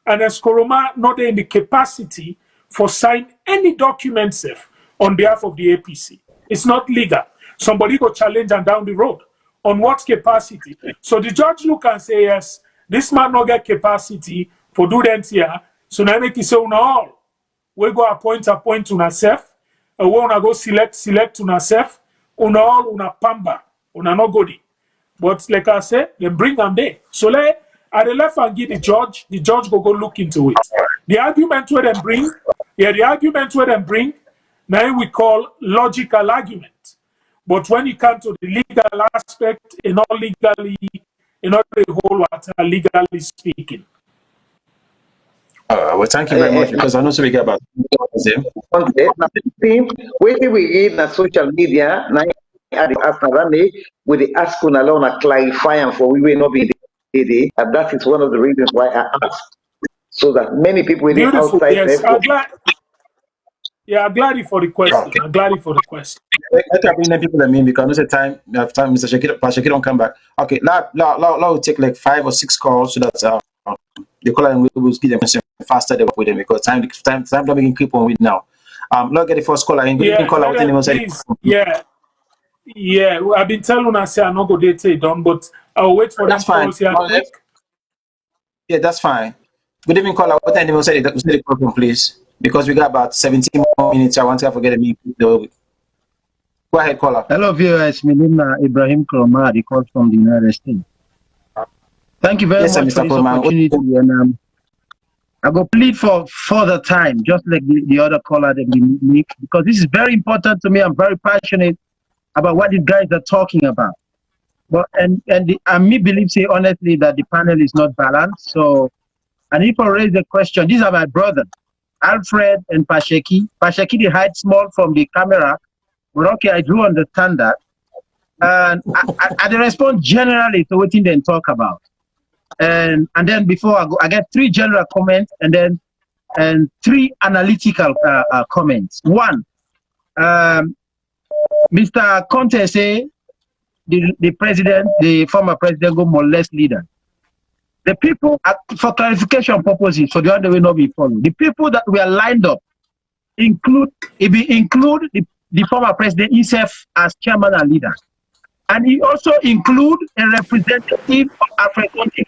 and as Koroma not in the capacity for sign any document safe on behalf of the APC. It's not legal. Somebody go challenge and down the road. On what capacity? So the judge look and say, yes, this man not get capacity for do that here. So now make it say, no, we go appoint una self. We wanna go select una self. Una all una pamba. Una no goody. But like I said, they bring them there. So at the left and give the judge go look into it. The argument where they bring, now we call logical argument. But when you come to the legal aspect, not legally, not the whole matter, legally speaking. Well, thank you very much, because I know so we get about them. Waiting we read na social media, now with the ask on alone clarify and for we will not be the and that is one of the reasons why I asked. So that many people in the outside. Yes, I'm glad for the question. Okay. I'm glad for the question. Let bring them people that mean because no time Mr. Sheki don't come back. Okay, now will take like 5 or 6 calls so that the caller will give them faster they work with them because time don't make keep on with now. Let's get the first caller in. Yeah, yeah. I've been telling I say I'm not going to done, but I'll wait for that's them fine. Yeah, that's fine. Good evening, caller. What time say the program, please? Because we got about 17 more minutes. I want to forget me. Go ahead, caller. Hello, viewers. My name is Ibrahim Kroma. I call from the United States. Thank you very much for this opportunity. And I go plead for further time, just like the other caller that we make, because this is very important to me. I'm very passionate about what these guys are talking about. But and me believe, say honestly, that the panel is not balanced. So, and if I raise the question, these are my brothers, Alfred and Sheki. Sheki, they hide small from the camera. But okay, I do understand that. And I respond generally to what they talk about. And then before I go, I get 3 general comments and 3 analytical comments. One, Mr. Conteh say the former president go molest leader. The people, for clarification purposes, so the other way not be followed. The people that were lined up include the former president himself as chairman and leader. And he also include a representative of Alfred Conteh.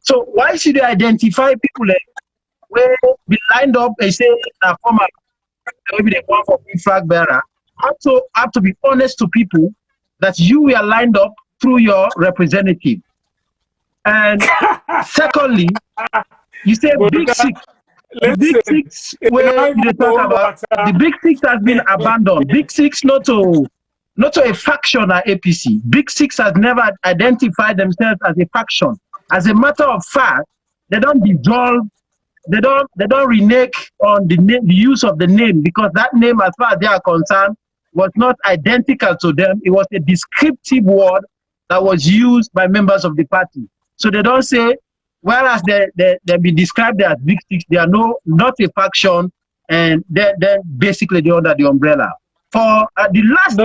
So why should they identify people where be lined up and say former maybe they want for flag bearer, have to be honest to people that you were lined up through your representative. And secondly, you say big six. The big six where you talk about the big six has been abandoned. Big six not to a faction at APC. Big six has never identified themselves as a faction. As a matter of fact, they don't dissolve, they don't renege on the name, the use of the name, because that name, as far as they are concerned, was not identical to them. It was a descriptive word that was used by members of the party. So they don't say, whereas they be described as big six, they are not a faction, and then basically they're under the umbrella. For the last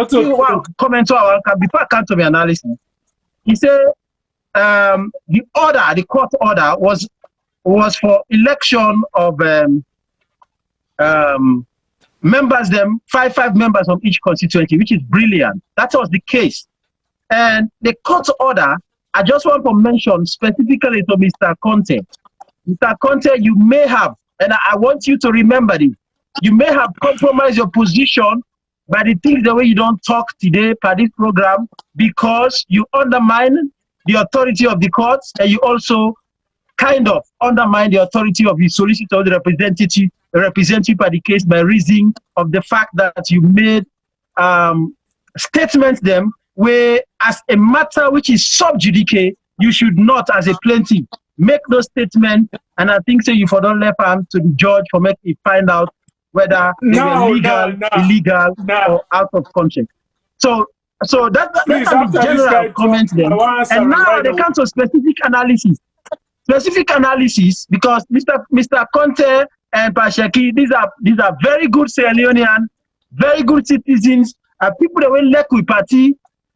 comment before I come to my analysis, he said the court order was for election of members, five members of each constituency, which is brilliant. That was the case. And the court order, I just want to mention specifically to Mr. Conteh. Mr. Conteh, you may have, and I want you to remember this, you may have compromised your position by the things the way you don't talk today per this program, because you undermine the authority of the courts, and you also kind of undermine the authority of the solicitor, the representative by the case, by reason of the fact that you made statements where, as a matter which is sub judice, you should not, as a plaintiff, make those statements. And I think you for don't left hand to the judge for make it find out whether they were legal, illegal, or out of context. So that's the general comment then. And now they come to specific analysis. Specific analysis, because Mr. Conteh and Sheki, these are very good Sierra Leonean, very good citizens, people that will like with party,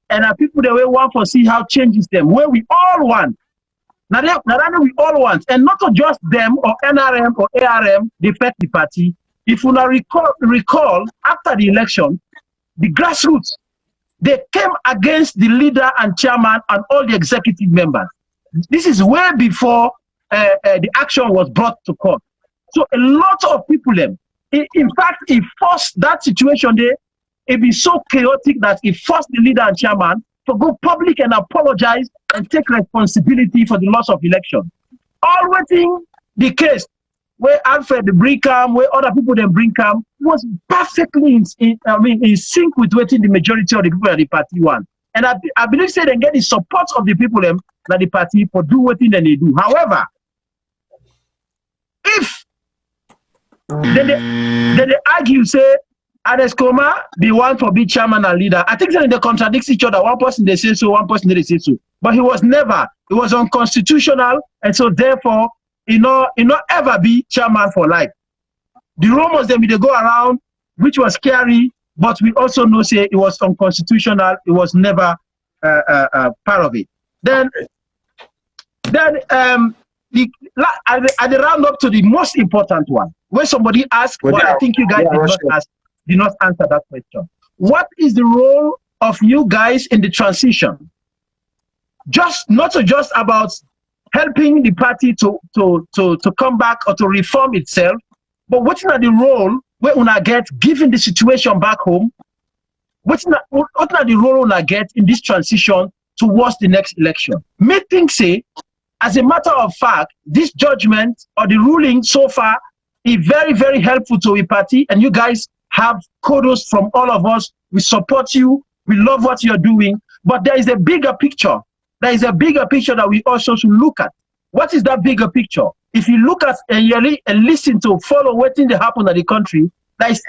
and people that will want to see how changes them, where we all want. Now we all want, and not just them or NRM or ARM, they affect the party. If you now recall, after the election, the grassroots, they came against the leader and chairman and all the executive members. This is way before the action was brought to court. So a lot of people, in fact, it forced that situation there. It be so chaotic that it forced the leader and chairman to go public and apologize and take responsibility for the loss of election. All waiting the case where Alfred bring come, where other people then bring come, was perfectly in sync with waiting the majority of the people at the party want. And I believe they get the support of the people that the party for do what they do. However, if they argue, say, Adeskoma, the one for be chairman and leader, I think they contradict each other. One person they say so, one person they say so. But it was unconstitutional, and so therefore, it not ever be chairman for life. The rumors they go around, which was scary, but we also know say it was unconstitutional. It was never part of it. Then at the round up to the most important one, where somebody asked, but I think you guys did not answer that question. What is the role of you guys in the transition? Not just about helping the party to come back or to reform itself, but what's not the role where una get given the situation back home? What's not the role una get in this transition towards the next election? May think say, as a matter of fact, this judgment or the ruling so far is very, very helpful to a party, and you guys have kudos from all of us. We support you. We love what you're doing. But there is a bigger picture. There is a bigger picture that we also should look at. What is that bigger picture? If you look at and listen to, follow what things that happen in the country, that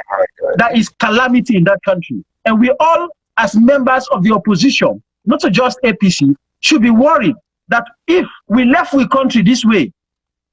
is calamity in that country. And we all, as members of the opposition, not just APC, should be worried that if we left the country this way,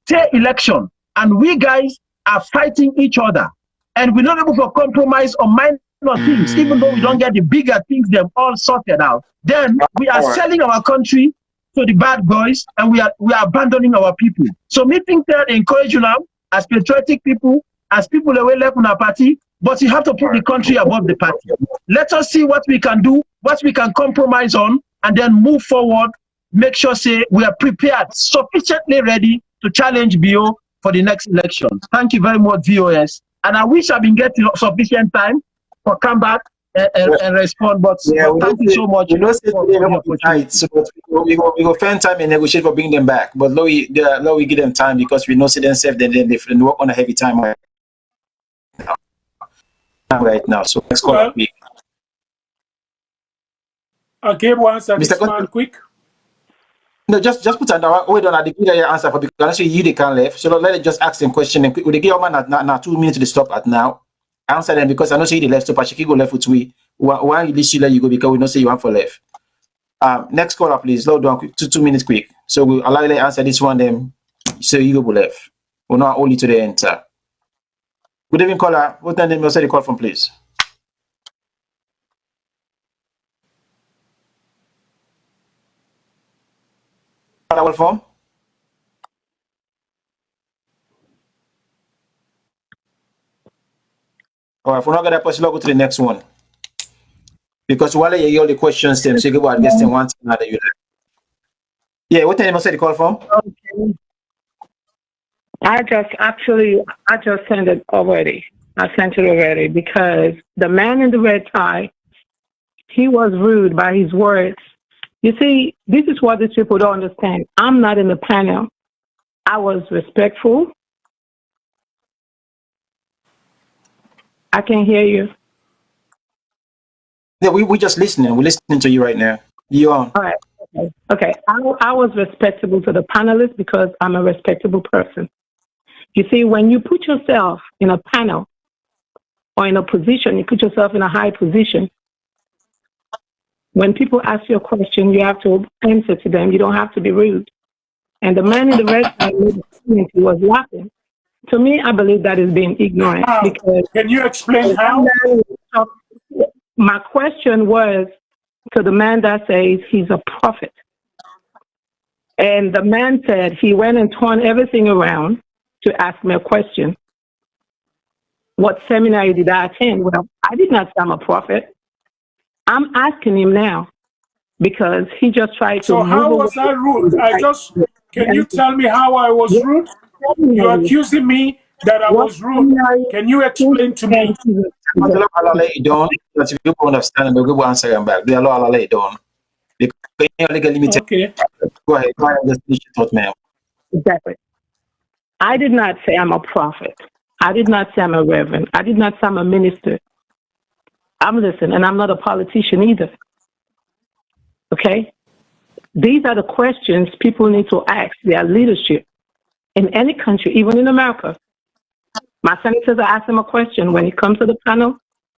say election, and we guys are fighting each other, and we're not able to compromise on minor things, even though we don't get the bigger things, they've all sorted out, then we are selling our country to the bad boys, and we are abandoning our people. So me think that encourage you now, as patriotic people, as people that will left in our party, but you have to put the country above the party. Let us see what we can do, what we can compromise on, and then move forward. Make sure say we are prepared, sufficiently ready to challenge BO for the next election. Thank you very much, VOS. And I wish I've been getting sufficient time for come back and respond. But, but thank you so much we know for the opportunity. so we go find time and negotiate for bringing them back. But now we give them time because we know see them safe. Then they work on a heavy time right now. So let's call it quick. Okay, one answer this man quick. No, just put on wait on the give your answer for because honestly you they can't left. So let us just ask them question and quick. We give man now 2 minutes to stop at now. Answer them because I know say the left, so Sheki go left with we. Why you let you go because we don't say you want for left. Next caller, please. Load down quick, 2 minutes quick. So we'll allow you to answer this one then. So you go left. We're not only to the enter. Good evening, caller. What name you say the call from, please? Caller from? All right, if we're not gonna possibly go to the next one. Because while you hear all the questions, them so you go and guess them one another you Yeah, what name you say the call from? Okay. I just sent it already. I sent it already because the man in the red tie, he was rude by his words. You see, this is what these people don't understand. I'm not in the panel. I was respectful. I can hear you. Yeah, we just listening. We're listening to you right now. You on? All right. Okay. I was respectable to the panelists because I'm a respectable person. You see, when you put yourself in a panel or in a position, you put yourself in a high position. When people ask you a question, you have to answer to them. You don't have to be rude. And the man in the red tie he was laughing. To me, I believe that is being ignorant. Because can you explain how? My question was to the man that says he's a prophet. And the man said he went and turned everything around to ask me a question. What seminary did I attend? Well, I did not say I'm a prophet. I'm asking him now because he just tried to. So how was I rude? Can you tell me how I was rude? You're accusing me that I was rude. Can you explain to me? If you understand, we'll answer them back. They allow it done. Okay. Go ahead. Just thought, ma'am. Exactly. I did not say I'm a prophet. I did not say I'm a reverend. I did not say I'm a minister. I'm listening, and I'm not a politician either. Okay? These are the questions people need to ask their leadership in any country, even in America. My senators, I ask them a question. When it comes to the panel,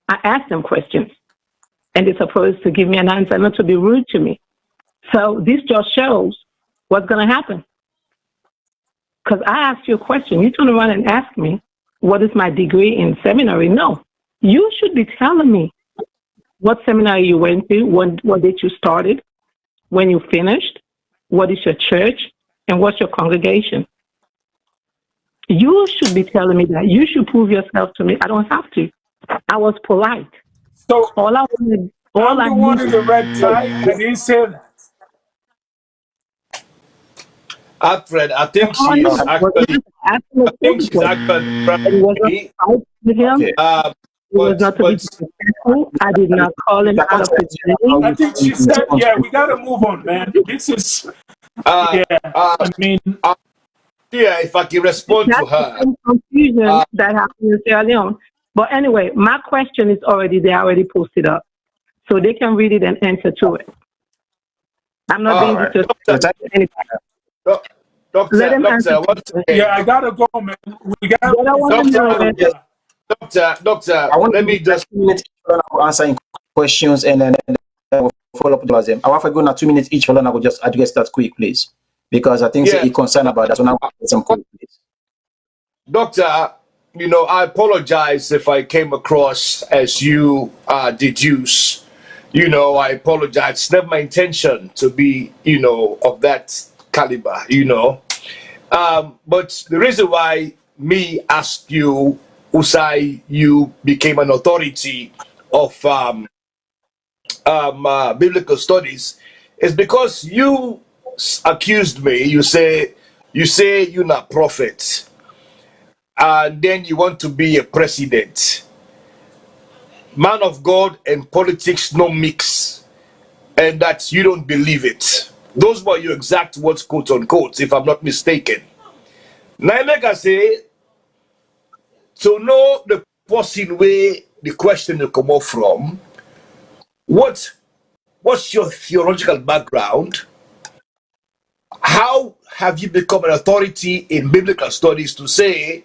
I ask them questions. And they're supposed to give me an answer, not to be rude to me. So this just shows what's going to happen. Because I asked you a question. You turn around and ask me, what is my degree in seminary? No. You should be telling me what seminary you went to, what date you started, when you finished, what is your church, and what's your congregation. You should be telling me that. You should prove yourself to me. I don't have to. I was polite. So I'm the one in the red tie. I didn't say that. Alfred, I think she's actually. I think she's actually. I did not call him out of his name. I think she said, "Yeah, we got to move on, man. This is." I mean. Yeah, if I can respond to her. Confusion that happened in Sierra Leone. But anyway, my question is already there, already posted up. So they can read it and answer to it. I'm not being disrespectful to anybody. Doctor, yeah, I gotta go, man. We got Doctor, I want let me just answering questions and then we'll follow up with them. I want to go now 2 minutes each for I will just address that quick, please. Because I think he's concerned about that. So now some quick, please. Doctor, I apologize if I came across as you deduce. I apologize. It's never my intention to be, of that caliber, But the reason why me asked you, Usai, you became an authority of biblical studies is because you accused me. You say you're not prophet. and then you want to be a president. Man of God and politics no mix, and that you don't believe it. Those were your exact words, quote unquote, if I'm not mistaken. Now, like I say, to know the person where the question will come up from, what's your theological background? How have you become an authority in biblical studies to say,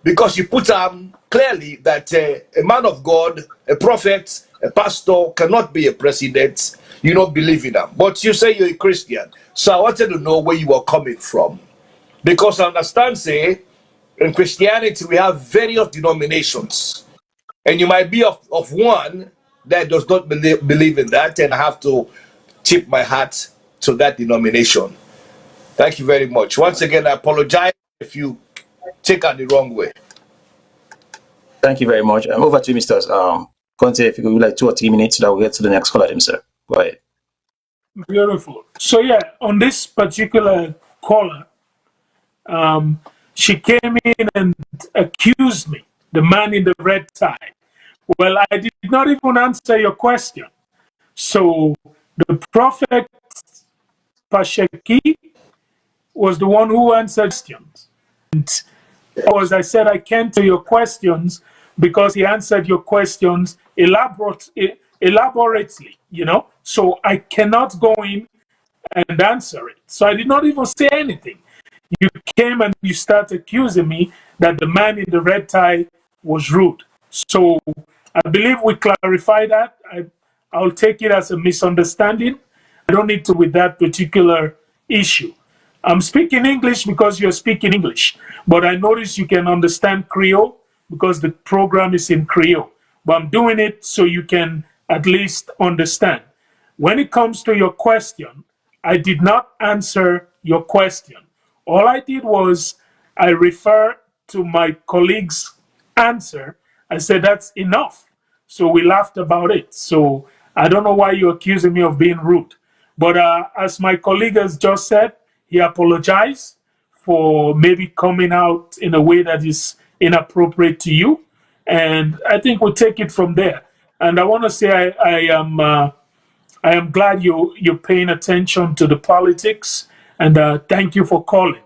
because you put clearly that a man of God, a prophet, a pastor cannot be a president. You don't believe in them, but you say you're a Christian. So I wanted to know where you are coming from, because I understand, say, in Christianity we have various denominations, and you might be of one that does not believe in that, and I have to tip my hat to that denomination. Thank you very much. Once again, I apologize if you take it the wrong way. Thank you very much. Over to you, Mr. Conteh, if you could like 2 or 3 minutes, that will get to the next caller, sir. Go ahead. Beautiful. So yeah, on this particular caller, she came in and accused me, the man in the red tie. Well, I did not even answer your question. So the prophet Sheki was the one who answered questions. And as I said, I can't answer your questions because he answered your questions elaborately, you know. So I cannot go in and answer it. So I did not even say anything. You came and you start accusing me that the man in the red tie was rude. So I believe we clarify that. I'll take it as a misunderstanding. I don't need to with that particular issue. I'm speaking English because you're speaking English, but I notice you can understand Creole because the program is in Creole. But I'm doing it so you can at least understand. When it comes to your question, I did not answer your question. All I did was I refer to my colleague's answer. I said, that's enough. So we laughed about it. So I don't know why you're accusing me of being rude. But as my colleague has just said, he apologized for maybe coming out in a way that is inappropriate to you. And I think we'll take it from there. And I want to say I am glad you're paying attention to the politics, and thank you for calling.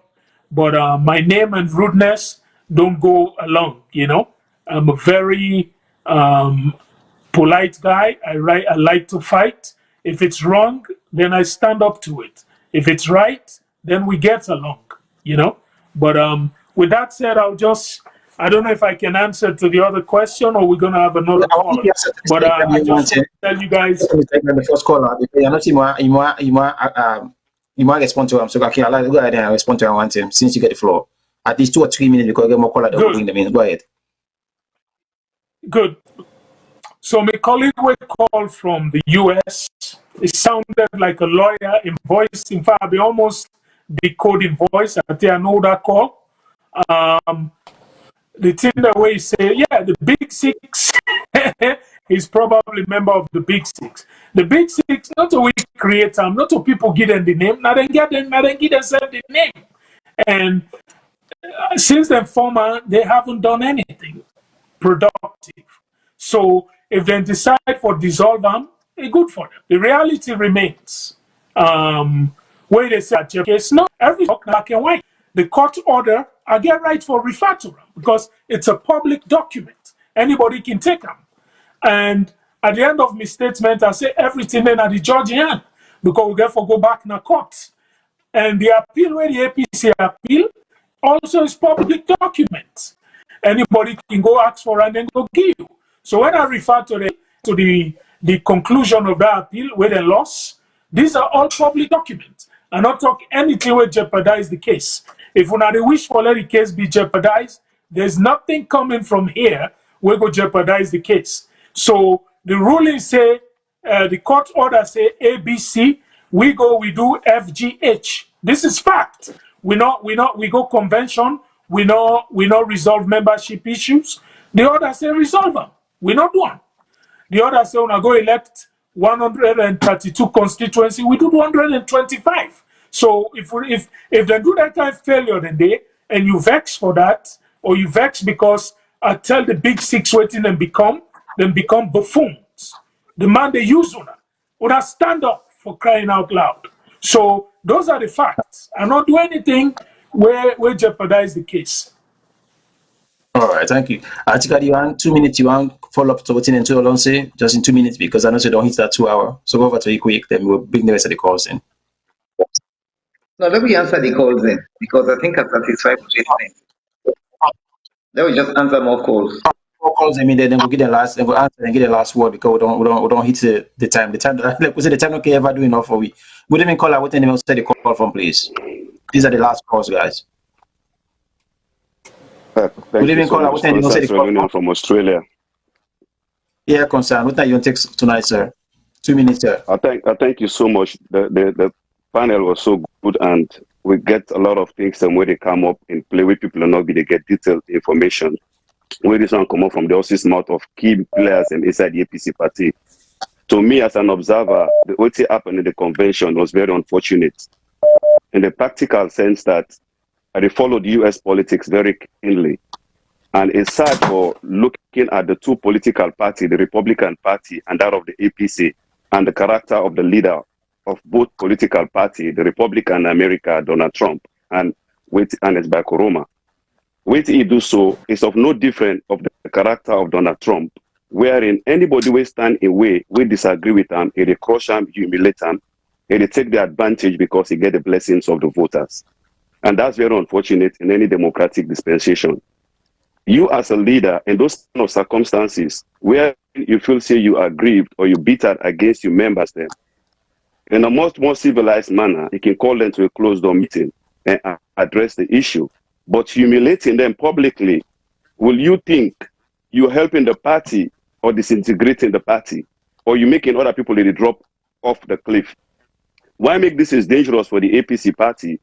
But my name and rudeness don't go along, you know. I'm a very polite guy. I like to fight. If it's wrong, then I stand up to it. If it's right, then we get along, you know. But with that said, I don't know if I can answer to the other question or we're going to have another caller. But I just want to tell you guys. The first caller, you're not you might respond to him. So okay, I'll go ahead and respond to one team since you get the floor. At least 2 or 3 minutes because I get more caller that will bring them in. Go ahead. Good. So my colleague will call from the US. It sounded like a lawyer in voice. In fact, I almost decoding voice. I think I know that call. The thing that we say, yeah, the Big Six. He's probably a member of the Big Six. The Big Six, not to we create them, not to people give them the name, not then give themselves the name. And since then, former, they haven't done anything productive. So if they decide for dissolve them, it's good for them. The reality remains. Where they say at your case, no, every black and white. The court order, I get right for refer to them because it's a public document. Anybody can take them. And at the end of my statement, I say everything then at the judge hand because we get for go back in the court. And the appeal where the APC appeal also is public document. Anybody can go ask for and then go give you. So when I refer to the conclusion of that appeal where they lost, these are all public documents. I not talk anything will jeopardize the case. If we not wish for let the case be jeopardized, there's nothing coming from here will go jeopardize the case. So the ruling say, the court order say ABC, we do FGH. This is fact. We go convention, we not resolve membership issues. The order say resolve them. We not do one. The order say when I go elect 132 constituency, we do 125. So if they do that kind of failure then and you vex for that, or you vex because I tell the big six waiting and become buffoons. The man they use una stand up for crying out loud. So those are the facts. I not do anything where jeopardize the case. All right, thank you. Atika, you want 2 minutes? You want follow up to what in 2 Alonso? Just in 2 minutes because I know you don't hit that 2 hour. So go over to you quick, then we'll bring the rest of the calls in. No, let me answer the calls then because I think I'm satisfied with it. Let me just answer more calls. More calls, I mean, then we'll get the last, then we'll answer and get the last word because we don't hit the time. The time, like we said, the time okay ever do enough for we. Good evening, caller. What name say the call from, please? These are the last calls, guys. Good evening, caller. What name say the call from Australia? Yeah, concern. What time you take tonight, sir? 2 minutes, sir. I thank you so much. The panel was so good, and we get a lot of things and where they come up in play where people are not going to get detailed information. Where this one come up from the horse's mouth of key players and inside the APC party. To me, as an observer, what happened in the convention was very unfortunate in the practical sense that they followed US politics very keenly. And it's sad for looking at the two political parties, the Republican Party and that of the APC, and the character of the leader of both political parties, the Republican America, Donald Trump, and it's by Koroma. What he do so is of no different of the character of Donald Trump, wherein anybody will stand in way, we disagree with him, he crush him, humiliate him, he take the advantage because he get the blessings of the voters. And that's very unfortunate in any democratic dispensation. You as a leader in those kind of circumstances where you feel say you are grieved or you bitter against your members then, in a much more civilized manner, you can call them to a closed door meeting and address the issue. But humiliating them publicly, will you think you're helping the party or disintegrating the party? Or you making other people really drop off the cliff? Why make this is dangerous for the APC party?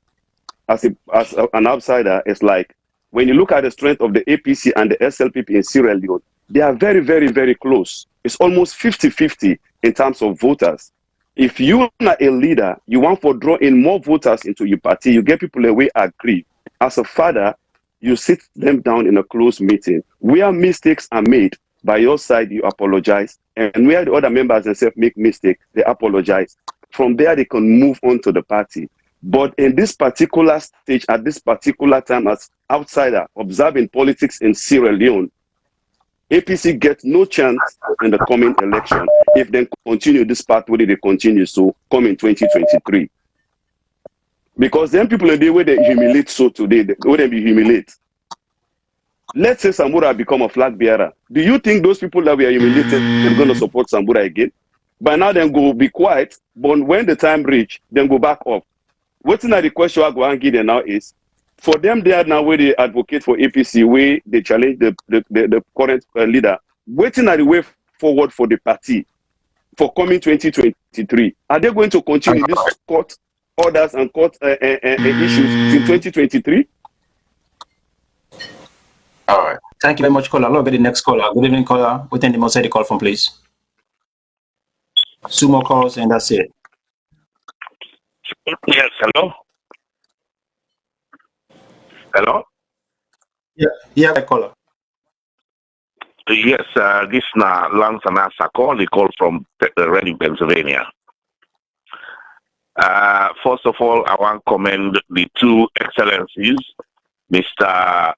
As an outsider, it's like, when you look at the strength of the APC and the SLPP in Sierra Leone, they are very, very, very close. It's almost 50-50 in terms of voters. If you are a leader, you want to draw in more voters into your party, you get people away agree. As a father, you sit them down in a closed meeting. Where mistakes are made, by your side, you apologize. And where the other members themselves make mistakes, they apologize. From there, they can move on to the party. But in this particular stage, at this particular time, as outsider observing politics in Sierra Leone, APC gets no chance in the coming election if they continue this pathway they continue so come in 2023. Because then people in the way they humiliate so today, they wouldn't be humiliate. Let's say Sambura become a flag bearer. Do you think those people that were humiliated are going to support Sambura again? By now, then go be quiet, but when the time reach, then go back up. What's not the question I go and give them now is, for them there now where they advocate for APC, where they challenge the current leader, waiting at the way forward for the party for coming 2023. Are they going to continue this court orders and court issues in 2023? All right. Thank you very much, caller. I'll get the next caller. Good evening, caller. Within the most the call from, please. 2 more calls and that's it. Yes, hello? Hello? Yeah, caller. Yes, this is Lance and Asako. They call from Reading, Pennsylvania. First of all, I want to commend the two excellencies, Mr.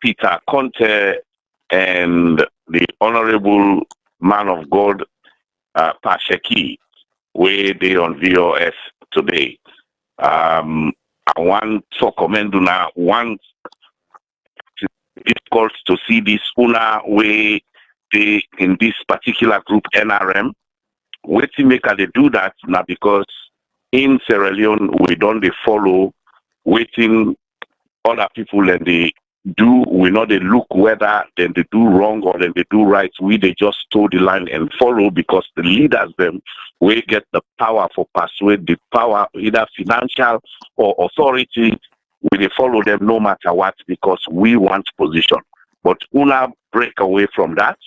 Peter Conteh and the Honorable Man of God, Sheki, where they on VOS today. I want to commend una want difficult to see this una way they in this particular group NRM. Waiting make they do that now because in Sierra Leone we don't they follow waiting other people and they do we know they look whether then they do wrong or then they do right. We they just toe the line and follow because the leaders them we get the power for persuade the power either financial or authority. We they follow them no matter what because we want position. But una break away from that.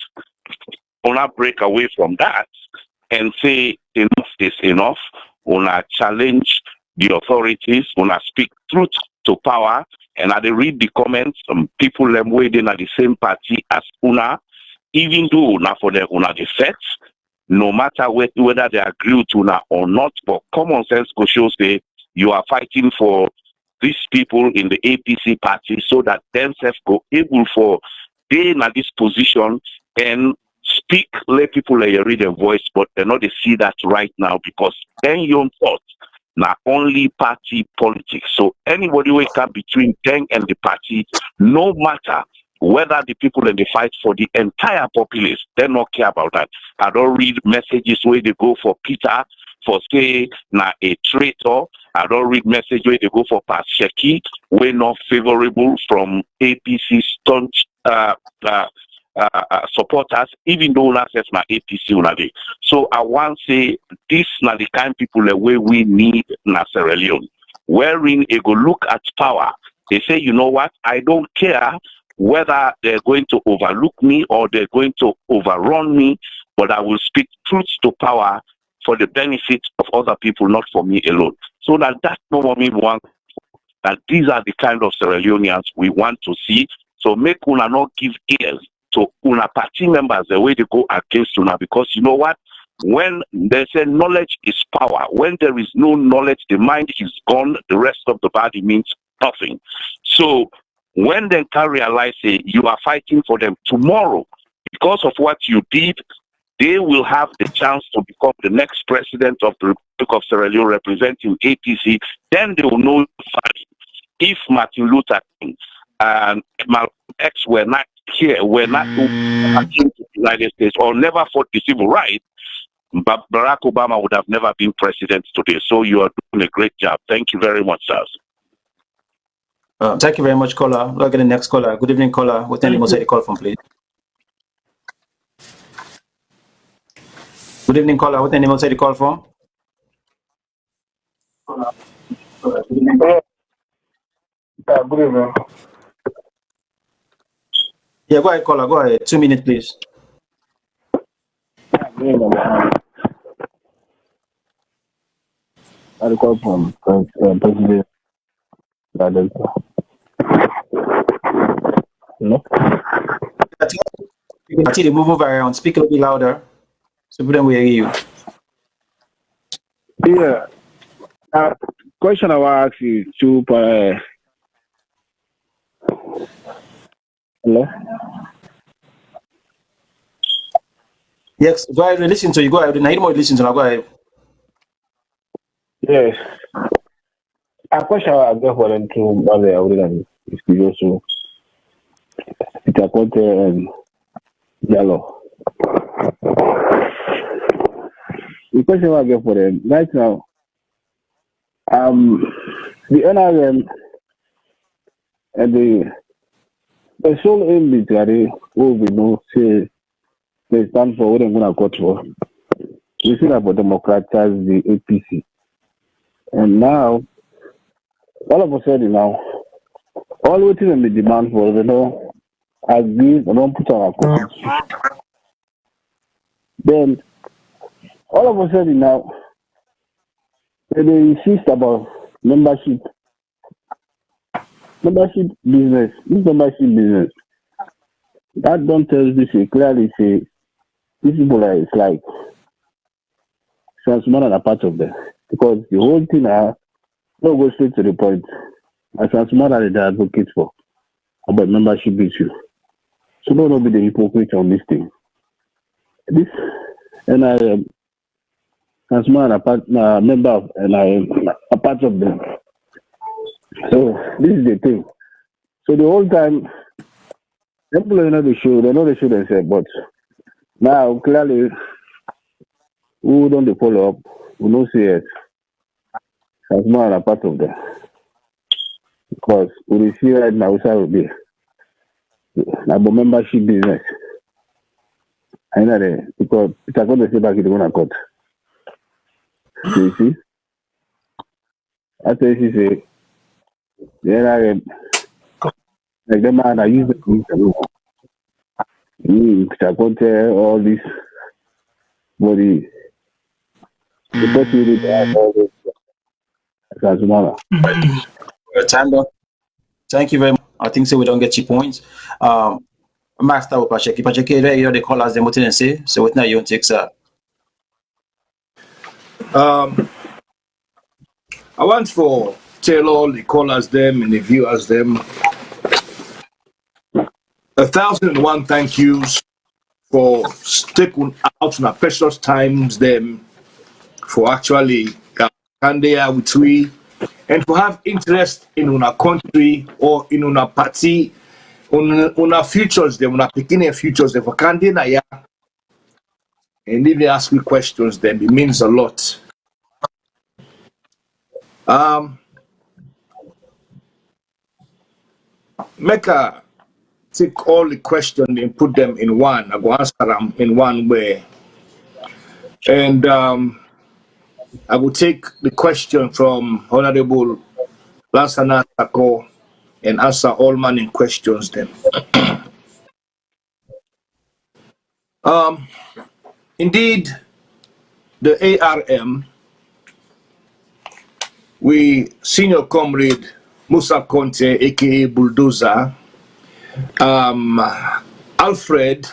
Una break away from that and say enough is enough. Una challenge the authorities. Una speak truth to power. And I read the comments, people them waiting at the same party as Una, even though now for the Una the facts, no matter whether they agree with Una or not, but common sense go show say you are fighting for these people in the APC party so that themselves go able for they in this position and speak, let people read their voice, but they're not to see that right now because then your thoughts now only party politics. So anybody wake up between them and the party, no matter whether the people in the fight for the entire populace, they not care about that. I don't read messages where they go for Peter for say na a traitor. I don't read message where they go for past Sheki, we're not favorable from APC stunt supporters, even though not says na APC unade. So I want to say this na the kind of people the way we need na Sierra Leone. Wherein they go look at power, they say, you know what, I don't care whether they're going to overlook me or they're going to overrun me, but I will speak truth to power for the benefit of other people, not for me alone. So that's not what we want. That these are the kind of Sierra Leoneans we want to see. So make Una not give ears to Una party members the way they go against Una, because you know what? When they say knowledge is power, when there is no knowledge, the mind is gone, the rest of the body means nothing. So when they can realize you are fighting for them tomorrow because of what you did, they will have the chance to become the next president of the Republic of Sierra Leone representing APC. Then they will know if Martin Luther King and Malcolm X were not here, were not to the United States or never fought the civil rights, but Barack Obama would have never been president today. So you are doing a great job. Thank you very much, sir. Thank you very much, caller. Look at the next caller. Good evening, caller. What name was the call from, please? Good evening, caller. What name was the call from? Good evening. Yeah, go ahead, caller. Go ahead. 2 minutes, please. I call from President. No? You can see the movement around. Speak a little bit louder so people will hear you. Yeah. Question I want to ask you to hello? Yes, go ahead and listen to you. Go ahead. Now, listen to now. Go ahead. Yes. A question I got for them to Mother Aurelian is also Peter Conteh and Yellow. The question I got for them right now, the NRM and the sole aim literally will be no say they stand for what I'm gonna go for. We see about democratize the APC. And now all of a sudden now all what is in the demand for they don't agree, they don't put on a constitution. Then all of a sudden now they insist about membership business. This membership business that don't tell this clearly say these people are it's like Transmana are part of them because the whole thing are no go straight to the point. As Transmana they advocate for about membership issue. So don't be the hypocrite on this thing. This NRM Transmana are member of NRM a part of them. So this is the thing. So the whole time people know the show, they know the show themselves, but now clearly who don't they follow up, we don't see it. As more a part of them. Because we see right now will be about membership business. I know that because it's a good to say back in the one court. You see? After you say the like the man I use the Conteh, all this body. The best really have all this as well. Time done. Thank you very much. I think so we don't get your points. Master Pacheki. Pacheki, the callers, them what they say. So what now you want to take, sir? I want for tell all the callers them and the viewers them 1,001 thank yous for sticking out on our precious times them for actually stand there with we and for have interest in our country or in our party on our futures them on our beginning futures them for candy yeah and if they ask me questions then it means a lot. Make a take all the questions and put them in one. I go answer them in one way. And I will take the question from Honorable Lansana Tako and answer all manning questions then. Indeed, the ARM, we senior comrade Musa Conteh, aka Bulldozer, Alfred,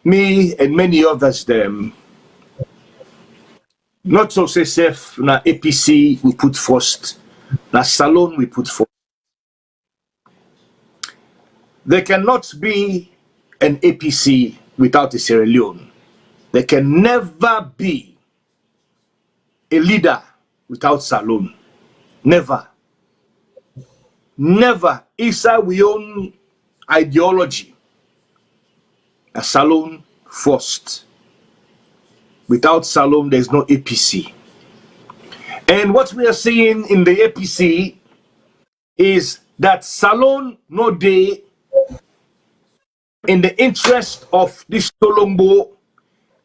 me and many others them, not so say safe na APC we put first, na Salon we put first. There cannot be an APC without a Sierra Leone. There can never be a leader without Salon. Never. Never. Inside we own ideology. A Salon first. Without Salon, there's no APC. And what we are seeing in the APC is that Salon no day in the interest of this Tolombo,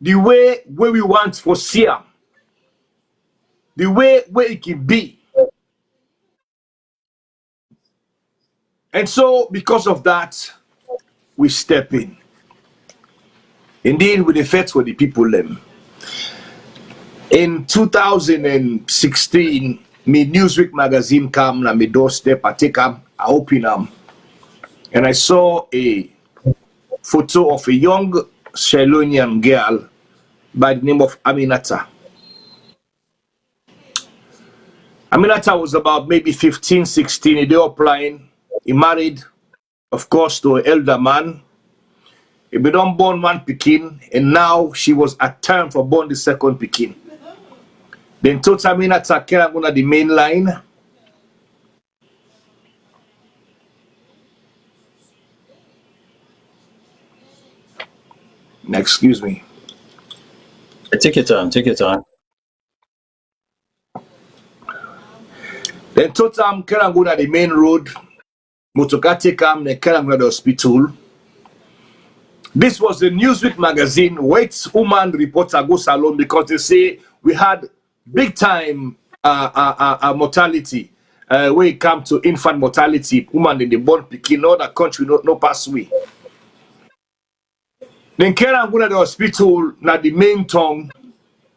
the way where we want for Siam, the way where it can be. And so, because of that, we step in. Indeed, with the effects for the people them. In 2016, me Newsweek magazine came na my doorstep, I take them, I open them, and I saw a photo of a young Sierra Leonean girl by the name of Aminata. Aminata was about maybe 15, 16, they were applying. He married, of course, to an elder man. He been born one Pekin, and now she was at term for born the second Pekin. Then told Aminata Kera go the main line. Excuse me. Take your time, take your time. Then told Kera go the main road. Motoka take him, then Kera go the hospital. This was the Newsweek magazine, White Woman Reporter Go Salon, because they say we had big time mortality when it comes to infant mortality, woman in the born Pekin, all that country no pass away. Then Kera go to the hospital, na the main tongue,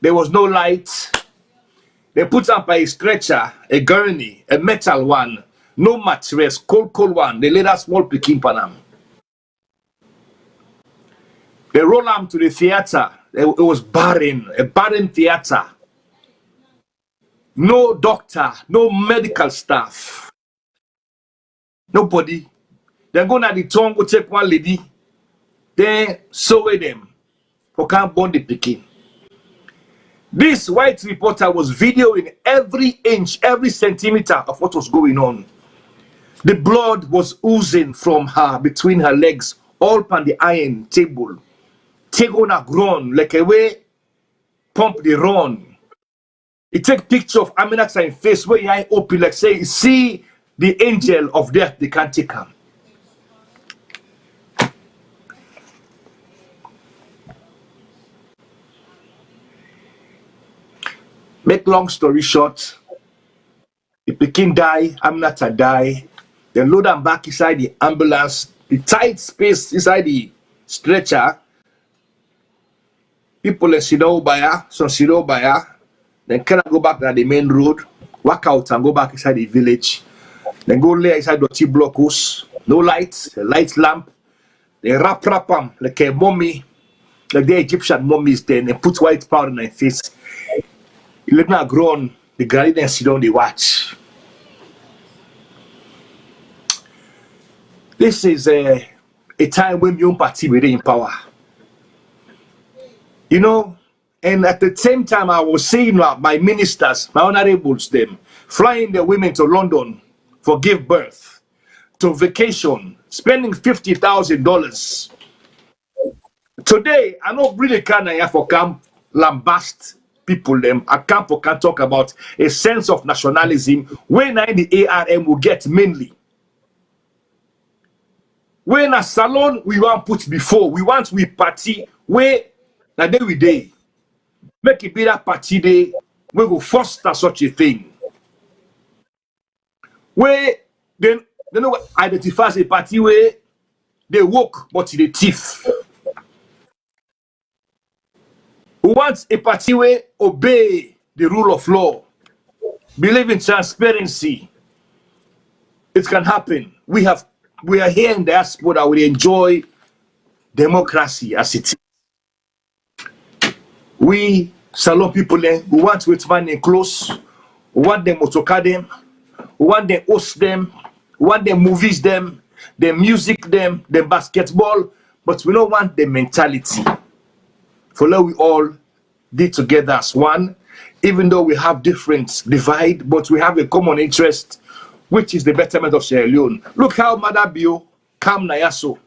there was no light. They put up a stretcher, a gurney, a metal one, no mattress, cold one. They laid a small Pekin panam. They roll him to the theater. It was barren, a barren theater. No doctor, no medical staff. Nobody. They go to the tongue, go take one lady. Then sew them for can't born the Pekin. This white reporter was videoing every inch, every centimeter of what was going on. The blood was oozing from her, between her legs, all on the iron table. Take on a groan, like a way, pump the run. He take picture of Aminata in face, where eye open, like say, see the angel of death, they can't take him. Make long story short, the Pekin die, Aminata die, then load them back inside the ambulance, the tight space inside the stretcher. People in Sidobaya, some Sidobaya, then cannot go back to the main road, walk out and go back inside the village. Then go lay inside the tea block house. No lights, a light lamp. They wrap them like a mummy, like the Egyptian mummies. Then they put white powder in their face. You let now grow on the garden and sit down. They watch. This is a time when young party were in power. You know, and at the same time, I was seeing my ministers, my honorables, them flying their women to London for give birth, to vacation, spending $50,000. Today, I don't really can for camp lambast people them. I can't for can talk about a sense of nationalism when the ARM will get mainly. When a salon we want put before, we want we party where na day we day. Make it be that party day, we will foster such a thing. Where then they know identifies a party where they woke but they thief. Who wants a party where obey the rule of law, believe in transparency. It can happen. We are here in the diaspora, we enjoy democracy as it is. We salon people who want with money close, we want them to car them, we want them host them, we want them movies them music them basketball, but we don't want the mentality. For now we all did together as one, even though we have different divide, but we have a common interest, which is the betterment of Sierra Leone. Look how Madabio come Nayaso.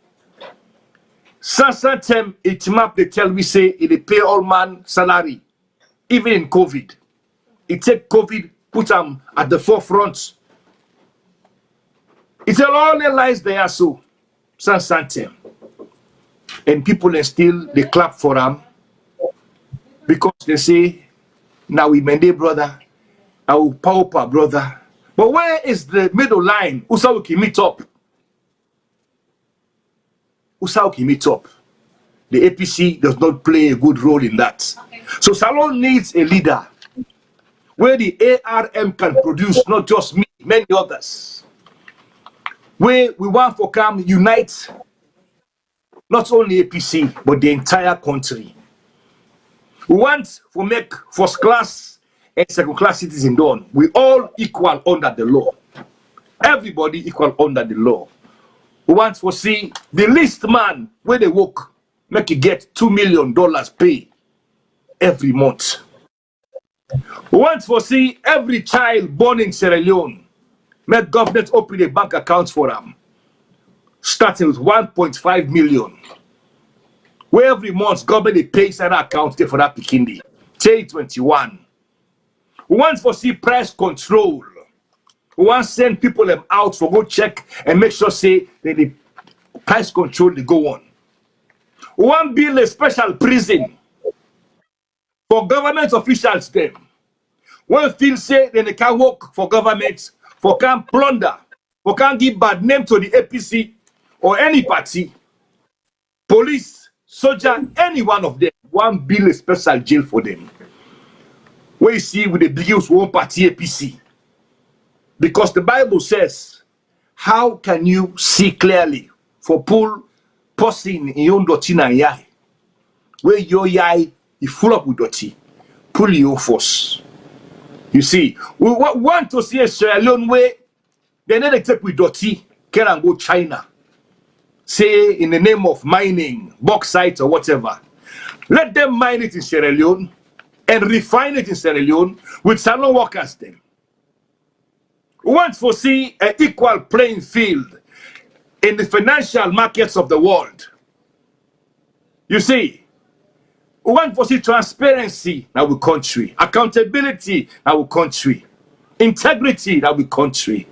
Sansantem it map they tell me say it pay all man salary, even in COVID. It take COVID, put them at the forefront. It's all the lies there so Sansantem. And people still they clap for them because they say now we mende brother, our pauper brother. But where is the middle line? Usawiki meet up. Usawiki meet up. The APC does not play a good role in that. So Salon needs a leader where the ARM can produce not just me, many others. Where we want for come unite not only APC but the entire country. We want to make first class and second class citizens done. We all equal under the law. Everybody equal under the law. We want to see the least man where they work make you get $2 million pay every month. We want to see every child born in Sierra Leone make government open a bank account for them, starting with 1.5 million. Where every month government they pay an account for that Pikindi. Say 21. We want to see price control. We want to send people them out for go check and make sure say that the price control they go on. We want to build a special prison for government officials them. When feel say then they can work for government, for can plunder, for can give bad name to the APC or any party, police, soldier, any one of them, one build a special jail for them. Where you see with the biggest one party APC. Because the Bible says, how can you see clearly for pull person in your dotina yai? Where your yai is full up with dirty, pull your force. You see, we want to see a Sierra Leone way, they need to take with dirty, can and go China. Say in the name of mining, bauxite or whatever. Let them mine it in Sierra Leone and refine it in Sierra Leone with salon workers then. We want to see an equal playing field in the financial markets of the world. You see, we want to see transparency in our country, accountability in our country, integrity in our country.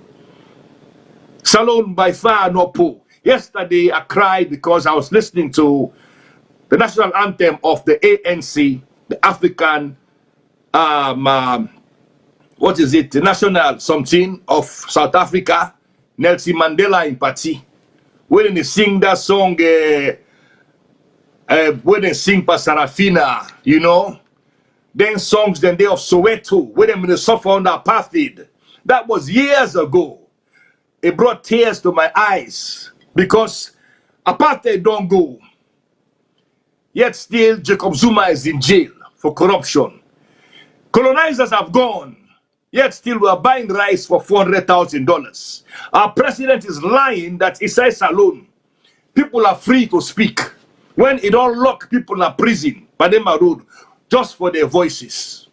Salon by far no po. Yesterday I cried because I was listening to the national anthem of the ANC, the African, what is it, the national something of South Africa, Nelson Mandela in party. When they sing that song, when they sing Pasarafina, you know, then songs then they of Soweto, when they suffer under apartheid. That was years ago. it brought tears to my eyes because apartheid don't go. Yet still, Jacob Zuma is in jail for corruption. Colonizers have gone. Yet still, we are buying rice for $400,000. Our president is lying that Isai Salon, people are free to speak. When it all lock people in prison, Padema Road, just for their voices.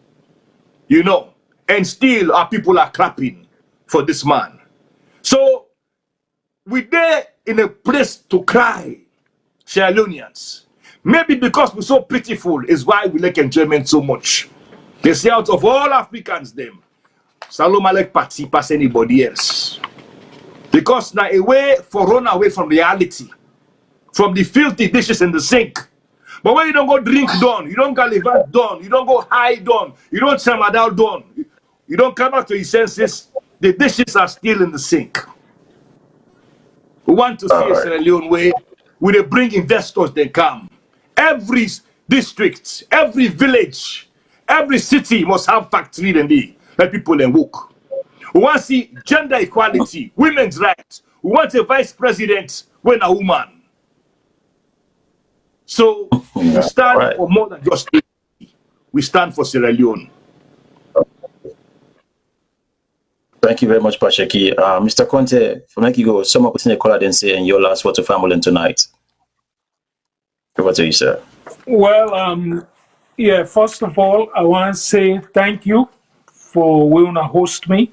You know, and still our people are clapping for this man. So, we're there in a place to cry, Sierra Leoneans. Maybe because we're so pitiful is why we like enjoyment so much. They say out of all Africans, them, Salom Alek party pass anybody else. Because now a way for run away from reality, from the filthy dishes in the sink. But when you don't go drink done, you don't go live done, you don't go high done, you don't samadal done, you don't come back to your senses, the dishes are still in the sink. We want to see a Sierra Leone way where they bring investors, they come. Every district, every village, every city must have factory and they let people then work. We want to see gender equality, women's rights. We want a vice president when a woman. So we stand for more than just equity. We stand for Sierra Leone. Thank you very much, Sheki. Mr. Conteh, from you go, sum up within the caller then say and your last word to family tonight. Over to you, sir. Well, yeah, first of all, I want to say thank you for willing to host me.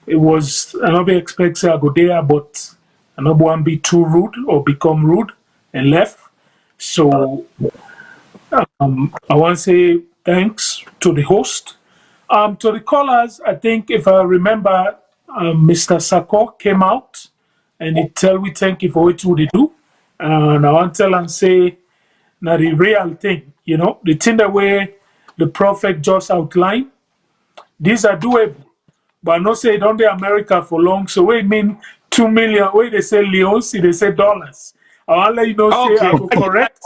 It was, I don't expect I go there, but I don't want to be too rude or become rude and left. So I want to say thanks to the host. To the callers, I think if I remember, Mr. Sako came out and he tell we thank you for what they do. And I want to tell and say, now the real thing, you know, the thing that way the prophet just outlined, these are doable. But I know say don't they America for long, so we mean 2 million, where they say leons, they say dollars. I'll let you know, say I will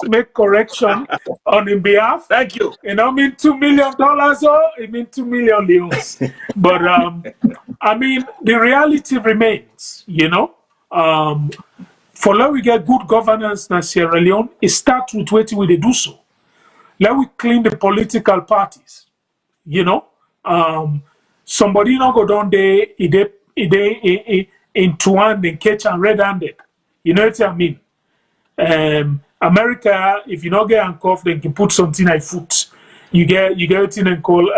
make correction on his behalf. Thank you. You know, I mean $2 million, or it mean 2 million leons. But I mean, the reality remains, you know. For let we get good governance in Sierra Leone, it starts with what we do so. Let we clean the political parties, you know. Somebody not go down there, in Tuan and catch and red-handed. You know what I mean? America, if you not get handcuffed, they can put something like foot. You get it in and call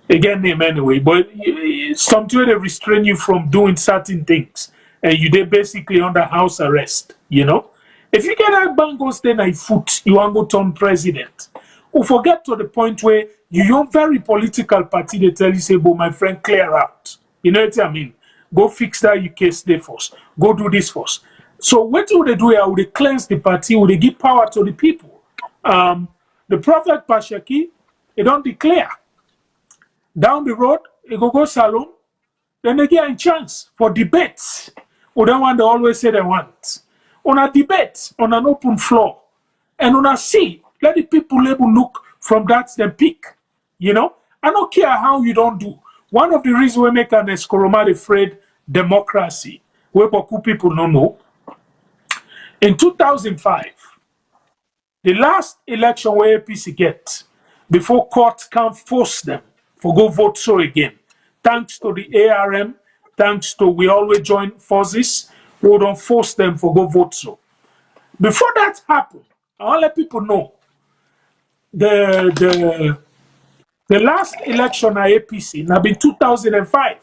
again name anyway, but something they restrain you from doing certain things, and you they basically under house arrest. You know, if you get that bango stay like foot, you want to turn president. Or forget to the point where your very political party they tell you say, "But my friend, clear out." You know what I mean? Go fix that your case there first. Go do this first. So what would they do here? Would they cleanse the party? Would they give power to the people? The prophet Sheki, they don't declare. Down the road, they go salon, then they get a chance for debates. Or the one they always say they want. On a debate, on an open floor, and on a see, let the people able look from that then pick. You know, I don't care how you don't do. One of the reasons we make an Eskoroma afraid democracy, where people don't know. In 2005, the last election where APC get, before court can force them for go vote so again, thanks to the ARM, thanks to we always join forces, we don't force them for go vote so. Before that happened, I want to let people know the last election at APC now been 2005,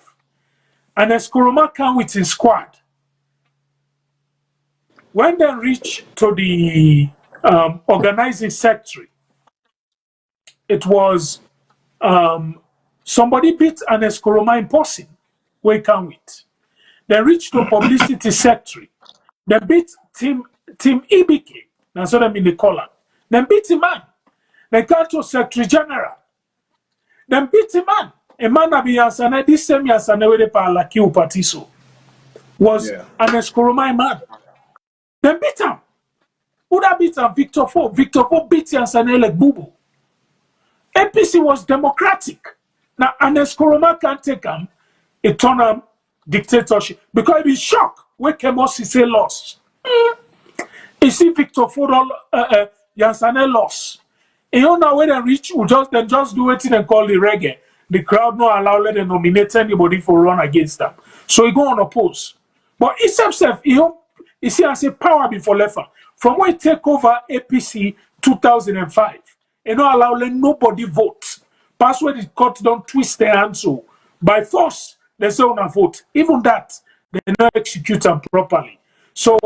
and Eskoroma came with his squad. When they reach to the organizing secretary, it was somebody beat an Eskoroma in person. Where can with? They reached to publicity secretary. They beat Team Ibike. That's what I mean. They call him. They beat him man. They got to secretary general. They beat him man. A man that be Yansana, this same Yansana where they like you Patiso was an Eskoroma man. They beat him. Who that beat him? Victor Four. Victor Four beat Yansana like Bubu. APC was democratic. Now, an Eskoroma can't take him. a turn dictatorship. Because it be shock when Kemosi say lost. You see Victor Fodol Yansane lost. You know now when they reach, we just do it and call the reggae. The crowd not allow let them nominate anybody for run against them. So he go on oppose. But himself, you see as a power before left. From when he take over APC 2005, he not allow let nobody vote. Pass where the court don't twist their hands so by force they say on a vote. Even that they not execute them properly. So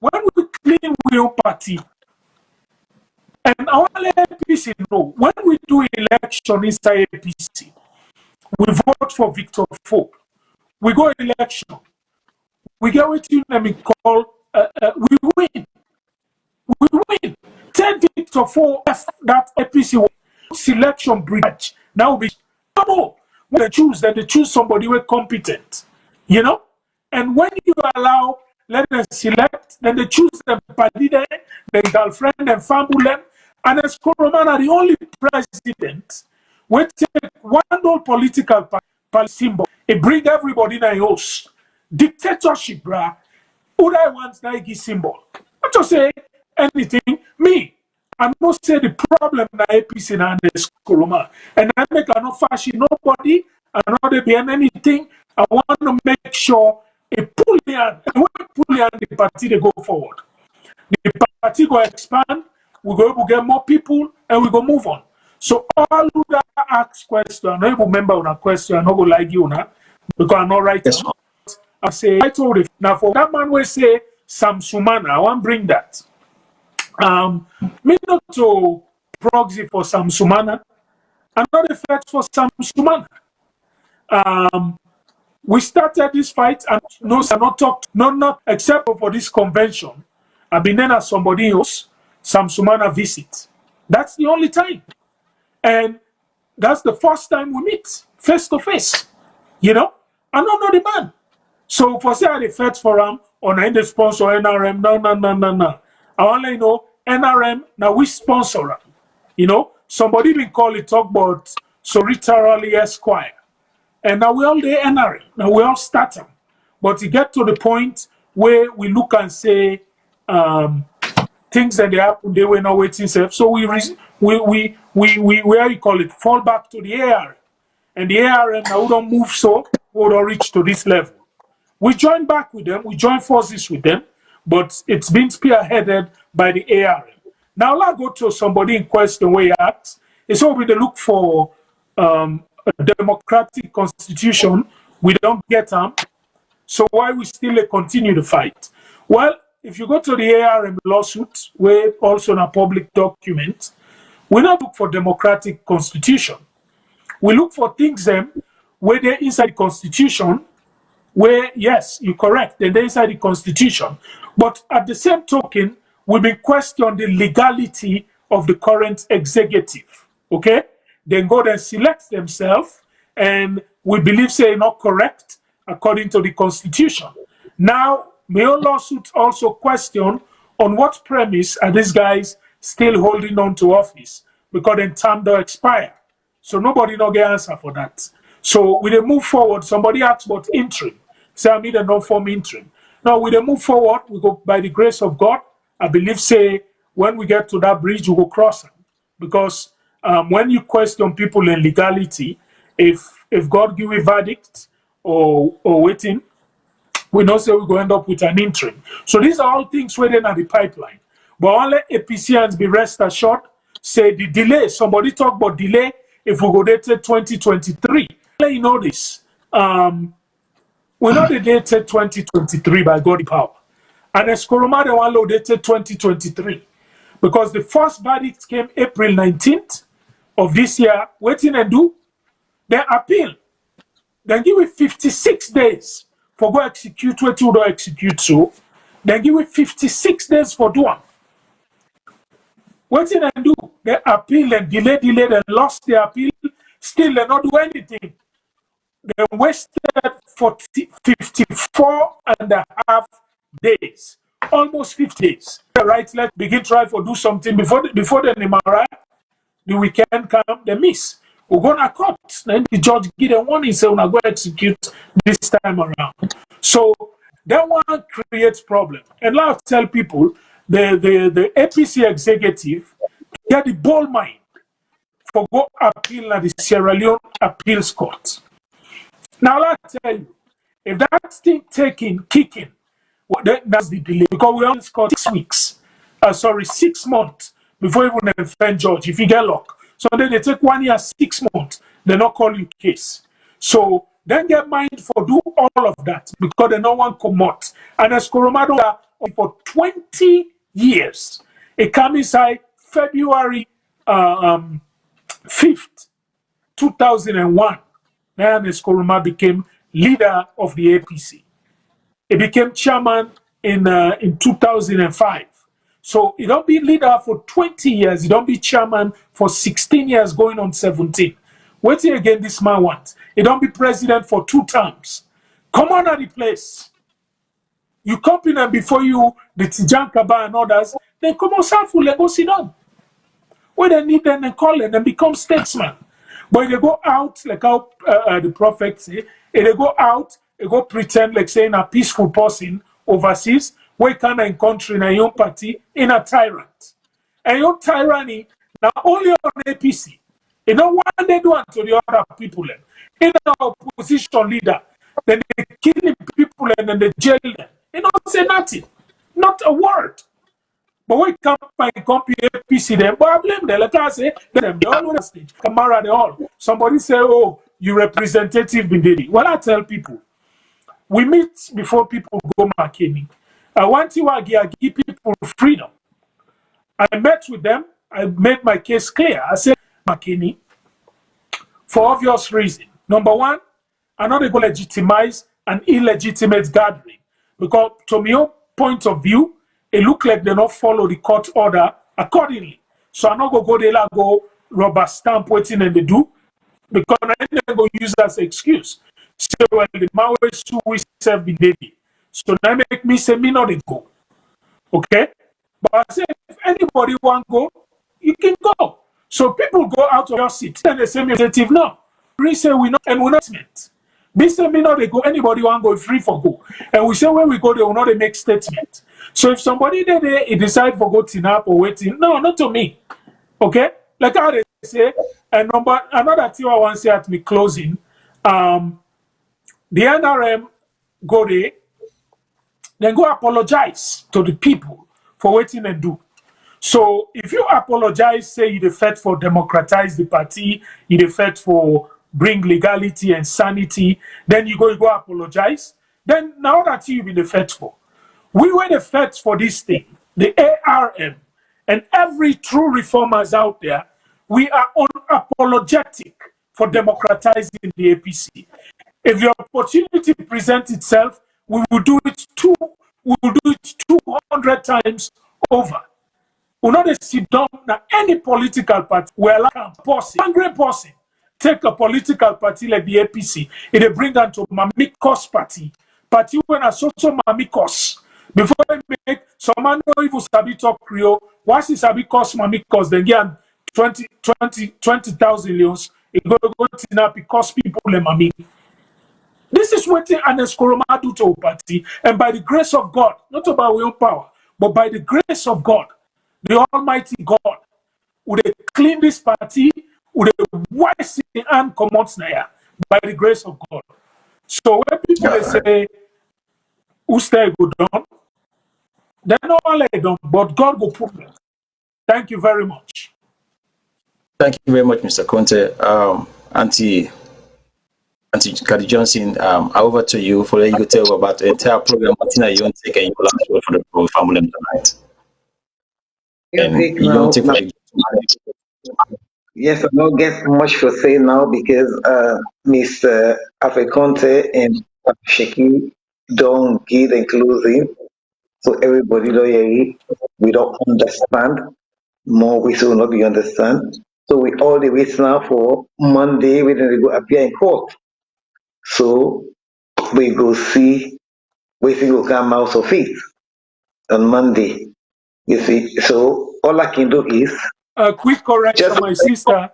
when we clean we party. And our APC know when we do election inside APC, we vote for Victor Fo. We go election. We get what you call we win. We win. Tell Victor Fo that APC selection bridge. Now we no. When they choose somebody who is competent. You know? And when you allow let them select, then they choose them party their girlfriend and family. And as Koroman are the only president, we take one old political party symbol, it bring everybody in a host. Dictatorship, brah. Who I want Nike symbol. Not to say anything, me. I must say the problem na APC na this Koroman. And I make a no fashion nobody, I not be anything. I want to make sure a pull the party they go forward. The party go expand, we go get more people, and we go move on. So all who that ask question, I don't remember on a question, I not go like you now, because I'm not right. Yes, I say I told it now for that man will say Sam Sumana, I want to bring that. Me not to proxy for Sam Sumana, and not effect for Sam Sumana. We started this fight and no, I not talked, not except for this convention. I've been there as somebody else, Sam Sumana visit. That's the only time. And that's the first time we meet face to face. You know? I don't know the man. So for say I fight for him on the sponsor NRM, no. I only know NRM, now we sponsor him. You know? Somebody been call it talk about Solitarily Esquire. And now we all the NRM. Now we all start them. But you get to the point where we look and say things that they happen, they were not waiting safe. So we where you call it, fall back to the ARM. And the ARM now we don't move so we don't reach to this level. We join back with them, we join forces with them, but it's been spearheaded by the ARM. Now let's go to somebody in question where he asks, it's over the look for a democratic constitution, we don't get them. So why we still continue the fight? Well, if you go to the ARM lawsuit, where also in a public document, we not look for democratic constitution. We look for things where they're inside the constitution, where, yes, you're correct, they're inside the constitution. But at the same token, we've been questioning the legality of the current executive. Okay? Then go and select themselves, and we believe say not correct according to the constitution. Now, my own lawsuit also question on what premise are these guys still holding on to office, because then time don't expire. So nobody no get answer for that. So we move forward. Somebody asked about interim. Say I need a non-form interim. Now we move forward. We go by the grace of God. I believe say when we get to that bridge, we will cross it. Because when you question people in legality, if God give a verdict or waiting, we know say we're going to end up with an interim. So these are all things waiting at the pipeline. But only APCians be rest assured, say the delay, somebody talk about delay if we go dated 2023. You know this. We know the dated 2023 by God power. And Eskoroma the one low dated 2023. Because the first verdict came April 19th of this year. Waiting and do, they appeal. Then give it 56 days for go execute what you don't execute so. Then give it 56 days for doing. Waiting and do, they appeal and delay, they lost their appeal. Still, they not do anything. They wasted 54 and a half days, almost 50 days. Right, let's begin try to do something before the arrive. The weekend come, they miss. we go to court. Then the judge give them warning, say, we're go execute this time around. So that one creates problem. And now I tell people, the APC executive get the bold mind for go appeal at the Sierra Leone appeals court. Now I tell you, if that thing kicking, well, that's the delay, because we only scored 6 weeks. 6 months before even the defend judge, if you get luck. So then they take 1 year, 6 months, they not call you case. So then get mind for do all of that because they no one come out. And as Coromado for 20 years, it came inside February 5th, 2001. Then Eskoroma became leader of the APC. He became chairman in 2005. So he don't be leader for 20 years. He don't be chairman for 16 years, going on 17. Waiting again, this man wants. He don't be president for 2 terms. Come on at the place. You come in and before you, the Tijan Kaba and others, then come on, Safu, let go sit down. When they need them, they call them and become statesmen. But they go out, like how the prophet say, if they go out, they go pretend like saying a peaceful person overseas, where can in country, in a young party, in a tyrant. And your tyranny, now only on APC. You know what they do unto the other people. In our opposition leader, then they kill people and then they jail them. You don't say nothing. Not a word. But we come by company APC them, but I blame them. Like I say, they all know the stage. Kamara, they all. Somebody say, oh, you representative Bindedi. Well, I tell people, we meet before people go Makeni. I want to give people freedom. I met with them. I made my case clear. I said, Makeni, for obvious reason. Number one, I'm not going to legitimize an illegitimate gathering. Because to my point of view, it look like they not follow the court order accordingly. So I'm not going to go there and go rubber stamp waiting and they do. Because they're going to use that as an excuse. Say, well, the Maoist who we serve the Navy. So now make me say, me not go. Okay? But I say, if anybody want to go, you can go. So people go out of your seat. Then they say, me, no. We say, we not, and we're not meant. Me say, me not they go, anybody want to go, free for go. And we say, when we go, they will not make statement. So if somebody there, he decide for go tinap or waiting, no, not to me. Okay? Like how they say, and another thing I want to say at me closing, the NRM go there, then go apologize to the people for waiting and do. So if you apologize, say you defect for democratize the party, you defect for bring legality and sanity, then you go apologize. Then now that you've been defect for. We were the feds for this thing, the ARM, and every true reformers out there, we are unapologetic for democratizing the APC. If the opportunity presents itself, we will do it 200 times over. We not sit down now any political party where like a person, angry person, take a political party like the APC, it bring them to Mamikos party when I so Mamikos. Before I make someone know if you sabi talk Creole, once you sabi cost Mamikos, then get 20,000 leons, it go to now because people le mami. This is what an Eskoroma do to a party, and by the grace of God, not about our own power, but by the grace of God, the Almighty God, would they clean this party, would they wise and come out now by the grace of God. So when people they say, who stay go down, they not only down, but God will put them. Thank you very much. Thank you very much, Mr. Conteh. Auntie Kadi Johnson, over to you for you to tell about the entire program. Martina, you want to take a last word for the family tonight. And you don't take like. Yes, I don't get much to say now because Mr. Alfred Conteh and Sheki don't give the closing. So everybody we don't understand. More we will not be understand. So we all the wait now for Monday when we go appear in court. So we go see waiting will come out of it on Monday. You see, so all I can do is a quick correction, my sister.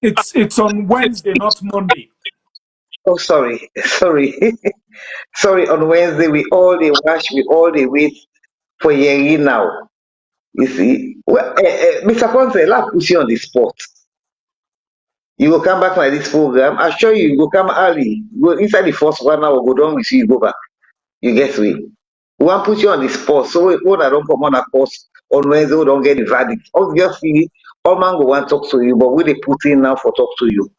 It's on Wednesday, not Monday. Oh, sorry. Sorry, on Wednesday, we all the watch, we all the wait for Yeri now. You see? Well, Mr. Conteh, let's put you on the spot. You will come back like this program. I assure you, you will come early. Go inside the first 1 hour, go down with you, go back. You get me? We want to put you on the spot. So when I don't come on a course on Wednesday, we don't get the verdict. Obviously, all man go want to talk to you, but we they put in now for talk to you.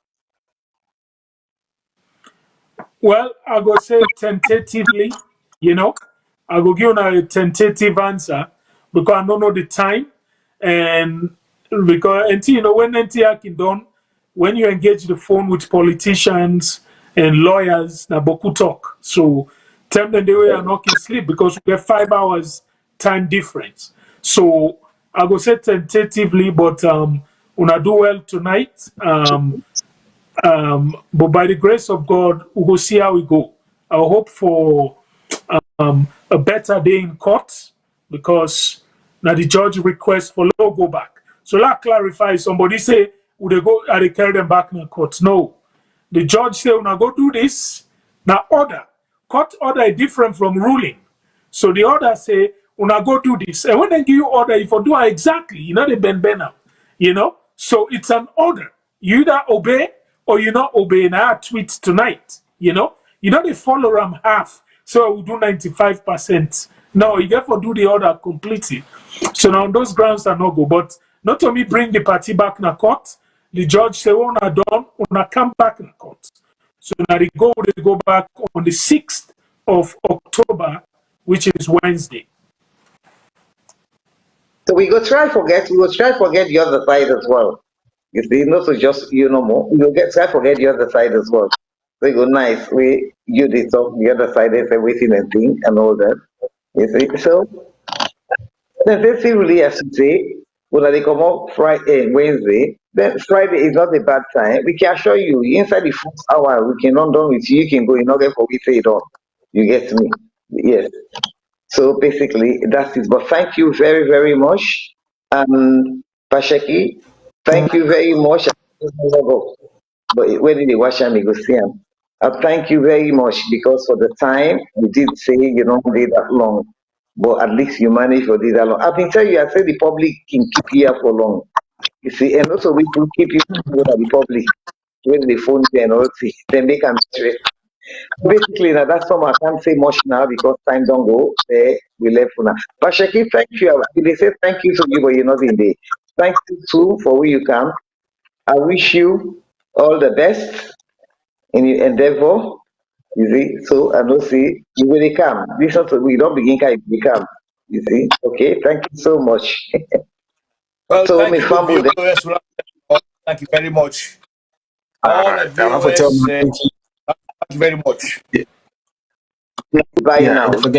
Well, I go say tentatively, I go give you a tentative answer because I don't know the time. And because until when NTR can done, when you engage the phone with politicians and lawyers, na boku talk. So tell them the way are not in sleep because we get 5 hours time difference. So I go say tentatively, but una do well tonight. But by the grace of God, we will see how we go. I hope for a better day in court because now the judge requests for law go back. So let clarify. Somebody say, would they go? Are they carry them back in the court? No. The judge say, when I go do this, now order. Court order is different from ruling. So the order say, when I go do this, and when they give you order, if you do it exactly, the ben up, So it's an order. You either obey or you not obey. And I tweet tonight, they follow them half. So I will do 95%. No, you have to do the order completely. So now on those grounds are not go. But not to me bring the party back in the court. The judge say, when I done, when I come back in the court. So now they go back on the 6th of October, which is Wednesday. So we go try forget the other side as well. You see, not to just more. We'll try forget the other side as well. So you go nice. You did talk the other side, there's everything and thing and all that. You see, so let's see really has to say when they come up Friday Wednesday, then Friday is not a bad time. We can assure you inside the first hour we can not done with you, you can go in order for we say it on. You get me? Yes. So basically that's it. But thank you very, very much. Sheki, thank you very much. But where did they watch him? Go see him. Thank you very much because for the time you did say you don't need that long, but at least you managed for this that long. I've been telling you, I said the public can keep here for long. You see, and also we can keep you with the public when they phone you and all see, then they can stress. Basically, now that's something I can't say much now because time don't go. There we left for now. But Sheki, thank you. They say thank you to you, but you're not in there. Thank you too for where you come. I wish you all the best in your endeavor. You see, so I don't see you will come. This not we don't begin can become. You see, okay. Thank you so much. Well, so thank you, viewers. Thank you very much. All the viewers, thank you very much. Bye now. So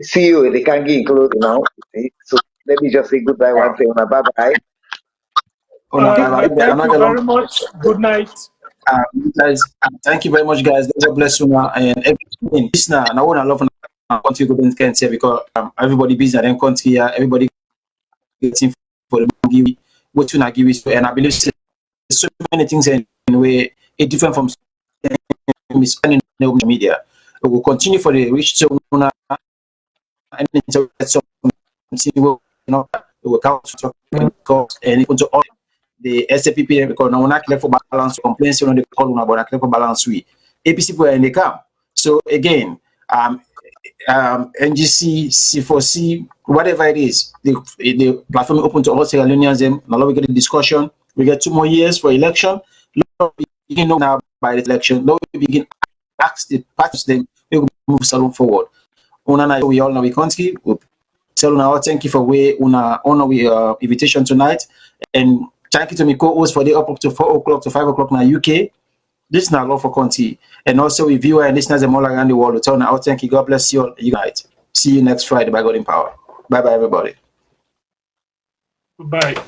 see you. They can get included now. See? So let me just say goodbye one thing. Bye bye. Thank you very much. Good night. Guys, thank you very much, guys. God bless you now. And everything, listener, and I want to love country couldn't can say because everybody busy and then country here, everybody getting for the give what you not give it, and I believe there's so many things in a way it's different from spending the media. We will continue for the rich so and we will count to talk and even to all the SAPP because now we're not clear for balance complaints on the call but not clear for balance we APC for in the camp. So again, NGC, C4C, whatever it is, the platform is open to all Sierra Leoneans. And now we get a discussion. We get 2 more years for election. Now we begin now by the election. Now we begin ask the parties them we will move salon forward. We all know we country. We tell now thank you for way honor we invitation tonight and thank you to my co-host for the up to 4 o'clock to 5 o'clock now UK. This is not law for Conteh. And also with viewers and listeners all around the world. Tell now thank you. God bless you all. You guys. See you next Friday by God in power. Bye bye everybody. Bye.